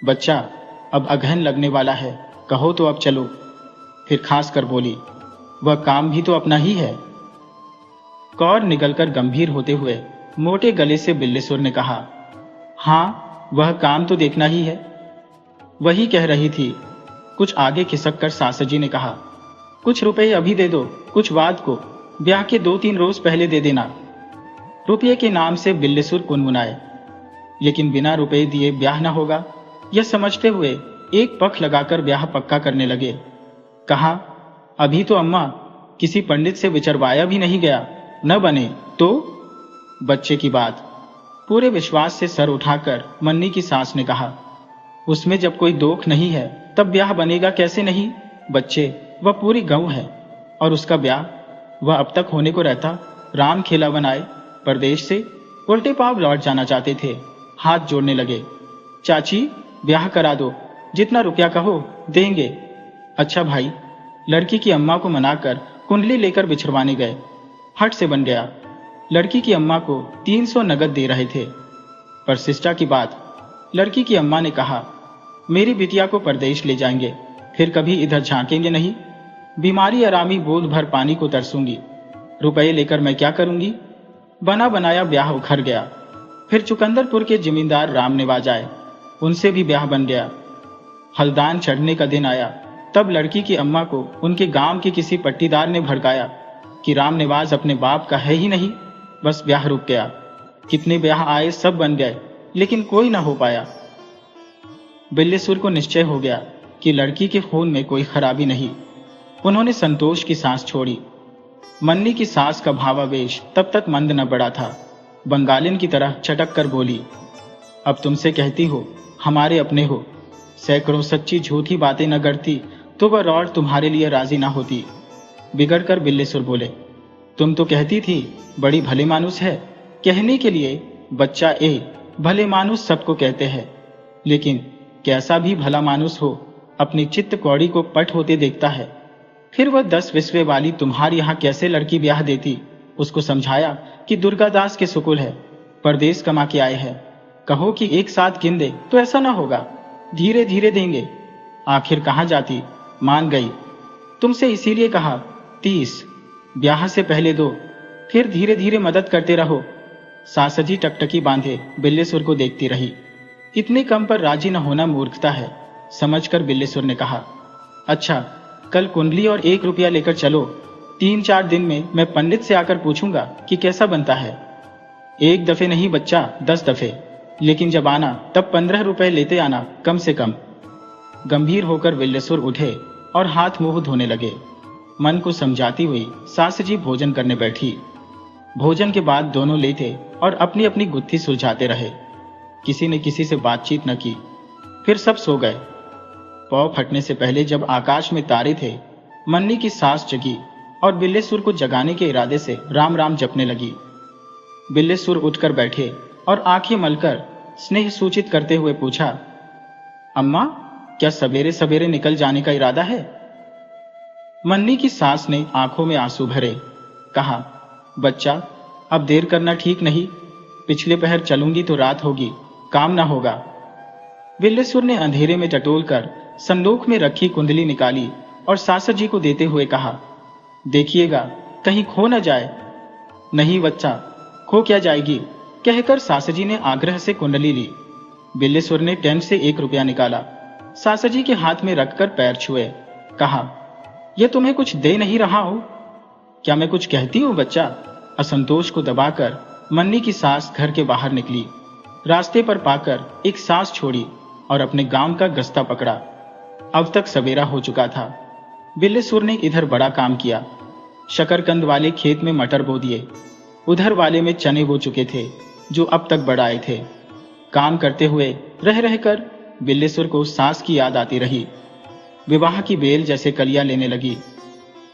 बच्चा, अब अगहन लगने वाला है, कहो तो अब चलो। फिर खास कर बोली, वह काम भी तो अपना ही है। कौर निगलकर गंभीर होते हुए मोटे गले से बिल्लेसुर ने कहा, हाँ, वह काम तो देखना ही है। वही कह रही थी। कुछ आगे खिसक कर सासजी ने कहा, कुछ रुपए अभी दे दो, कुछ बाद को, ब्याह के 2-3 रोज पहले दे देना। रुपये के नाम से बिल्लेसुर कुनमुनाए, लेकिन बिना रुपए दिए ब्याह न होगा, यह समझते हुए एक पख लगाकर ब्याह पक्का करने लगे। कहा, अभी तो अम्मा किसी पंडित से विचरवाया भी नहीं गया, न बने तो। बच्चे की बात। पूरे विश्वास से सर उठाकर मन्नी की सास ने कहा, उसमें जब कोई दोख नहीं है तब ब्याह बनेगा कैसे नहीं? बच्चे, वह पूरी गऊ है और उसका ब्याह वह अब तक होने को रहता। राम खेलावन आए परदेश से, उल्टे पांव लौट जाना चाहते थे। हाथ जोड़ने लगे, चाची ब्याह करा दो, जितना रुपया कहो देंगे। अच्छा भाई, लड़की की अम्मा को मनाकर कुंडली लेकर बिछड़वाने गए। हट से बन गया। लड़की की अम्मा को 300 नगद दे रहे थे। पर शिष्टा की बात, लड़की की अम्मा ने कहा, मेरी बिटिया को परदेश ले जाएंगे, फिर कभी इधर झांकेंगे नहीं। बीमारी आरामी बूंद भर पानी को तरसूंगी। रुपए लेकर मैं क्या करूंगी। बना बनाया ब्याह उखड़ गया। फिर चुकंदरपुर के जमींदार राम निवाज आए, उनसे भी ब्याह बन गया। हल्दान चढ़ने का दिन आया, तब लड़की की अम्मा को उनके गांव के किसी पट्टीदार ने भड़काया कि राम निवाज अपने बाप का है ही नहीं। बस ब्याह रुक गया। कितने ब्याह आए, सब बन गए, लेकिन कोई ना हो पाया। बिल्लेसुर को निश्चय हो गया कि लड़की के खून में कोई खराबी नहीं। उन्होंने संतोष की सांस छोड़ी। मन्नी की सास का भावावेश तब तक मंद न बढ़ा था। बंगालिन की तरह चटक कर बोली, अब तुमसे कहती हो, हमारे अपने हो। सैकड़ों सच्ची झूठी बातें न करती तो वह रॉड तुम्हारे लिए राजी ना होती। बिगड़कर बिल्लेसुर बोले, तुम तो कहती थी बड़ी भले मानुस है। कहने के लिए बच्चा ए भले मानुस सबको कहते हैं, लेकिन कैसा भी भला मानुस हो अपनी चित्त कौड़ी को पट होते देखता है। फिर वह 10 विस्वे वाली तुम्हारे यहाँ कैसे लड़की ब्याह देती। उसको समझाया कि दुर्गादास के सुकुल है, परदेश कमा के आए हैं। कहो कि एक साथ गिन दे तो ऐसा ना होगा, धीरे धीरे देंगे। आखिर कहाँ जाती, मान गई। तुमसे इसीलिए कहा 30 ब्याह से पहले दो, फिर धीरे धीरे मदद करते रहो। सासजी टकटकी बांधे बिल्लेसुर को देखती रही। इतने कम पर राजी न होना मूर्खता है, समझकर बिल्लेसुर ने कहा, अच्छा कल कुंडली और 1 रुपया लेकर चलो। 3-4 दिन में मैं पंडित से आकर पूछूंगा कि कैसा बनता है। 1 दफे नहीं बच्चा, 10 दफे, लेकिन जब आना तब 15 रुपए लेते आना कम से कम। गंभीर होकर बिल्लेसुर उठे और हाथ मुंह धोने लगे। मन को समझाती हुई सास जी भोजन करने बैठी। भोजन के बाद दोनों लेते और अपनी अपनी गुत्थी सुलझाते रहे। किसी ने किसी से बातचीत न की। फिर सब सो गए। पौ फटने से पहले जब आकाश में तारे थे, मन्नी की सास जगी और बिल्लेसुर को जगाने के इरादे से राम राम जपने लगी। बिल्लेसुर उठकर बैठे और आंखें मलकर स्नेह सूचित करते हुए पूछा, अम्मा क्या सवेरे सवेरे निकल जाने का इरादा है। मन्नी की सास ने आंखों में आंसू भरे कहा, बच्चा अब देर करना ठीक नहीं। पिछले पहर चलूंगी तो रात होगी, काम ना होगा। बिल्लेसुर ने अंधेरे में टटोलकर संदूक में रखी कुंडली निकाली और सासर जी को देते हुए कहा, देखिएगा कहीं खो न जाए। नहीं बच्चा, खो क्या जाएगी, कहकर सासर जी ने आग्रह से कुंडली ली। बिल्लेसुर ने टेंट से 1 रुपया निकाला, सासर जी के हाथ में रखकर पैर छुए, कहा, यह तुम्हें कुछ दे नहीं रहा हो। क्या मैं कुछ कहती हूं बच्चा। असंतोष को दबाकर मन्नी की सास घर के बाहर निकली। रास्ते पर पाकर एक सांस छोड़ी और अपने गांव का गस्ता पकड़ा। अब तक सवेरा हो चुका था। बिल्लेसुर ने इधर बड़ा काम किया। शकरकंद वाले खेत में मटर बो दिए, उधर वाले में चने बो चुके थे जो अब तक बढ़ाए थे। काम करते हुए रह रहकर बिल्लेसुर को सास की याद आती रही। विवाह की बेल जैसे कलियां लेने लगी।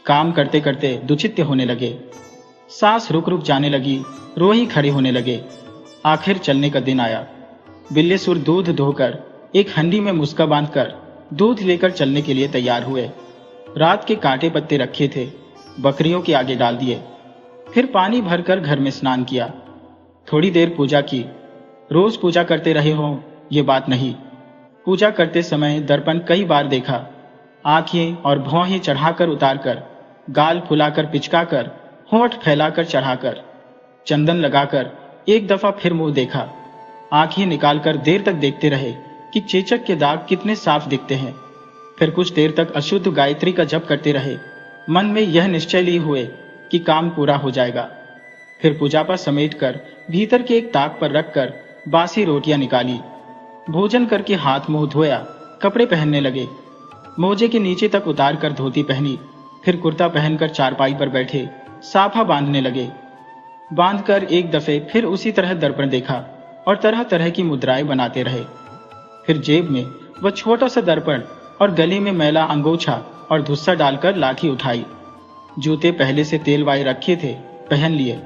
काम करते करते दुचित्य होने लगे। सास रुक रुक जाने लगी, रोही खड़े होने लगे। आखिर चलने का दिन आया। बिल्लेसुर दूध धोकर एक हंडी में मुस्का बांधकर दूध लेकर चलने के लिए तैयार हुए। रात के कांटे पत्ते रखे थे, बकरियों के आगे डाल दिए। फिर पानी भरकर घर में स्नान किया। थोड़ी देर पूजा की। रोज पूजा करते रहे हों ये बात नहीं। पूजा करते समय दर्पण कई बार देखा। आंखें और भौहें चढ़ाकर उतारकर, गाल फुलाकर पिचकाकर, होंठ फैलाकर चढ़ाकर, चंदन लगाकर एक दफा फिर मुंह देखा। आंखें निकालकर देर तक देखते रहे कि चेचक के दाग कितने साफ दिखते हैं। फिर कुछ देर तक अशुद्ध गायत्री का जप करते रहे, मन में यह निश्चय लिए हुए कि काम पूरा हो जाएगा। फिर पूजापा समेटकर भीतर के एक ताक पर रखकर बासी रोटियां निकाली। भोजन करके हाथ मुंह धोया, कपड़े पहनने लगे। मोजे के नीचे तक उतार कर धोती पहनी। फिर कुर्ता पहनकर चारपाई पर बैठे साफा बांधने लगे। बांधकर एक दफे फिर उसी तरह दर्पण देखा और तरह तरह की मुद्राएं बनाते रहे। फिर जेब में वह छोटा सा दर्पण और गले में मैला अंगोछा और धुस्सा डालकर लाठी उठाई। जूते पहले से तेल वाए रखे थे, पहन लिए।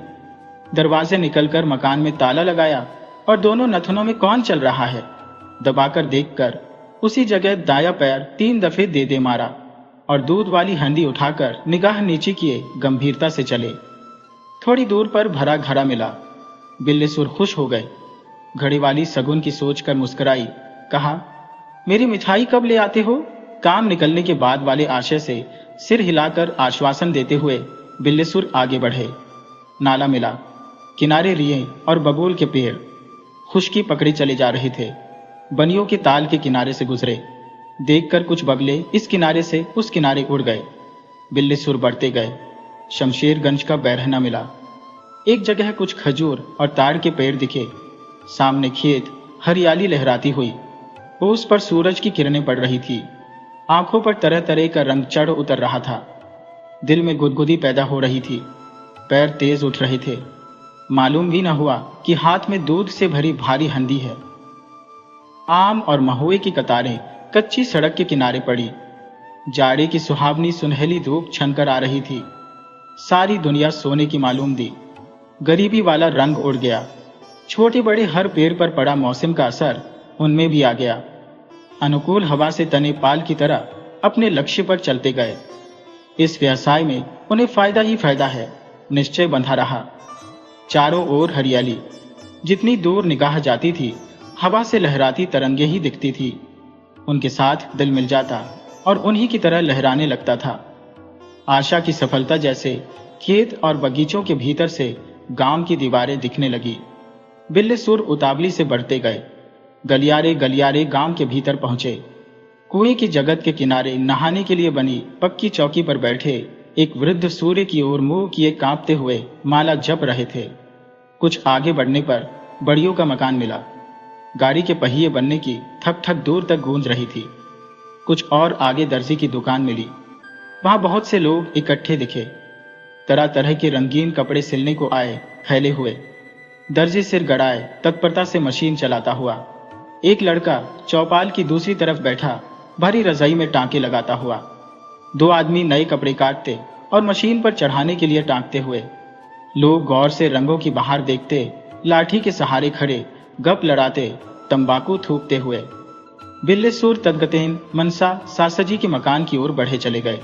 दरवाजे निकलकर मकान में ताला लगाया और दोनों नथनों में कौन चल रहा है दबाकर देखकर उसी जगह दाया पैर 3 दफे दे मारा। और दूध वाली हंडी उठाकर निगाह नीचे किए गंभीरता से चले। थोड़ी दूर पर भरा घड़ा मिला। बिल्लीसुर खुश हो गए। घड़ी वाली सगुन की सोचकर मुस्कुराई, कहा, मेरी मिठाई कब ले आते हो? काम निकलने के बाद वाले आशय से सिर हिलाकर आश्वासन देते हुए बिल्लीसुर आगे बढ़े। नाला मिला, किनारे रिये और बबूल के पेड़ खुशकी पकड़े चले जा रहे थे। बनियों के ताल के किनारे से गुजरे। देखकर कुछ बगले इस किनारे से उस किनारे उड़ गए। बिल्लीसुर बढ़ते गए। शमशेरगंज का बैरहना मिला। एक जगह कुछ खजूर और ताड़ के पेड़ दिखे। सामने खेत, हरियाली लहराती हुई। उस पर सूरज की किरणें पड़ रही थी। आंखों पर तरह तरह का रंग चढ़ उतर रहा था। दिल में गुदगुदी पैदा हो रही थी। पैर तेज उठ रहे थे। मालूम भी न हुआ कि हाथ में दूध से भरी भारी हंडी है। आम और महुए की कतारें कच्ची सड़क के किनारे पड़ी। जाड़े की सुहावनी सुनहली धूप छनकर आ रही थी। सारी दुनिया सोने की मालूम दी। गरीबी वाला रंग उड़ गया। छोटे बड़े हर पेड़ पर पड़ा मौसम का असर उनमें भी आ गया। अनुकूल हवा से तने पाल की तरह अपने लक्ष्य पर चलते गए। इस व्यवसाय में उन्हें फायदा ही फायदा है, निश्चय बंधा रहा। चारों ओर हरियाली। जितनी दूर निगाह जाती थी, हवा से लहराती तरंगे ही दिखती थी। उनके साथ दिल मिल जाता और उन्हीं की तरह लहराने लगता था। आशा की सफलता जैसे खेत और बगीचों के भीतर से गांव की दीवारें दिखने लगी। बिल्लीसुर उतावली से बढ़ते गए। गलियारे गलियारे गांव के भीतर पहुंचे। कुएं की जगत के किनारे नहाने के लिए बनी पक्की चौकी पर बैठे एक वृद्ध सूर्य की ओर मुंह किए कांपते हुए माला जप रहे थे। कुछ आगे बढ़ने पर बड़ियों का मकान मिला। गाड़ी के पहिए बनने की ठक ठक दूर तक गूंज रही थी। कुछ और आगे दर्जी की दुकान मिली। वहां बहुत से लोग इकट्ठे दिखे। तरह तरह के रंगीन कपड़े सिलने को आए, फैले हुए। दर्जी सिर गड़ाए तत्परता से मशीन चलाता हुआ। एक लड़का चौपाल की दूसरी तरफ बैठा भारी रजाई में टांके लगाता हुआ। दो आदमी नए कपड़े काटते और मशीन पर चढ़ाने के लिए टांकते हुए। लोग गौर से रंगों की बहार देखते, लाठी के सहारे खड़े गप लड़ाते, तंबाकू थूकते हुए। बिल्लीसुर तदगतेन मनसा सासजी के मकान की ओर बढ़े चले गए।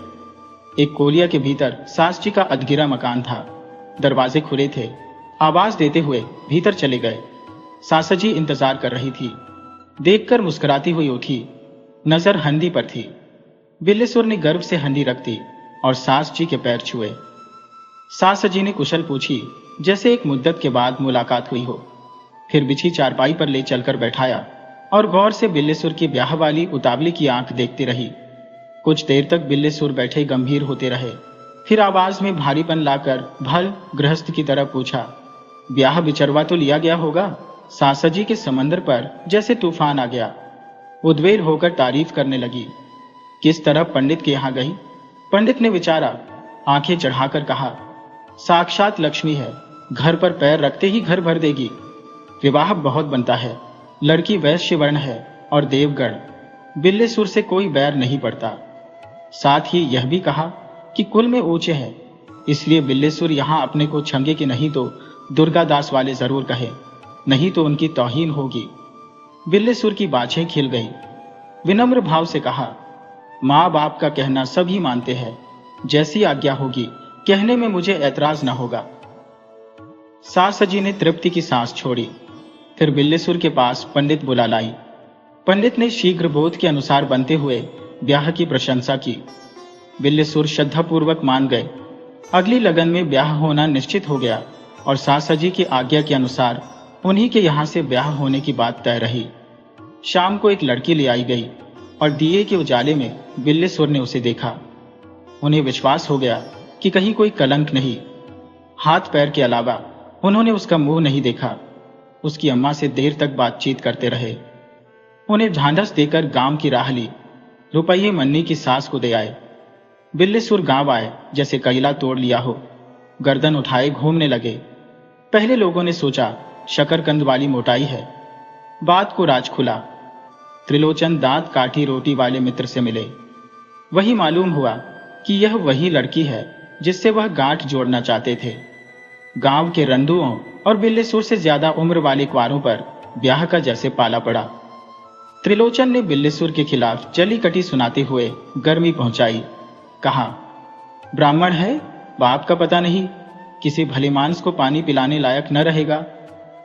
एक कोलिया के भीतर सास जी का अधगिरा मकान था। दरवाजे खुले थे। आवाज देते हुए भीतर चले गए। सासजी इंतजार कर रही थी। देखकर मुस्कुराती हुई उठी। नजर हंडी पर थी। बिल्लीसुर ने गर्व से हंडी रख दी और सास जी के पैर छुए। सासजी ने कुशल पूछी, जैसे एक मुद्दत के बाद मुलाकात हुई हो। फिर बिछी चारपाई पर ले चलकर बैठाया और गौर से बिल्लीसुर की ब्याह वाली उतावली की आंख देखती रही। कुछ देर तक बिल्लीसुर बैठे गंभीर होते रहे। फिर आवाज में भारीपन लाकर भल गृहस्थ की तरह पूछा, ब्याह बिचरवा तो लिया गया होगा? सासजी के समंदर पर जैसे तूफान आ गया। उद्वेल होकर तारीफ करने लगी। किस तरह पंडित के यहां गई? पंडित ने विचारा, आंखें चढ़ाकर कहा, साक्षात लक्ष्मी है, घर पर पैर रखते ही घर भर देगी। विवाह बहुत बनता है। लड़की वैश्य वर्ण है और देवगण। बिल्लीसुर से कोई बैर नहीं पड़ता। साथ ही यह भी कहा कि कुल में ऊंचे हैं, इसलिए बिल्लीसुर यहां अपने को छंगे के नहीं तो दुर्गादास वाले जरूर कहे, नहीं तो उनकी तौहीन होगी। बिल्लीसुर की बाछें खिल गई। विनम्र भाव से कहा, माँ बाप का कहना सभी मानते हैं, जैसी आज्ञा होगी कहने में मुझे ऐतराज न होगा। सासजी ने तृप्ति की सांस छोड़ी। फिर बिल्लीसुर के पास पंडित बुला लाई। पंडित ने शीघ्र बोध के अनुसार बनते हुए ब्याह की प्रशंसा की। बिल्लीसुर श्रद्धापूर्वक मान गए। अगली लगन में ब्याह होना निश्चित हो गया और सासजी की आज्ञा के अनुसार उन्हीं के यहां से ब्याह होने की बात तय रही। शाम को एक लड़की ले आई गई और दिए के उजाले में बिल्लीसुर ने उसे देखा। उन्हें विश्वास हो गया कि कहीं कोई कलंक नहीं। हाथ पैर के अलावा उन्होंने उसका मुंह नहीं देखा। उसकी अम्मा से देर तक बातचीत करते रहे। उन्हें ढांढस देकर गांव की राह ली। रुपये मन्नी की सास को दे आए। बिल्लीसुर गांव आए जैसे कैला तोड़ लिया हो। गर्दन उठाए घूमने लगे। पहले लोगों ने सोचा शकरकंद वाली मोटाई है। बात को राज खुला। त्रिलोचन दांत काठी रोटी वाले मित्र से मिले। वही मालूम हुआ कि यह वही लड़की है जिससे वह गांठ जोड़ना चाहते थे। गांव के रंडुओं और बिल्लीसुर से ज्यादा उम्र वाले क्वारों पर ब्याह का जैसे पाला पड़ा। त्रिलोचन ने बिल्लीसुर के खिलाफ जली कटी सुनाते हुए गर्मी पहुंचाई। कहा, ब्राह्मण है, बाप का पता नहीं, किसी भले मानस को पानी पिलाने लायक न रहेगा।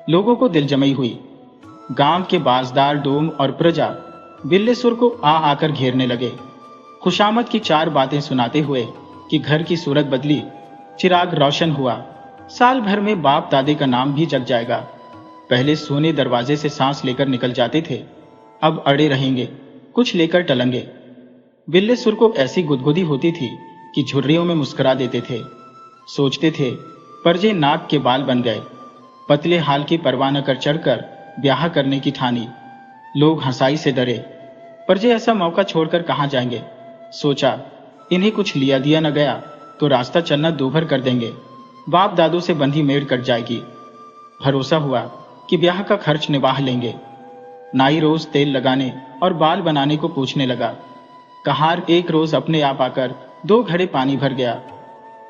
लोगों को दिलजमई हुई। गांव के बाजदार, डोम और प्रजा बिल्लेसुर को आकर घेरने लगे, खुशामद की 4 बातें सुनाते हुए कि घर की सूरत बदली, चिराग रोशन हुआ, साल भर में बाप दादे का नाम भी जग जाएगा। पहले सोने दरवाजे से सांस लेकर निकल जाते थे, अब अड़े रहेंगे, कुछ लेकर टलेंगे। बिल्लेसुर को ऐसी गुदगुदी होती थी कि झुर्रियों में मुस्कुरा देते थे। सोचते थे परजे नाक के बाल बन गए, पतले हाल की परवाह न कर चढ़कर ब्याह करने की ठानी। लोग हंसाई से डरे, परजे ऐसा मौका छोड़कर कहां जाएंगे। सोचा इन्हें कुछ लिया दिया न गया तो रास्ता चलना दूभर कर देंगे, बाप दादों से बंधी मेड़ कट जाएगी। भरोसा हुआ कि ब्याह का खर्च निभाह लेंगे। नाई रोज तेल लगाने और बाल बनाने को पूछने लगा। कहार एक रोज अपने आप आकर 2 घड़े पानी भर गया।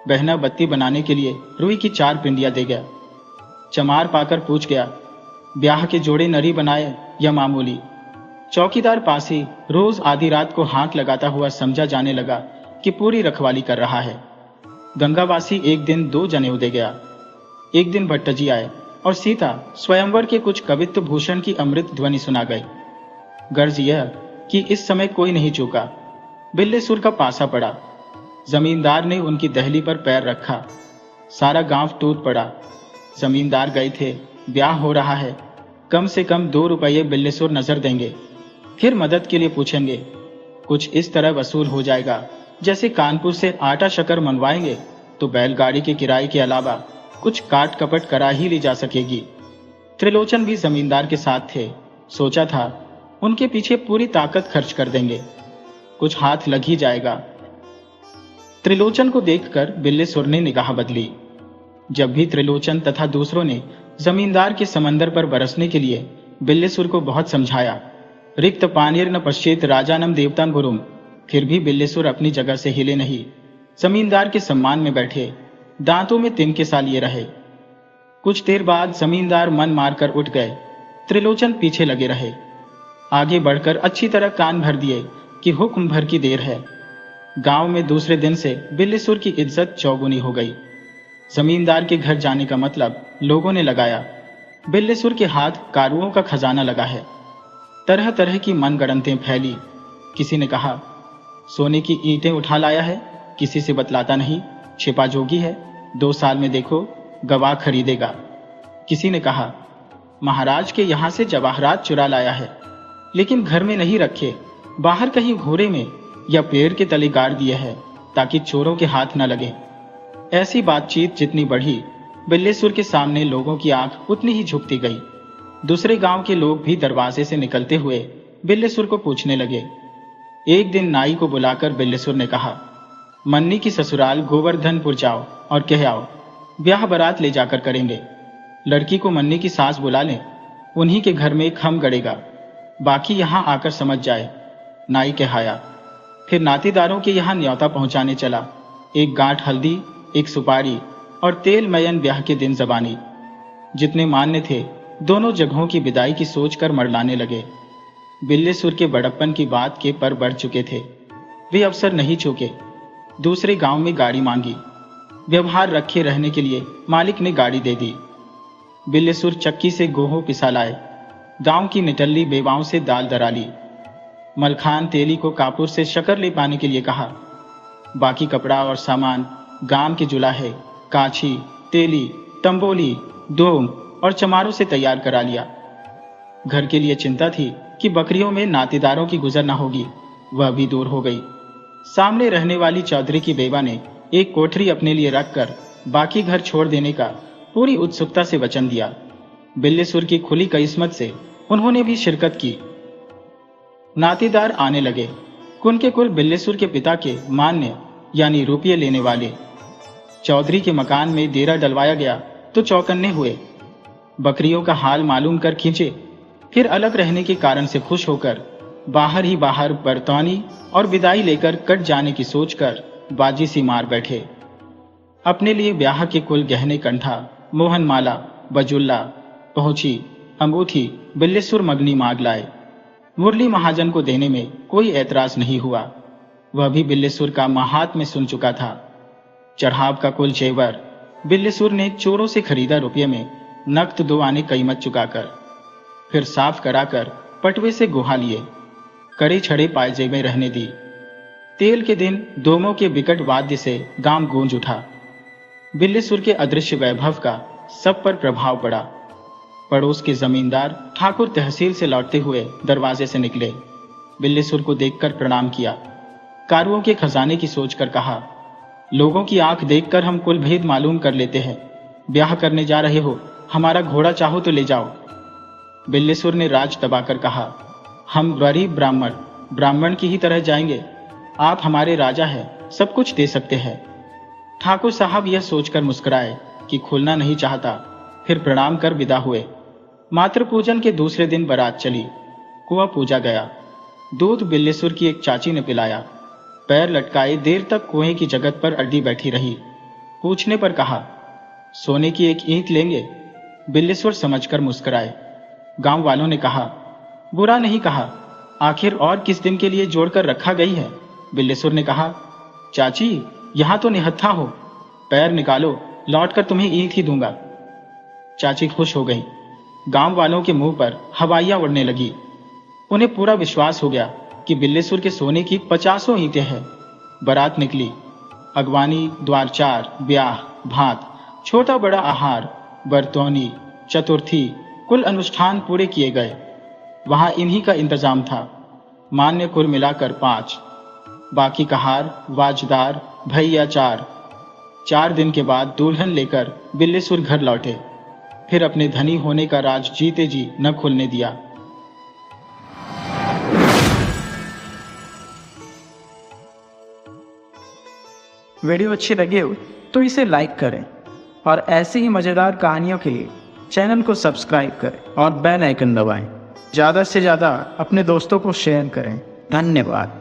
बहना बत्ती बनाने के लिए रुई की 4 पिंडियां दे गया। चमार पाकर पूछ गया, ब्याह के जोड़े नरी बनाए या मामूली। चौकीदार पासी रोज आधी रात को हाथ लगाता हुआ समझा जाने लगा कि पूरी रखवाली कर रहा है। गंगावासी एक दिन 2 जनेऊ दे गया। एक दिन भट्टजी आए और सीता स्वयंवर के कुछ कवित्व भूषण की अमृत ध्वनि सुना गई। गर्ज यह कि इस समय कोई नहीं चूका। बिल्लेसुर का पासा पड़ा। जमींदार ने उनकी दहली पर पैर रखा। सारा गांव टूट पड़ा। जमींदार गए थे, ब्याह हो रहा है, कम से कम 2 रुपये बिल्लेसुर नजर देंगे, फिर मदद के लिए पूछेंगे। कुछ इस तरह वसूल हो जाएगा जैसे कानपुर से आटा शक्कर मंगवाएंगे तो बैलगाड़ी के किराए के अलावा कुछ काट कपट करा ही ली जा सकेगी। त्रिलोचन भी जमींदार के साथ थे। सोचा था उनके पीछे पूरी ताकत खर्च कर देंगे, कुछ हाथ लग ही जाएगा। त्रिलोचन को देखकर बिल्लेसुर ने निगाह बदली। जब भी त्रिलोचन तथा दूसरों ने जमींदार के समंदर पर बरसने के लिए बिल्लेसुर को बहुत समझाया, रिक्त पानीर न पश्चेत राजानम देवतां गुरुम, फिर भी बिल्लेसुर अपनी जगह से हिले नहीं। जमींदार के सम्मान में बैठे, दांतों में तिनके सा लिए रहे। कुछ देर बाद जमींदार मन मारकर उठ गए। त्रिलोचन पीछे लगे रहे। आगे बढ़कर अच्छी तरह कान भर दिए कि हुक्म भर की देर है। गांव में दूसरे दिन से बिल्लेसुर की इज्जत चौगुनी हो गई। जमींदार के घर जाने का मतलब लोगों ने लगाया। बिल्लेसुर के हाथ कारुओं का खजाना लगा है। तरह तरह की मनगढ़ंतें फैली। किसी ने कहा, सोने की ईंटें उठा लाया है, किसी से बतलाता नहीं, छिपा जोगी है, 2 साल में देखो गवाह खरीदेगा। किसी ने कहा, महाराज के यहां से जवाहरात चुरा लाया है, लेकिन घर में नहीं रखे, बाहर कहीं घोड़े में या पेड़ के तले गाड़ दिए है ताकि चोरों के हाथ न लगे। ऐसी बातचीत जितनी बढ़ी, बिल्लेसुर के सामने लोगों की आंख उतनी ही झुकती गई। दूसरे गांव के लोग भी दरवाजे से निकलते हुए बिल्लेसुर को पूछने लगे। एक दिन नाई को बुलाकर बिल्लेसुर ने कहा, मन्नी की ससुराल गोवर्धनपुर जाओ और कह आओ, ब्याह बारात ले जाकर करेंगे। लड़की को मन्नी की सास बुला लें, उन्हीं के घर में खम गड़ेगा, बाकी यहां आकर समझ जाए। नाई कहाया। फिर नातीदारों के यहां न्योता पहुंचाने चला। 1 गांठ हल्दी, 1 सुपारी और तेल मयन ब्याह के दिन जबानी। जितने मान्य थे दोनों जगहों की विदाई की सोचकर मरलाने लगे। बिल्लेसुर के बड़प्पन की बात के पर बढ़ चुके थे। वे अवसर नहीं चूके। दूसरे गांव में गाड़ी मांगी। व्यवहार रखे रहने के लिए मालिक ने गाड़ी दे दी। बिल्लेसुर चक्की से गोहो पिसा लाए। गांव की निटल्ली बेवाओं से दाल दरा ली। मलखान तेली को कापुर से शक्कर ले पाने के लिए कहा। बाकी कपड़ा और सामान गांव के जुलाहे, काछी, तेली, तंबोली, डोम और चमारों से तैयार करा लिया। घर के लिए चिंता थी कि बकरियों में नातीदारों की गुजर न होगी, वह भी दूर हो गई। सामने रहने वाली चौधरी की बेवा ने एक कोठरी अपने लिए रखकर बाकी घर छोड़ देने का पूरी उत्सुकता से वचन दिया। बिल्लेसुर की खुली किस्मत से उन्होंने भी शिरकत की। नातीदार आने लगे। कुन के कुल बिल्लेसुर के पिता के मान्य यानी रुपये लेने वाले। चौधरी के मकान में डेरा डलवाया गया तो चौकन्ने हुए। बकरियों का हाल मालूम कर खींचे, फिर अलग रहने के कारण से खुश होकर बाहर ही बाहर बरतौनी और विदाई लेकर कट जाने की सोचकर बाजी सी मार बैठे। अपने लिए ब्याह के कुल गहने कंठा, मोहनमाला, बजुल्ला, पहुंची, अंगूठी बिल्लेसुर मगनी मांग लाए। मुरली महाजन को देने में कोई ऐतराज नहीं हुआ। वह भी बिल्लीसुर का महात्म्य सुन चुका था। चढ़ाव का कुल जेवर बिल्लीसुर ने चोरों से खरीदा रुपये में नकद 2 आने कीमत चुकाकर, फिर साफ कराकर पटवे से गुहा लिए, कड़े छड़े पायजेबें रहने दी। तेल के दिन दोमों के विकट वाद्य से गांव गूंज उठा। बिल्लीसुर के अदृश्य वैभव का सब पर प्रभाव पड़ा। पड़ोस के जमींदार ठाकुर तहसील से लौटते हुए दरवाजे से निकले। बिल्लीसुर को देखकर प्रणाम किया। कारुओं के खजाने की सोचकर कहा, लोगों की आंख देखकर हम कुल भेद मालूम कर लेते हैं। ब्याह करने जा रहे हो, हमारा घोड़ा चाहो तो ले जाओ। बिल्लीसुर ने राज दबाकर कहा, हम गरीब ब्राह्मण की ही तरह जाएंगे। आप हमारे राजा हैं, सब कुछ दे सकते हैं। ठाकुर साहब यह सोचकर मुस्कुराए कि खुलना नहीं चाहता, फिर प्रणाम कर विदा हुए। मातृ पूजन के दूसरे दिन बारात चली। कुआं पूजा गया। दूध बिल्लीसुर की एक चाची ने पिलाया। पैर लटकाए देर तक कुएं की जगत पर अड्डी बैठी रही। पूछने पर कहा, सोने की एक ईंट लेंगे? बिल्लीसुर समझकर मुस्कुराए। गांव वालों ने कहा, बुरा नहीं कहा, आखिर और किस दिन के लिए जोड़कर रखा गई है। बिल्लीसुर ने कहा, चाची यहां तो निहत्था हो, पैर निकालो, लौटकर तुम्हें ईंट ही दूंगा। चाची खुश हो गई। गांव वालों के मुंह पर हवाइयां उड़ने लगी। उन्हें पूरा विश्वास हो गया कि बिल्लीसुर के सोने की 50 ईंटें हैं। बारात निकली। अगवानी, द्वारचार, ब्याह, भात, छोटा बड़ा आहार, बरतौनी, चतुर्थी, कुल अनुष्ठान पूरे किए गए। वहां इन्हीं का इंतजाम था। मान्य कुल मिलाकर 5, बाकी कहार, वाजदार, भैया 4। 4 दिन के बाद दुल्हन लेकर बिल्लीसुर घर लौटे। फिर अपने धनी होने का राज जीते जी न खुलने दिया। वीडियो अच्छी लगी हो तो इसे लाइक करें और ऐसी ही मज़ेदार कहानियों के लिए चैनल को सब्सक्राइब करें और बेल आइकन दबाएं। ज़्यादा से ज़्यादा अपने दोस्तों को शेयर करें। धन्यवाद।